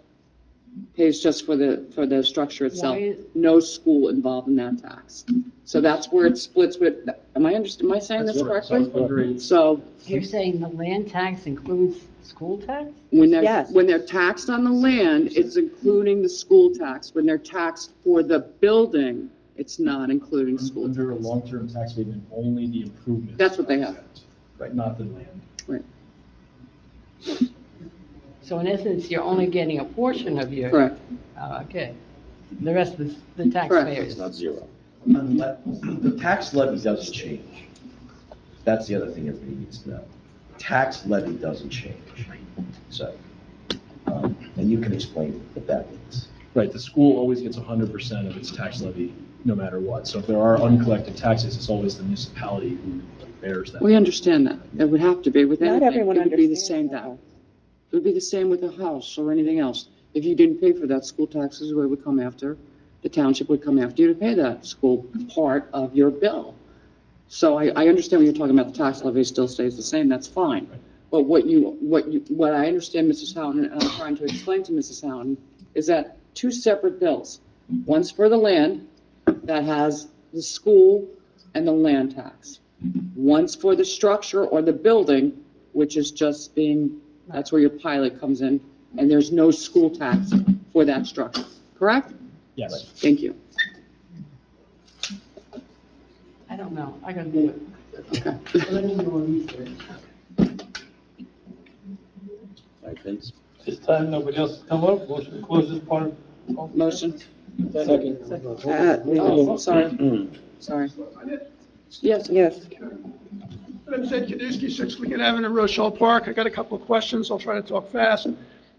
pays just for the structure itself. No school involved in that tax. So that's where it splits with, am I saying this correctly? So You're saying the land tax includes school tax? when they're taxed on the land, it's including the school tax. When they're taxed for the building, it's not including school tax. Under a long-term tax abatement, only the improvements. That's what they have. Right, not the land. Right. So in essence, you're only getting a portion of your. Correct. Okay. The rest of the taxpayers. It's not zero. The tax levy doesn't change. That's the other thing everybody needs to know. Tax levy doesn't change. So, and you can explain what that means. Right, the school always gets 100% of its tax levy, no matter what. So if there are uncollected taxes, it's always the municipality who bears that. We understand that. It would have to be with Not anything. everyone It would be the understands same that. thing. It would be the same with a house or anything else. If you didn't pay for that, school taxes would come after, the township would come after you to pay that school part of your bill. So I understand when you're talking about the tax levy still stays the same, that's fine. But what I understand, Mrs. Houghton, and I'm trying to explain to Mrs. Houghton, is that 2 separate bills. One's for the land that has the school and the land tax. One's for the structure or the building, which is just that's where your pilot comes in, and there's no school tax for that structure, correct? Yes. Thank you. I don't know. I gotta do it. Okay. Let me do more research. This time, nobody else has come up, motion to close this part. Motion. Second. Sorry. Yes. I'm Sid Kaduski, 6 Lincoln Avenue, Rochelle Park. I got a couple of questions. I'll try to talk fast.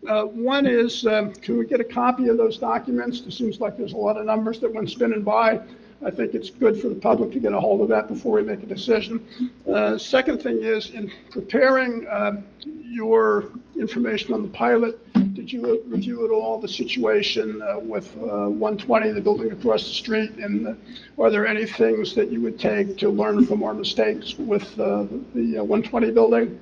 One is, can we get a copy of those documents? It seems like there's a lot of numbers that went spinning by. I think it's good for the public to get a hold of that before we make a decision. Second thing is, in preparing your information on the pilot, did you review at all the situation with 120, the building across the street? And are there any things that you would take to learn from our mistakes with the 120 building?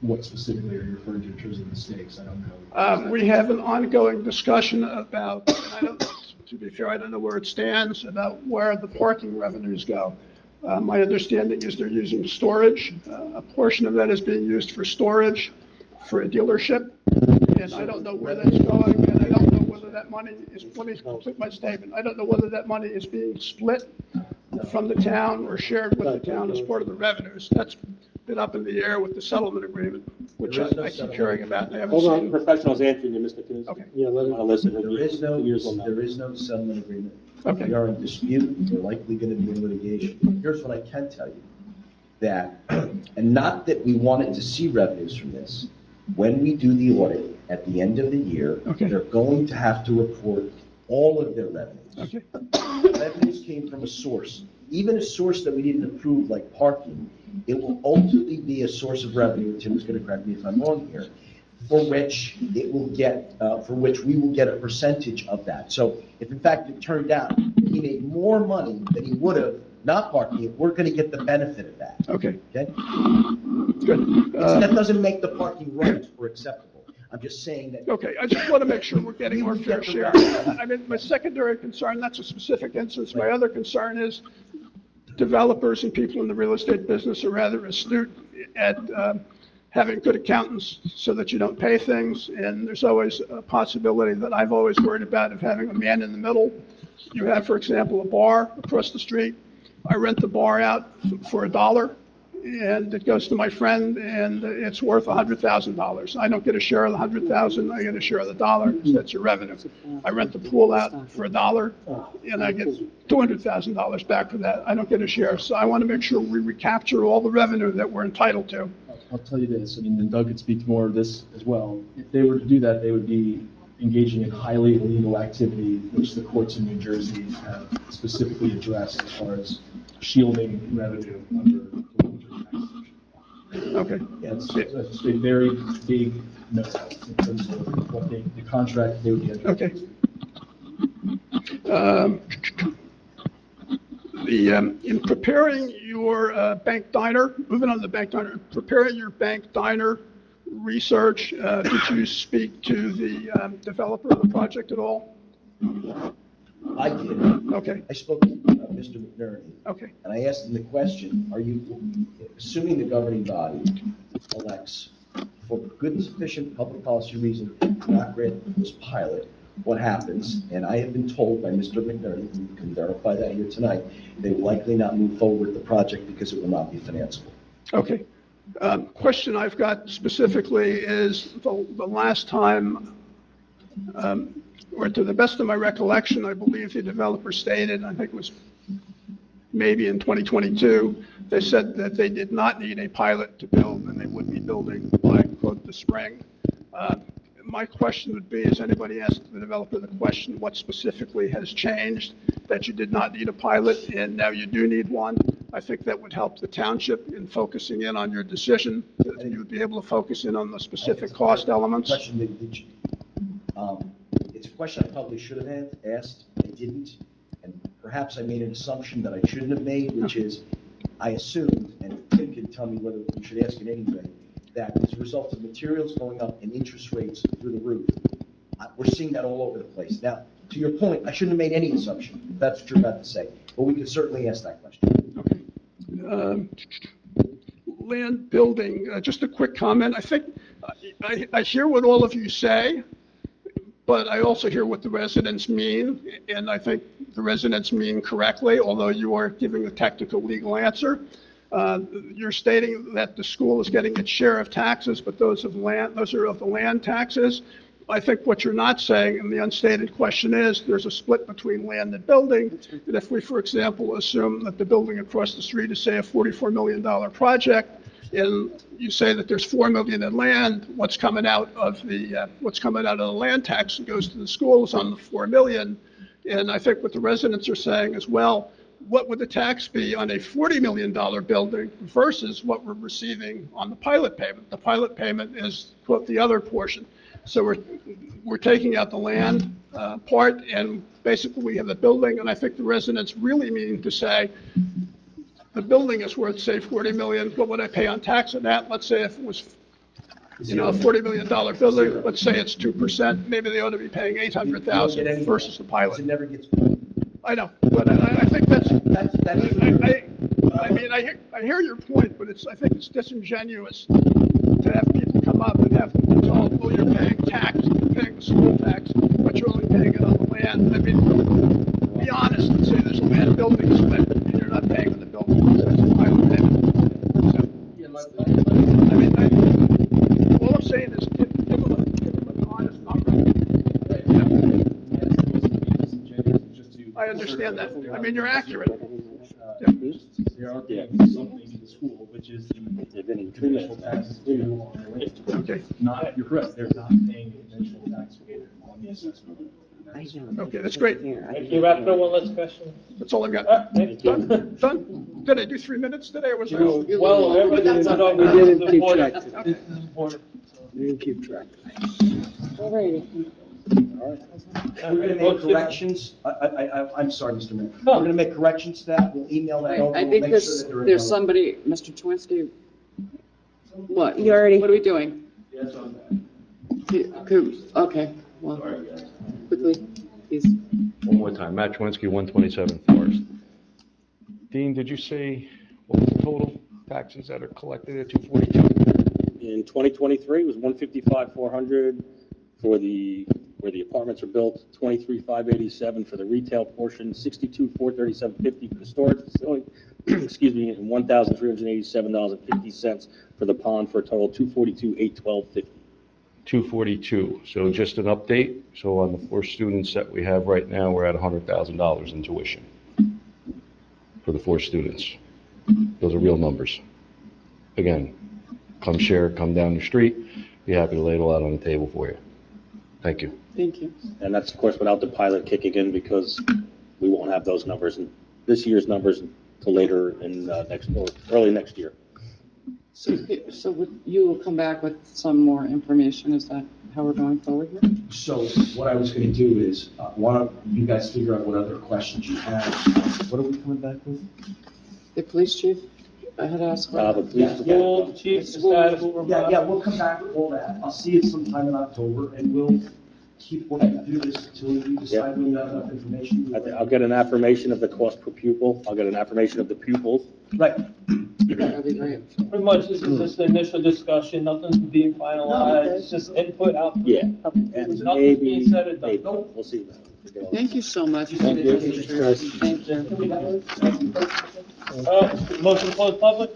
What specifically are you referring to in terms of mistakes? I don't know. We have an ongoing discussion about, to be fair, I don't know where it stands, about where the parking revenues go. My understanding is they're using storage. A portion of that is being used for storage for a dealership, and I don't know where that's going, and I don't know whether that money is, let me complete my statement. I don't know whether that money is being split from the town or shared with the town as part of the revenues. That's been up in the air with the settlement agreement, which I keep hearing about. I haven't Hold on, seen. professionals answering you, Mr. Knudsen. Okay. Yeah, let him listen. There is no settlement agreement. Okay. We are in dispute, we're likely going to be in litigation. Here's what I can tell you, that, and not that we wanted to see revenues from this, when we do the audit at the end of the year, they're going to have to report all of their revenues. Okay. Revenues came from a source, even a source that we didn't approve, like parking. It will ultimately be a source of revenue, Tim's going to correct me if I'm wrong here, for which it will get, for which we will get a percentage of that. So if in fact it turned out he made more money than he would have not parking it, we're going to get the benefit of that. Okay. Okay? Good. That doesn't make the parking right or acceptable. I'm just saying that. Okay, I just want to make sure we're getting our fair share. I mean, my secondary concern, that's a specific instance. My other concern is developers and people in the real estate business are rather astute at having good accountants so that you don't pay things. And there's always a possibility that I've always worried about of having a man in the middle. You have, for example, a bar across the street. I rent the bar out for $1, and it goes to my friend, and it's worth $100,000. I don't get a share of the $100,000. I get a share of the $1, because that's your revenue. I rent the pool out for $1, and I get $200,000 back for that. I don't get a share. So I want to make sure we recapture all the revenue that we're entitled to. I'll tell you this, I mean, and Doug could speak more of this as well. If they were to do that, they would be engaging in highly illegal activity, which the courts in New Jersey have specifically addressed as far as shielding revenue under the New Jersey taxation. Okay. That's a very big no in terms of what the contract they would be entering. Okay. In preparing your bank diner, moving on to the bank diner, preparing your bank diner research, did you speak to the developer of the project at all? I did. Okay. I spoke to Mr. McNerney. Okay. And I asked him the question, are you, assuming the governing body elects for good sufficient public policy reason to not grant this pilot, what happens? And I have been told by Mr. McNerney, who can verify that here tonight, they will likely not move forward with the project because it will not be financeable. Okay. Question I've got specifically is the last time, or to the best of my recollection, I believe the developer stated, I think it was maybe in 2022, they said that they did not need a pilot to build, and they would be building by, quote, the spring. My question would be, has anybody asked the developer the question, what specifically has changed that you did not need a pilot and now you do need one? I think that would help the township in focusing in on your decision. You would be able to focus in on the specific cost elements. It's a question I probably should have asked. I didn't. And perhaps I made an assumption that I shouldn't have made, which is I assumed, and Tim can tell me whether we should ask it anyway, that as a result of materials going up and interest rates through the roof, we're seeing that all over the place. Now, to your point, I shouldn't have made any assumption, if that's what you're about to say, but we could certainly ask that question. Okay. Land building, just a quick comment. I think I hear what all of you say, but I also hear what the residents mean, and I think the residents mean correctly, although you are giving a technical legal answer. You're stating that the school is getting its share of taxes, but those are of the land taxes. I think what you're not saying, and the unstated question is, there's a split between land and building. And if we, for example, assume that the building across the street is, say, a $44 million project, and you say that there's $4 million in land, what's coming out of the land tax and goes to the schools on the $4 million. And I think what the residents are saying as well, what would the tax be on a $40 million building versus what we're receiving on the pilot payment? The pilot payment is, quote, the other portion. So we're taking out the land part, and basically we have the building, and I think the residents really mean to say, the building is worth, say, $40 million, what would I pay on tax on that? Let's say if it was, a $40 million building, let's say it's 2%, maybe they ought to be paying $800,000 versus the pilot. It never gets. I know, but I think I hear your point, but I think it's disingenuous to have people come up and have them be told, well, you're paying tax, you're paying the school tax, but you're only paying it on the land. I mean, be honest and say there's a land building split, and you're not paying for the building, because that's a pilot payment. So, all I'm saying is give them an honest number. I understand that. I mean, you're accurate. There are something in the school, which is the conventional taxes due. Okay. Not, you're correct, they're not paying the conventional tax rate on the assessment. Okay, that's great. Thank you, Raphael, one last question. That's all I've got. Done? Did I do 3 minutes today, or was I? Well, everything's done. We didn't keep track. Okay. We didn't keep track. All right. We're gonna make corrections. I'm sorry, Mr. Mayor. We're gonna make corrections to that. We'll email that over. I We'll think make there's, sure that they're there's available. somebody, Mr. Twinsky. What? You already- What are we doing? Yes, I'm back. Okay, well, quickly, please. One more time, Matt Chwinsky, 127 Forest. Dean, did you say what was the total taxes that are collected at 242? In 2023, it was 155,400 for where the apartments are built, 23,587 for the retail portion, 62,437.50 for the storage facility, excuse me, and $1,387.50 for the pond, for a total of 242,812.50. 242. So just an update. So on the 4 students that we have right now, we're at $100,000 in tuition for the 4 students. Those are real numbers. Again, come share, come down the street. Be happy to lay it all out on the table for you. Thank you. Thank you. And that's, of course, without the pilot kicking in, because we won't have those numbers in this year's numbers until later in early next year. So you will come back with some more information, is that how we're going forward here? So what I was gonna do is, why don't you guys figure out what other questions you have? What are we coming back with? The police chief, I had asked. The police School chief, the status. Yeah, we'll come back with all that. I'll see you sometime in October, and we'll keep working through this until you decide when you have enough information. I'll get an affirmation of the cost per pupil. I'll get an affirmation of the pupils. Right. That'd be great. Pretty much, this is just the initial discussion, nothing's being finalized, just input, output. Yeah. Nothing's being said or done. We'll see. Thank you so much. Thank you. Thank you. Motion to close public?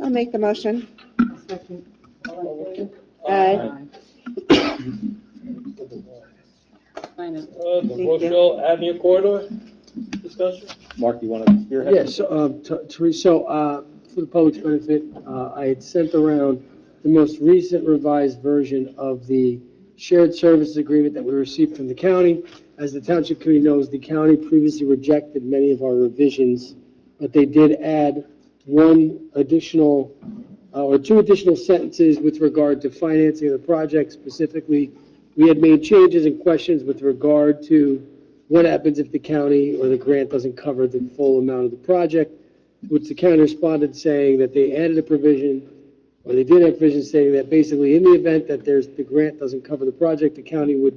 I'll make the motion. The Rochelle Avenue corridor discussion? Mark, you want to hear? Yes, Teresa, for the public's benefit, I had sent around the most recent revised version of the shared services agreement that we received from the county. As the Township Committee knows, the county previously rejected many of our revisions, but they did add one additional, or 2 additional sentences with regard to financing of the project. Specifically, we had made changes and questions with regard to what happens if the county or the grant doesn't cover the full amount of the project, which the county responded saying that they added a provision, or they did have a provision saying that basically in the event that the grant doesn't cover the project, the county would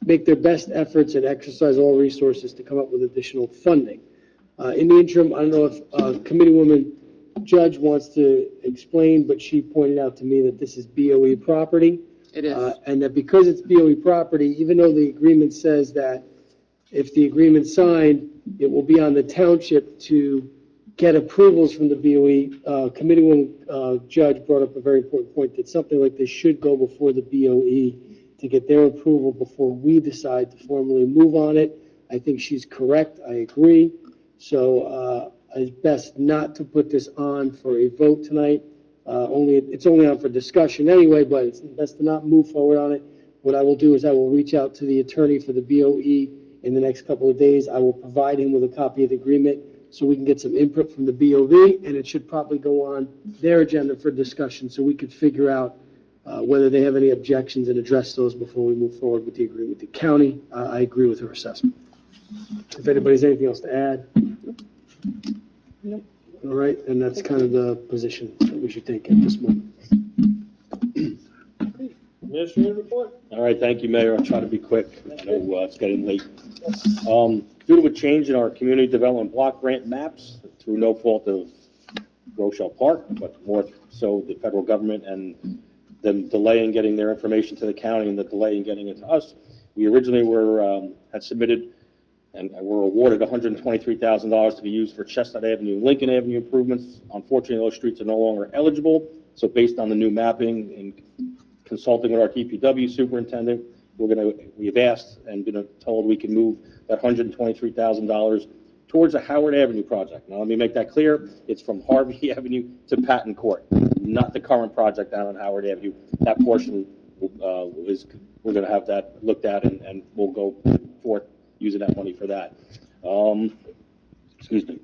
make their best efforts and exercise all resources to come up with additional funding. In the interim, I don't know if Committeewoman Judge wants to explain, but she pointed out to me that this is BOE property. It is. And that because it's BOE property, even though the agreement says that if the agreement's signed, it will be on the township to get approvals from the BOE. Committeewoman Judge brought up a very important point, that something like this should go before the BOE to get their approval before we decide to formally move on it. I think she's correct, I agree. So it's best not to put this on for a vote tonight. It's only on for discussion anyway, but it's best to not move forward on it. What I will do is I will reach out to the attorney for the BOE in the next couple of days. I will provide him with a copy of the agreement so we can get some input from the BOV, and it should probably go on their agenda for discussion so we could figure out whether they have any objections and address those before we move forward with the agreement. The county, I agree with her assessment. If anybody has anything else to add? Nope. All right, and that's kind of the position that we should take at this moment. Administrative report? All right, thank you, Mayor. I'll try to be quick. I know it's getting late. Due to a change in our community development block grant maps, through no fault of Rochelle Park, but more so the federal government and them delaying getting their information to the county and the delay in getting it to us, we originally had submitted and were awarded $123,000 to be used for Chestnut Avenue and Lincoln Avenue improvements. Unfortunately, those streets are no longer eligible. So based on the new mapping and consulting with our DPW superintendent, we've asked and been told we can move that $123,000 towards a Howard Avenue project. Now, let me make that clear. It's from Harvey Avenue to Patton Court, not the current project down on Howard Avenue. That portion we're going to have that looked at, and we'll go forth using that money for that. Excuse me.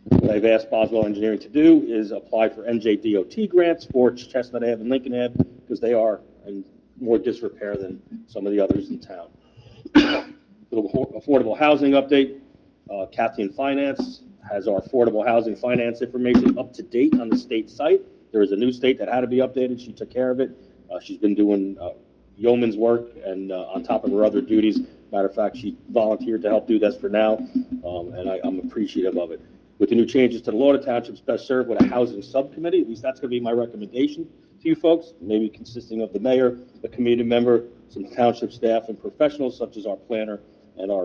What I've asked Boswell Engineering to do is apply for NJDOT grants for Chestnut Ave and Lincoln Ave because they are in more disrepair than some of the others in town. Little affordable housing update. Kathy in Finance has our affordable housing finance information up to date on the state site. There was a new state that had to be updated. She took care of it. She's been doing yeoman's work and on top of her other duties. Matter of fact, she volunteered to help do this for now, and I'm appreciative of it. With the new changes to the law, the township's best served with a housing subcommittee. At least that's going to be my recommendation to you folks, maybe consisting of the mayor, a community member, some township staff, and professionals such as our planner and our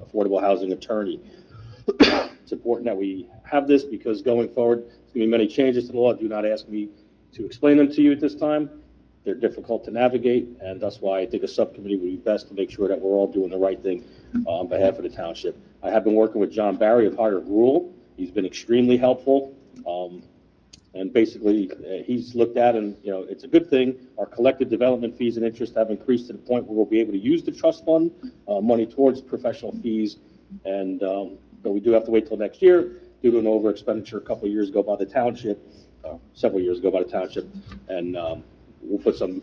affordable housing attorney. It's important that we have this because going forward, there's going to be many changes to the law. Do not ask me to explain them to you at this time. They're difficult to navigate, and that's why I think a subcommittee would be best to make sure that we're all doing the right thing on behalf of the township. I have been working with John Barry of Higher Rule. He's been extremely helpful, and basically he's looked at, and it's a good thing. Our collective development fees and interest have increased to the point where we'll be able to use the trust fund money towards professional fees, and but we do have to wait till next year due to an over expenditure a couple of years ago by the township, several years ago by the township, and we'll put some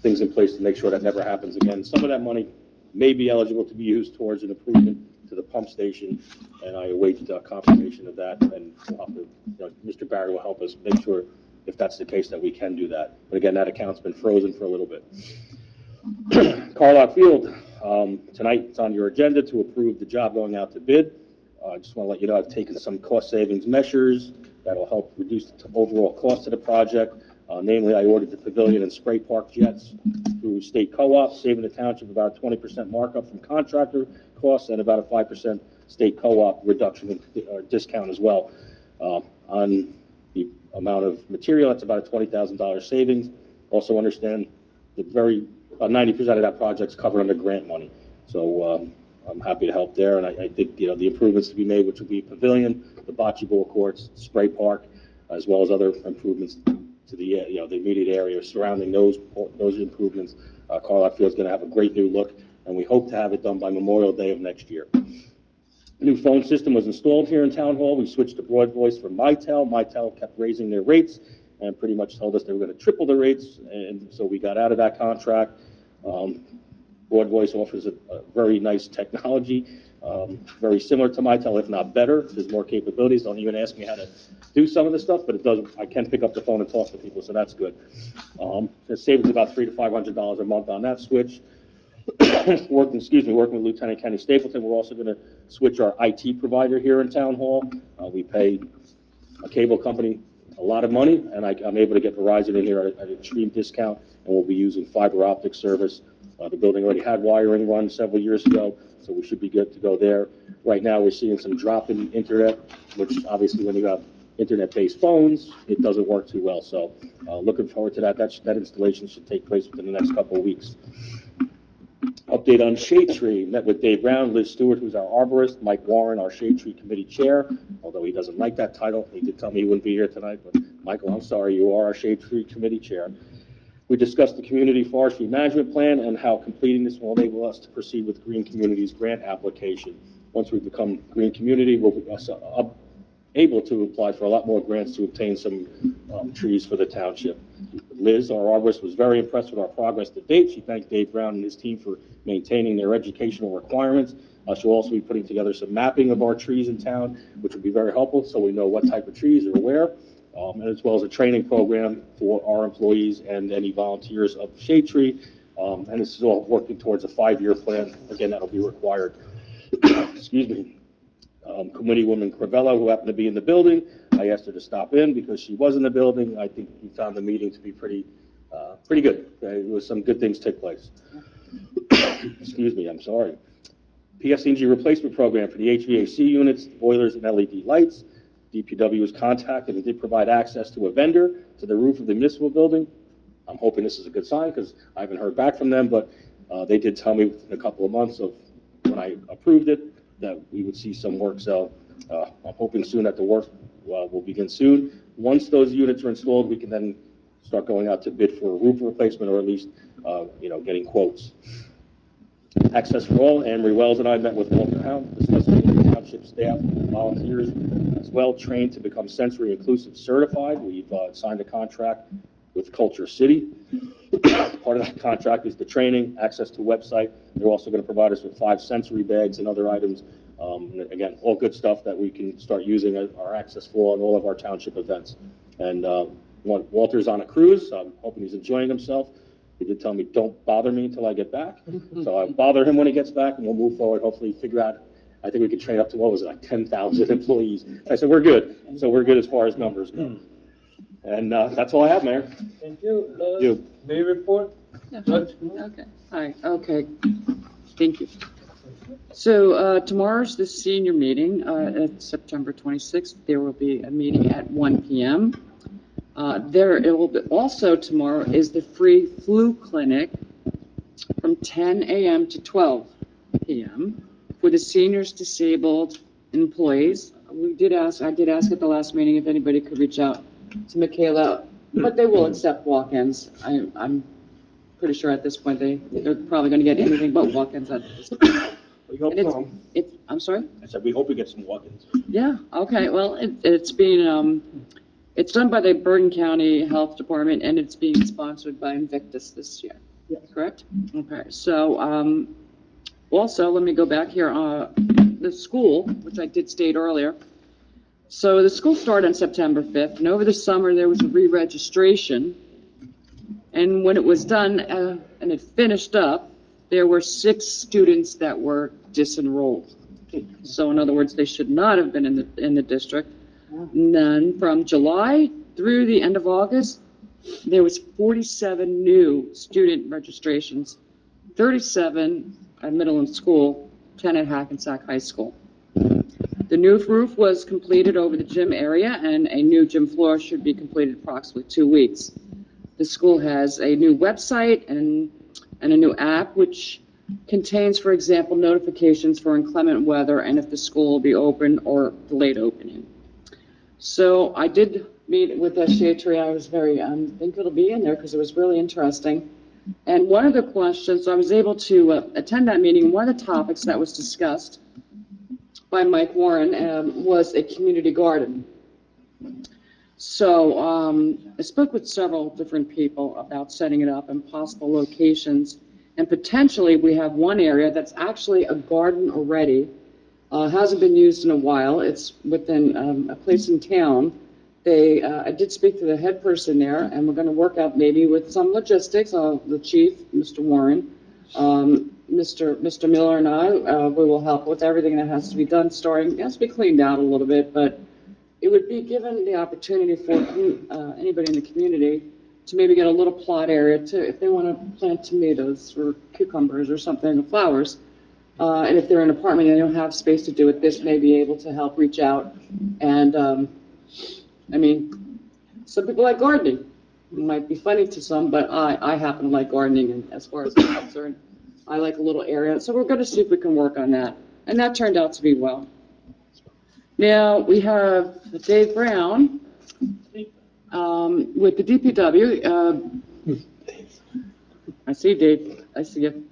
things in place to make sure that never happens again. Some of that money may be eligible to be used towards an improvement to the pump station, and I await confirmation of that, and we'll have to, Mr. Barry will help us make sure, if that's the case, that we can do that. But again, that account's been frozen for a little bit. Carlock Field, tonight it's on your agenda to approve the job going out to bid. I just want to let you know I've taken some cost savings measures that'll help reduce the overall cost of the project. Namely, I ordered the pavilion and spray park jets through state co-op, saving the township about a 20% markup from contractor costs and about a 5% state co-op reduction or discount as well. On the amount of material, that's about a $20,000 savings. Also understand that about 90% of that project's covered under grant money. So I'm happy to help there, and I think the improvements to be made, which will be pavilion, the bocce ball courts, spray park, as well as other improvements to the the immediate area surrounding those improvements. Carlock Field's going to have a great new look, and we hope to have it done by Memorial Day of next year. A new phone system was installed here in Town Hall. We switched to Broad Voice from Mitel. Mitel kept raising their rates and pretty much told us they were going to triple the rates, and so we got out of that contract. Broad Voice offers a very nice technology, very similar to Mitel, if not better. There's more capabilities. Don't even ask me how to do some of the stuff, but it does. I can pick up the phone and talk to people, so that's good. It saves about $300 to $500 a month on that switch. Working with Lieutenant Kenny Stapleton, we're also going to switch our IT provider here in Town Hall. We pay a cable company a lot of money, and I'm able to get Verizon in here at an extreme discount, and we'll be using fiber optic service. The building already had wiring run several years ago, so we should be good to go there. Right now, we're seeing some drop in internet, which obviously when you have internet-based phones, it doesn't work too well. So looking forward to that. That installation should take place within the next couple of weeks. Update on Shade Tree. Met with Dave Brown, Liz Stewart, who's our arborist, Mike Warren, our Shade Tree Committee Chair, although he doesn't like that title. He did tell me he wouldn't be here tonight, but Michael, I'm sorry, you are our Shade Tree Committee Chair. We discussed the Community Forestry Management Plan and how completing this will enable us to proceed with Green Communities grant application. Once we become Green Community, we'll be able to apply for a lot more grants to obtain some trees for the township. Liz, our arborist, was very impressed with our progress to date. She thanked Dave Brown and his team for maintaining their educational requirements. She'll also be putting together some mapping of our trees in town, which will be very helpful so we know what type of trees are where, and as well as a training program for our employees and any volunteers of Shade Tree. And this is all working towards a 5-year plan. Again, that'll be required. Excuse me. Committee Woman Cravella, who happened to be in the building, I asked her to stop in because she was in the building. I think we found the meeting to be pretty good. There was some good things took place. Excuse me, I'm sorry. PSE&G replacement program for the HVAC units, boilers, and LED lights. DPW was contacted and did provide access to a vendor to the roof of the municipal building. I'm hoping this is a good sign because I haven't heard back from them, but they did tell me within a couple of months of when I approved it that we would see some work. So I'm hoping soon that the work will begin soon. Once those units are installed, we can then start going out to bid for a roof replacement, or at least getting quotes. Access for All, Anne-Marie Wells and I met with Walter Hound, discussing the township staff, volunteers, as well trained to become sensory inclusive certified. We've signed a contract with Culture City. Part of that contract is the training, access to website. They're also going to provide us with 5 sensory bags and other items. Again, all good stuff that we can start using our access for on all of our township events. And Walter's on a cruise, so I'm hoping he's enjoying himself. He did tell me, don't bother me until I get back. So I'll bother him when he gets back, and we'll move forward, hopefully figure out, I think we could train up to, what was it, like 10,000 employees. I said, we're good. So we're good as far as numbers go. And that's all I have, Mayor. Thank you. May report? Okay. Hi. Okay. Thank you. So tomorrow's the senior meeting at September 26th. There will be a meeting at 1 p.m. It will be also tomorrow is the free flu clinic from 10 a.m. to 12 p.m. for the seniors, disabled employees. I did ask at the last meeting if anybody could reach out to Michaela, but they will accept walk-ins. I'm pretty sure at this point they're probably going to get anything but walk-ins at this point. We hope so. I'm sorry? I said we hope we get some walk-ins. Yeah, okay. Well, it's being, it's done by the Bergen County Health Department, and it's being sponsored by Invictus this year. Yes. Correct? Okay. So also, let me go back here. The school, which I did state earlier. So the school started on September 5th, and over the summer there was a re-registration. And when it was done and it finished up, there were 6 students that were disenrolled. So in other words, they should not have been in the district. And then from July through the end of August, there was 47 new student registrations, 37 at Middleland School, 10 at Hackensack High School. The new roof was completed over the gym area, and a new gym floor should be completed in approximately 2 weeks. The school has a new website and a new app, which contains, for example, notifications for inclement weather and if the school will be open or delayed opening. So I did meet with Shade Tree. I was very thankful to be in there because it was really interesting. And one of the questions, I was able to attend that meeting. One of the topics that was discussed by Mike Warren was a community garden. So I spoke with several different people about setting it up and possible locations. And potentially we have one area that's actually a garden already. Hasn't been used in a while. It's within a place in town. I did speak to the head person there, and we're going to work out maybe with some logistics. The chief, Mr. Warren, Mr. Miller, and I, we will help with everything that has to be done. It has to be cleaned out a little bit, but it would be given the opportunity for anybody in the community to maybe get a little plot area if they want to plant tomatoes or cucumbers or something, flowers. And if they're in an apartment and they don't have space to do it, this may be able to help reach out and I mean, some people like gardening. It might be funny to some, but I happen to like gardening, and as far as I'm concerned, I like a little area. So we're going to see if we can work on that. And that turned out to be well. Now, we have Dave Brown with the DPW. I see Dave. I see you.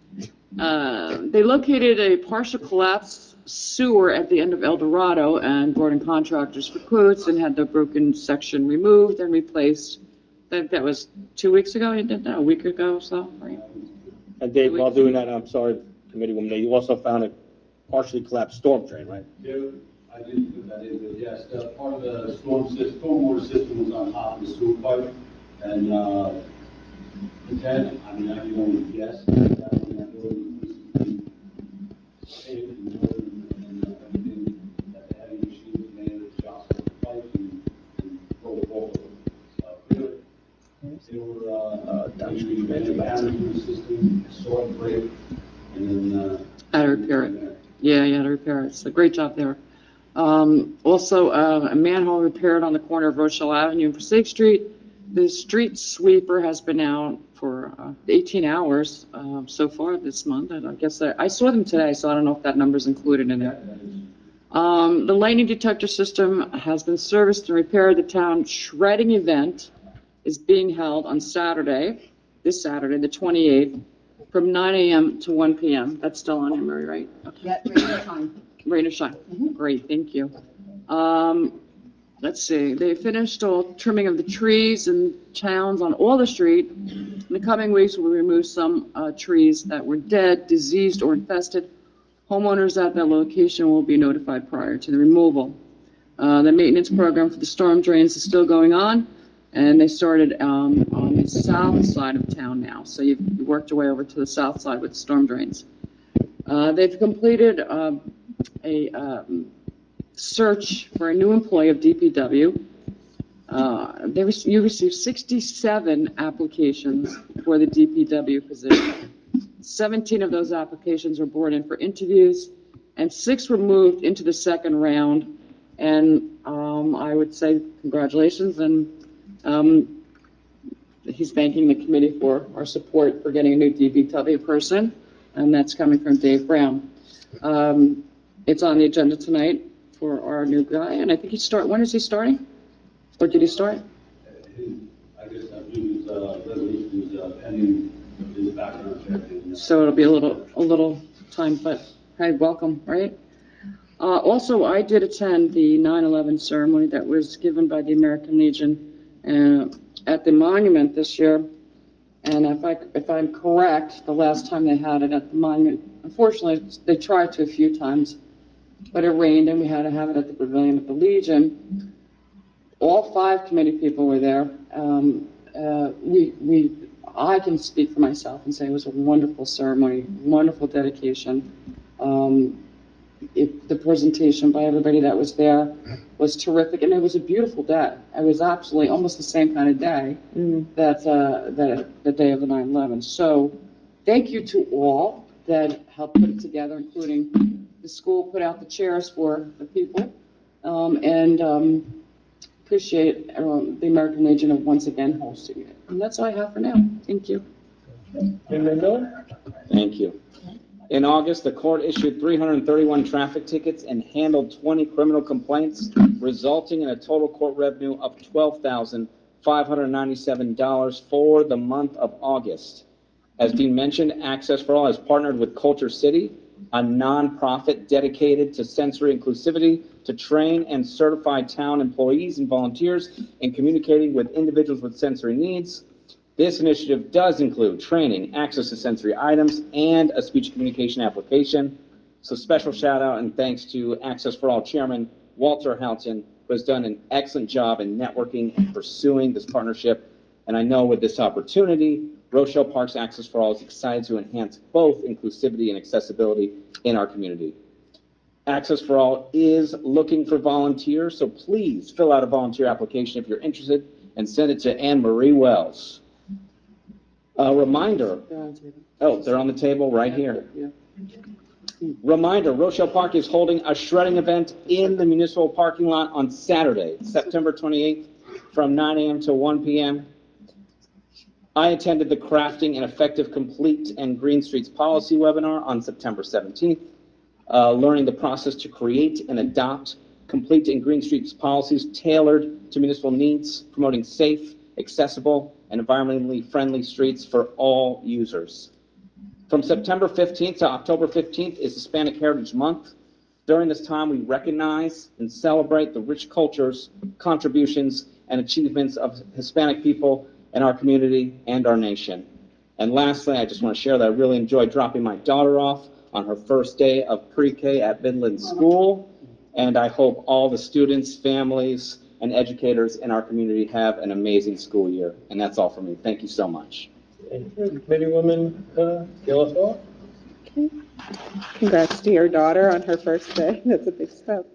They located a partial collapsed sewer at the end of El Dorado and brought in contractors for quotes and had the broken section removed and replaced. I think that was 2 weeks ago. You did that a week ago or so, right? And Dave, while doing that, I'm sorry, Committeewoman, you also found a partially collapsed storm drain, right? Yeah, I did put that in, but yes, part of the stormwater system was on top of the sewer pipe, and, I mean, I can only guess, that when that building was paved and everything, that the heavy machines made the jobs on the pipe and roll over. They were, usually down into the system, saw it break, and then, Had to repair it. Yeah, you had to repair it. It's a great job there. Also, a manhole repaired on the corner of Rochelle Avenue and Passaic Street. The street sweeper has been out for 18 hours so far this month. And I guess I saw them today, so I don't know if that number's included in it. The lightning detector system has been serviced and repaired. The town shredding event is being held on Saturday, this Saturday, the 28th, from 9 a.m. to 1 p.m. That's still on here, Mary, right? Okay. Yeah, rain or shine. Rain or shine. Great, thank you. Let's see, they finished all trimming of the trees and towns on all the street. In the coming weeks, we'll remove some trees that were dead, diseased, or infested. Homeowners at that location will be notified prior to the removal. The maintenance program for the storm drains is still going on, and they started on the south side of town now. So you've worked your way over to the south side with storm drains. They've completed a search for a new employee of DPW. You received 67 applications for the DPW position. 17 of those applications were brought in for interviews, and 6 were moved into the second round. And I would say congratulations, and he's thanking the committee for our support for getting a new DPW person, and that's coming from Dave Brown. It's on the agenda tonight for our new guy, and I think when is he starting? Or did he start? I guess that means, resolution is pending his background check. So it'll be a little time, but hey, welcome, right? Also, I did attend the 9/11 ceremony that was given by the American Legion at the monument this year. And if I'm correct, the last time they had it at the monument, unfortunately, they tried to a few times, but it rained and we had to have it at the pavilion at the Legion. All 5 committee people were there. I can speak for myself and say it was a wonderful ceremony, wonderful dedication. The presentation by everybody that was there was terrific, and it was a beautiful day. It was absolutely almost the same kind of day that the day of the 9/11. So thank you to all that helped put it together, including the school put out the chairs for the people, and appreciate the American Legion of once again hosting it. And that's all I have for now. Thank you. Thank you. In August, the court issued 331 traffic tickets and handled 20 criminal complaints, resulting in a total court revenue of $12,597 for the month of August. As Dean mentioned, Access for All has partnered with Culture City, a nonprofit dedicated to sensory inclusivity, to train and certify town employees and volunteers in communicating with individuals with sensory needs. This initiative does include training, access to sensory items, and a speech communication application. So special shout out and thanks to Access for All Chairman Walter Houghton, who has done an excellent job in networking and pursuing this partnership. And I know with this opportunity, Rochelle Parks Access for All is excited to enhance both inclusivity and accessibility in our community. Access for All is looking for volunteers, so please fill out a volunteer application if you're interested and send it to Anne Marie Wells. A reminder. Oh, they're on the table right here. Yeah. Reminder, Rochelle Park is holding a shredding event in the municipal parking lot on Saturday, September 28th, from 9 a.m. to 1 p.m. I attended the Crafting an Effective Complete and Green Streets Policy webinar on September 17th, learning the process to create and adopt complete and green streets policies tailored to municipal needs, promoting safe, accessible, and environmentally friendly streets for all users. From September 15th to October 15th is Hispanic Heritage Month. During this time, we recognize and celebrate the rich cultures, contributions, and achievements of Hispanic people in our community and our nation. And lastly, I just want to share that I really enjoyed dropping my daughter off on her first day of pre-K at Midland School, and I hope all the students, families, and educators in our community have an amazing school year. And that's all for me. Thank you so much. Committee woman, Gail Oswald? Okay. Congrats to your daughter on her first day. That's a big step.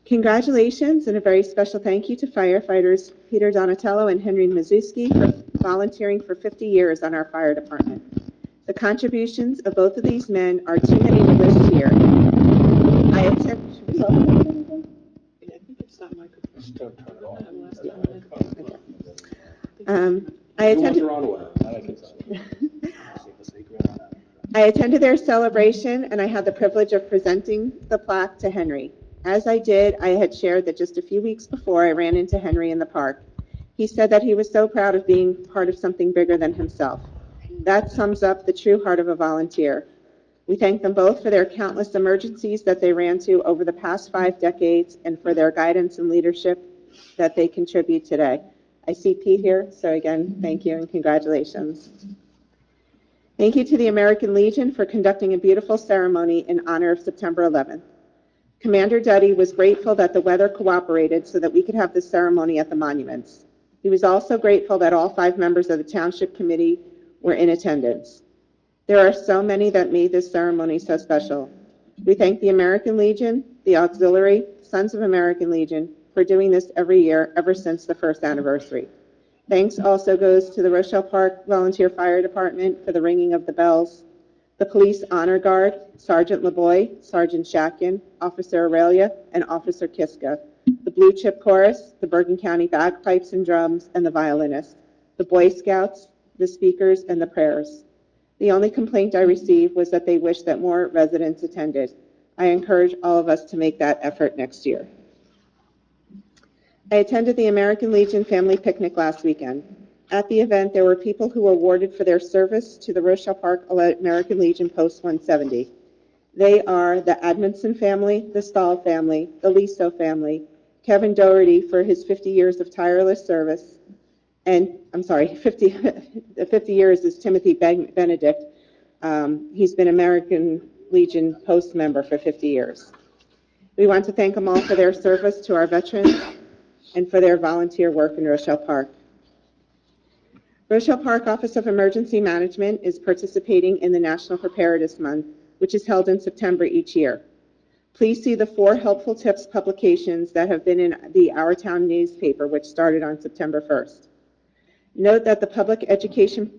Congratulations and a very special thank you to firefighters Peter Donatello and Henry Mazuski for volunteering for 50 years on our fire department. The contributions of both of these men are too many to list here. I attend. Should we talk about anything? I think it's not microphone. I attended their celebration and I had the privilege of presenting the plaque to Henry. As I did, I had shared that just a few weeks before I ran into Henry in the park. He said that he was so proud of being part of something bigger than himself. That sums up the true heart of a volunteer. We thank them both for their countless emergencies that they ran to over the past 5 decades and for their guidance and leadership that they contribute today. I see Pete here, so again, thank you and congratulations. Thank you to the American Legion for conducting a beautiful ceremony in honor of September 11th. Commander Duddy was grateful that the weather cooperated so that we could have the ceremony at the monuments. He was also grateful that all 5 members of the Township Committee were in attendance. There are so many that made this ceremony so special. We thank the American Legion, the Auxiliary, Sons of American Legion, for doing this every year ever since the first anniversary. Thanks also goes to the Rochelle Park Volunteer Fire Department for the ringing of the bells, the Police Honor Guard, Sergeant LeBoy, Sergeant Shakin, Officer Aurelia, and Officer Kiska, the Blue Chip Chorus, the Bergen County Bagpipes and Drums, and the violinist, the Boy Scouts, the speakers, and the prayers. The only complaint I received was that they wish that more residents attended. I encourage all of us to make that effort next year. I attended the American Legion Family Picnic last weekend. At the event, there were people who were awarded for their service to the Rochelle Park American Legion Post 170. They are the Admonson family, the Stahl family, the Liso family, Kevin Doherty for his 50 years of tireless service, and, 50 years is Timothy Benedict. He's been American Legion Post member for 50 years. We want to thank them all for their service to our veterans and for their volunteer work in Rochelle Park. Rochelle Park Office of Emergency Management is participating in the National Preparedness Month, which is held in September each year. Please see the 4 helpful tips publications that have been in the Our Town newspaper, which started on September 1st. Note that the public education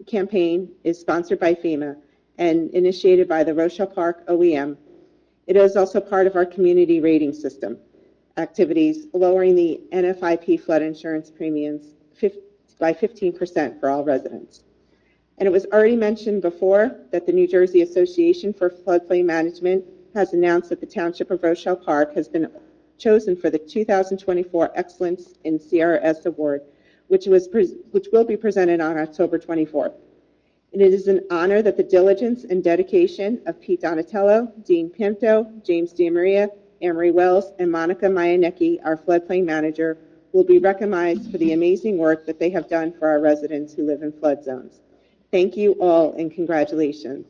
campaign is sponsored by FEMA and initiated by the Rochelle Park OEM. It is also part of our community rating system activities, lowering the NFIP flood insurance premiums by 15% for all residents. And it was already mentioned before that the New Jersey Association for Floodplain Management has announced that the Township of Rochelle Park has been chosen for the 2024 Excellence in CRS Award, which will be presented on October 24th. And it is an honor that the diligence and dedication of Pete Donatello, Dean Pinto, James DiMaria, Anne-Marie Wells, and Monica Mayanecki, our floodplain manager, will be recognized for the amazing work that they have done for our residents who live in flood zones. Thank you all and congratulations.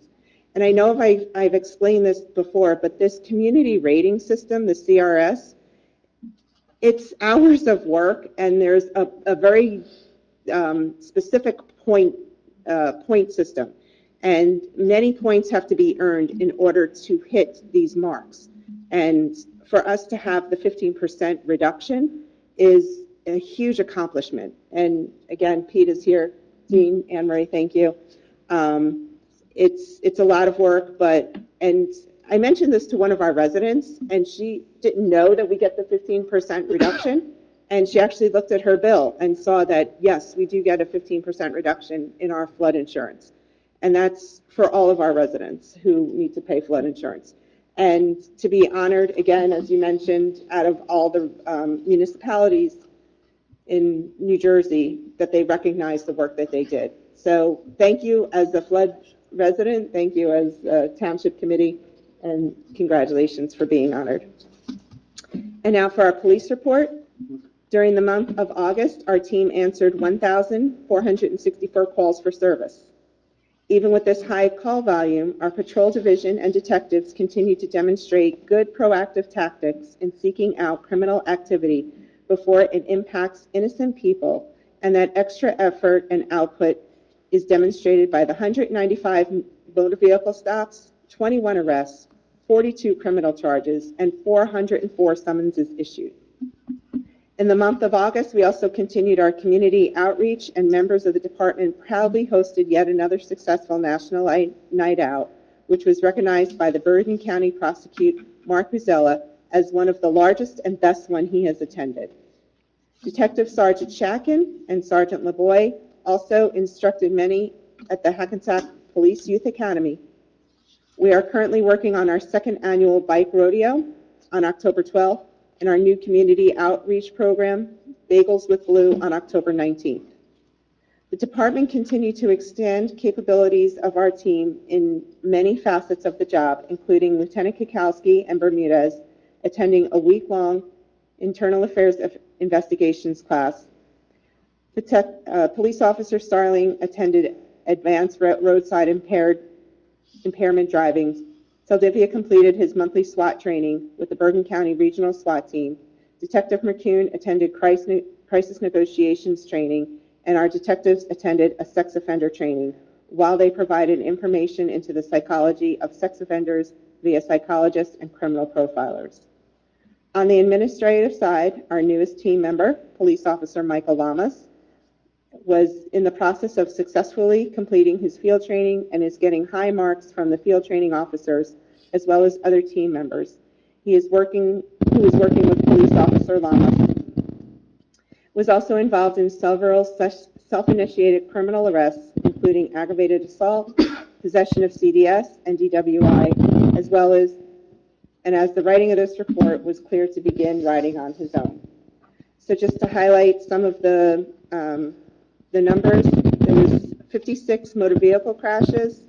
And I know I've explained this before, but this community rating system, the CRS, it's hours of work, and there's a very specific point system. And many points have to be earned in order to hit these marks. And for us to have the 15% reduction is a huge accomplishment. And again, Pete is here. Dean, Anne-Marie, thank you. it's a lot of work, and I mentioned this to one of our residents, and she didn't know that we get the 15% reduction. And she actually looked at her bill and saw that, yes, we do get a 15% reduction in our flood insurance. And that's for all of our residents who need to pay flood insurance. And to be honored, again, as you mentioned, out of all the municipalities in New Jersey, that they recognize the work that they did. So thank you as a flood resident, thank you as a Township Committee, and congratulations for being honored. And now for our police report. During the month of August, our team answered 1,464 calls for service. Even with this high call volume, our patrol division and detectives continue to demonstrate good proactive tactics in seeking out criminal activity before it impacts innocent people, and that extra effort and output is demonstrated by the 195 motor vehicle stops, 21 arrests, 42 criminal charges, and 404 summonses issued. In the month of August, we also continued our community outreach, and members of the department proudly hosted yet another successful National Night Out, which was recognized by the Bergen County Prosecutor Mark Buzella as one of the largest and best one he has attended. Detective Sergeant Shakin and Sergeant LeBoy also instructed many at the Hackensack Police Youth Academy. We are currently working on our second annual bike rodeo on October 12th, and our new community outreach program, Bagels with Blue, on October 19th. The department continued to extend capabilities of our team in many facets of the job, including Lieutenant Kikowski and Bermudez attending a week-long internal affairs investigations class. Police Officer Starling attended advanced roadside impairment driving. Saldivia completed his monthly SWAT training with the Bergen County Regional SWAT Team. Detective McCune attended crisis negotiations training, and our detectives attended a sex offender training, while they provided information into the psychology of sex offenders via psychologists and criminal profilers. On the administrative side, our newest team member, Police Officer Michael Lamas, was in the process of successfully completing his field training and is getting high marks from the field training officers as well as other team members. He was working with Police Officer Lamas. Was also involved in several self-initiated criminal arrests, including aggravated assault, possession of CDS, and DWI, as well as, and as the writing of this report, was clear to begin riding on his own. So just to highlight some of the numbers, there was 56 motor vehicle crashes,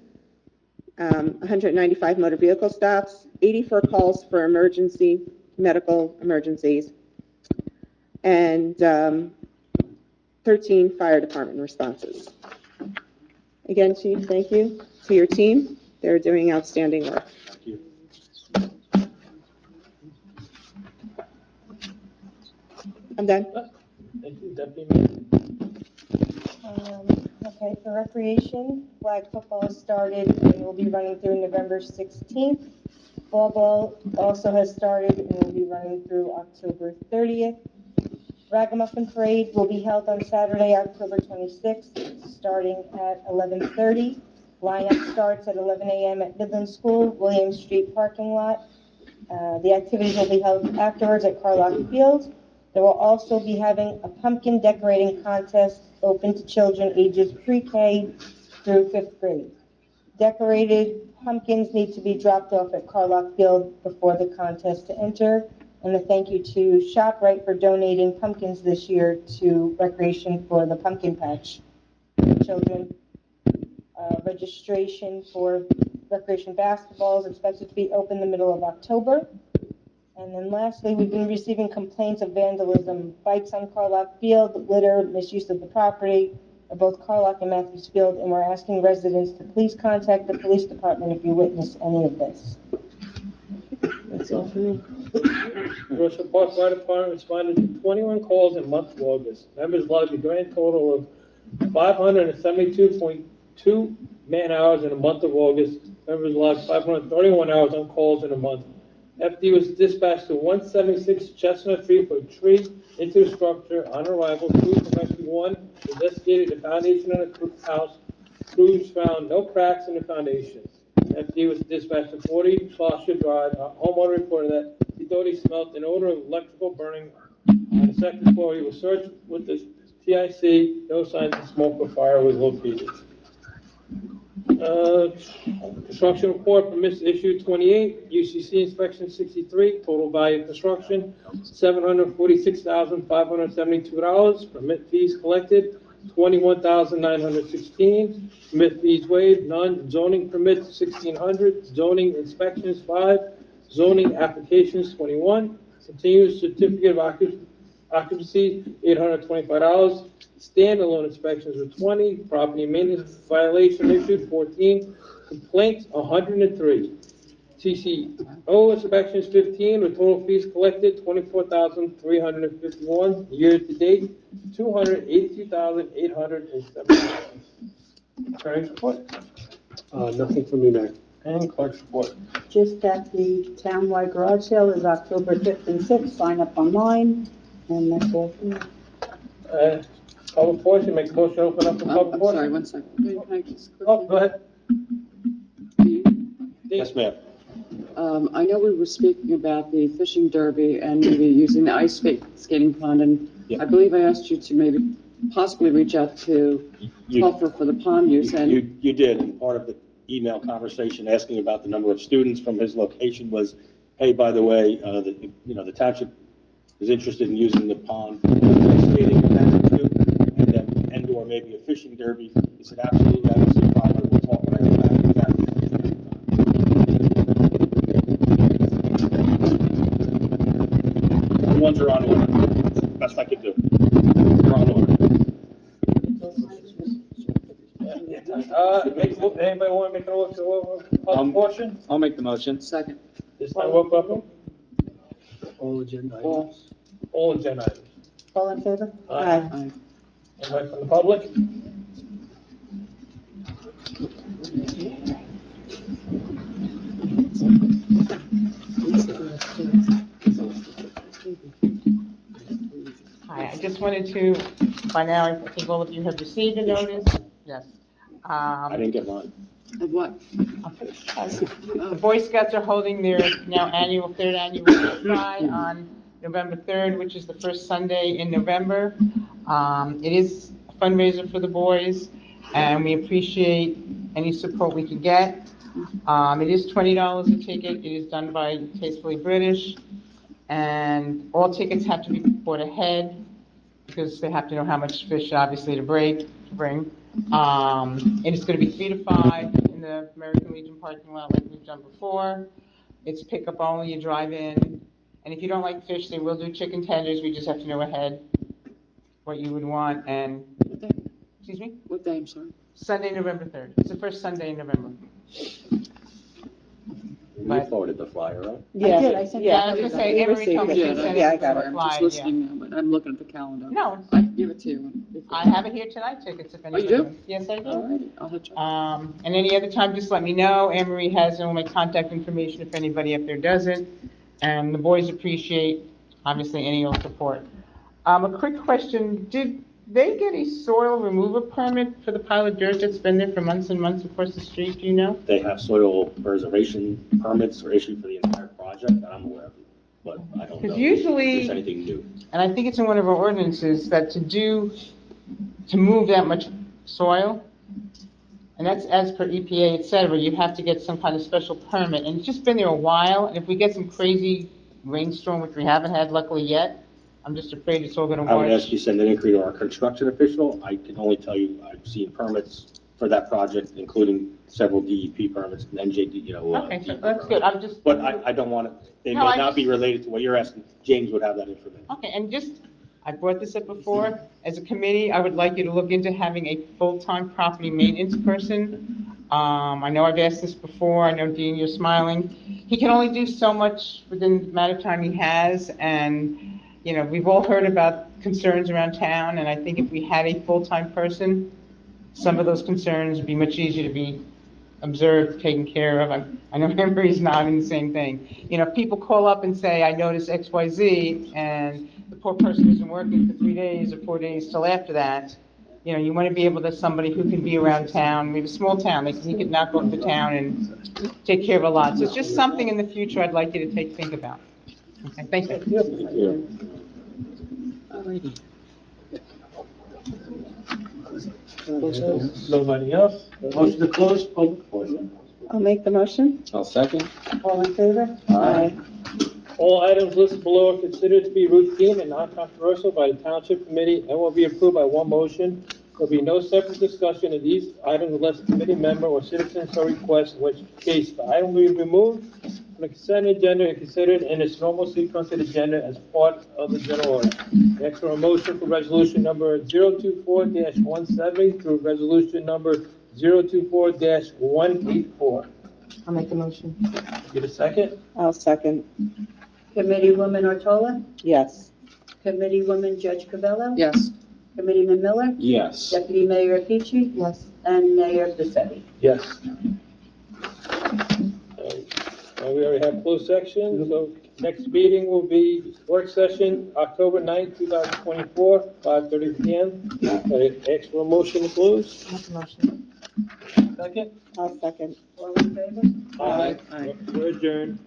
195 motor vehicle stops, 84 calls for medical emergencies, and 13 fire department responses. Again, Chief, thank you to your team. They're doing outstanding work. Thank you. I'm done. Thank you, Deputy Mayor. Okay, for recreation, flag football has started and will be running through November 16th. Fall ball also has started and will be running through October 30th. Ragamuffin Parade will be held on Saturday, October 26th, starting at 11:30. Lineup starts at 11 a.m. at Midland School, Williams Street parking lot. The activities will be held afterwards at Carlock Field. They will also be having a pumpkin decorating contest open to children ages pre-K through 5th grade. Decorated pumpkins need to be dropped off at Carlock Field before the contest to enter. And a thank you to ShopRite for donating pumpkins this year to Recreation for the Pumpkin Patch for children. Registration for Recreation basketball is expected to be open the middle of October. And then lastly, we've been receiving complaints of vandalism, bikes on Carlock Field, litter, misuse of the property of both Carlock and Matthews Field, and we're asking residents to please contact the police department if you witness any of this. That's all for me. Rochelle Park Fire Department responded to 21 calls in the month of August. Members logged a grand total of 572.2 man hours in the month of August. Members logged 531 hours on calls in a month. FD was dispatched to 176 Chestnut Street for a tree into the structure on arrival. Crews from SB1 investigated the foundation of the house Crews found no cracks in the foundation. FD was dispatched to 40 Foster Drive. A homeowner reported that he thought he smelled an odor of electrical burning on the second floor. He was searched with the TIC. No signs of smoke or fire was located. Construction report, permits issued 28, UCC inspection 63, total value of construction $746,572, permit fees collected $21,916, permit fees waived, none, zoning permits 1,600, zoning inspections 5, zoning applications 21, continuous certificate of occupancy $825, standalone inspections were 20, property maintenance violation issued 14, complaints 103. TCO inspections 15, with total fees collected 24,351, year to date 282,870. Attorney's report. Nothing from me, Mayor. And clerk's report. Just that the townwide garage sale is October 5th and 6th. Sign up online, and that's all from me. Public portion, make a motion to open up the public I'm portion. sorry, 1 second. Can I just Oh, go ahead. Yes, ma'am. I know we were speaking about the fishing derby and maybe using the ice skating pond, and I believe I asked you to maybe possibly reach out to Puffer for the pond use, and You did, and part of the email conversation asking about the number of students from his location was, hey, by the way, the township is interested in using the pond for skating if that's too, and/or maybe a fishing derby. He said, absolutely, I don't see a problem, we'll talk when I get back to that. The ones are on order, best I could do. They're on order. Anybody want to make a motion to open public portion? I'll make the motion. Second. This time, roll call vote. All agenda items. All agenda items. All in favor? Aye. Anybody from the public? Hi, I just wanted to, by now, I think all of you have received a notice. Yes. I didn't get mine. of what? The Boy Scouts are holding their third annual Fry on November 3rd, which is the first Sunday in November. It is a fundraiser for the boys, and we appreciate any support we can get. It is $20 a ticket. It is done by Tastefully British, and all tickets have to be bought ahead because they have to know how much fish, obviously, to bring. And it's going to be 3 to 5 in the American Legion parking lot like we've done before. It's pickup only, you drive in. And if you don't like fish, they will do chicken tenders. We just have to know ahead what you would want. And, excuse me? What day, I'm sorry? Sunday, November 3rd. It's the first Sunday in November. You forwarded the flyer, right? Yeah, I did. I sent it. Yeah, I was going to say, Emery told me to send it. Yeah, I got it. I'm just listening now, but I'm looking at the calendar. No. I can give it to you. I have it here tonight, tickets, if anybody do? wants. Yes, I do. All right, I'll have to. And any other time, just let me know. Anne Marie has all my contact information if anybody up there doesn't. And the boys appreciate, obviously, any old support. A quick question, did they get a soil removal permit for the pile of dirt that's been there for months and months across the street, do you know? They have soil preservation permits are issued for the entire project, and I'm aware of it, but I don't know Because usually, if there's anything new. and I think it's in one of our ordinances, that to move that much soil, and that's as per EPA, et cetera, you have to get some kind of special permit. And it's just been there a while, and if we get some crazy rainstorm, which we haven't had luckily yet, I'm just afraid it's all gonna I would wash. ask you to send an inquiry to our construction official. I can only tell you, I've seen permits for that project, including several DEP permits, and NJD, Okay, so that's good, I'm just. But I don't want to, they may No, I not be just- related to what you're asking. James would have that information. Okay, and just, I brought this up before, as a committee, I would like you to look into having a full-time property maintenance person. I know I've asked this before, I know Dean, you're smiling. He can only do so much within the amount of time he has, and, we've all heard about concerns around town, and I think if we had a full-time person, some of those concerns would be much easier to be observed, taken care of. I know Emery's nodding the same thing. If people call up and say, I noticed X, Y, Z, and the poor person isn't working for 3 days or 4 days till after that, You know, you want to be able to, somebody who can be around town, we have a small town, like, he could knock off the town and take care of a lot. So it's just something in the future I'd like you to think about. Okay, thank you. Nobody else? Motion to close public portion. I'll make the motion. I'll second. All in favor? Aye. All items listed below are considered to be routine and non-controversial by the Township Committee and will be approved by one motion. There will be no separate discussion of these items unless a committee member or citizen so requests, in which case the item will be removed from the consent agenda and considered in its normal sequence of the agenda as part of the general order. Next, for a motion for resolution number 024-170 through resolution number 024-184. I'll make the motion. Get a second? I'll second. Committeewoman Otola? Yes. Committeewoman Judge Covello? Yes. Committeeman Miller? Yes. Deputy Mayor Peachy? Yes. And Mayor Pacini? Yes. We already have closed section, so next meeting will be work session, October 9th, 2024, 5:30 PM. Ask for a motion to close. Make the motion. Second? I'll second. All in favor? Aye. We're adjourned.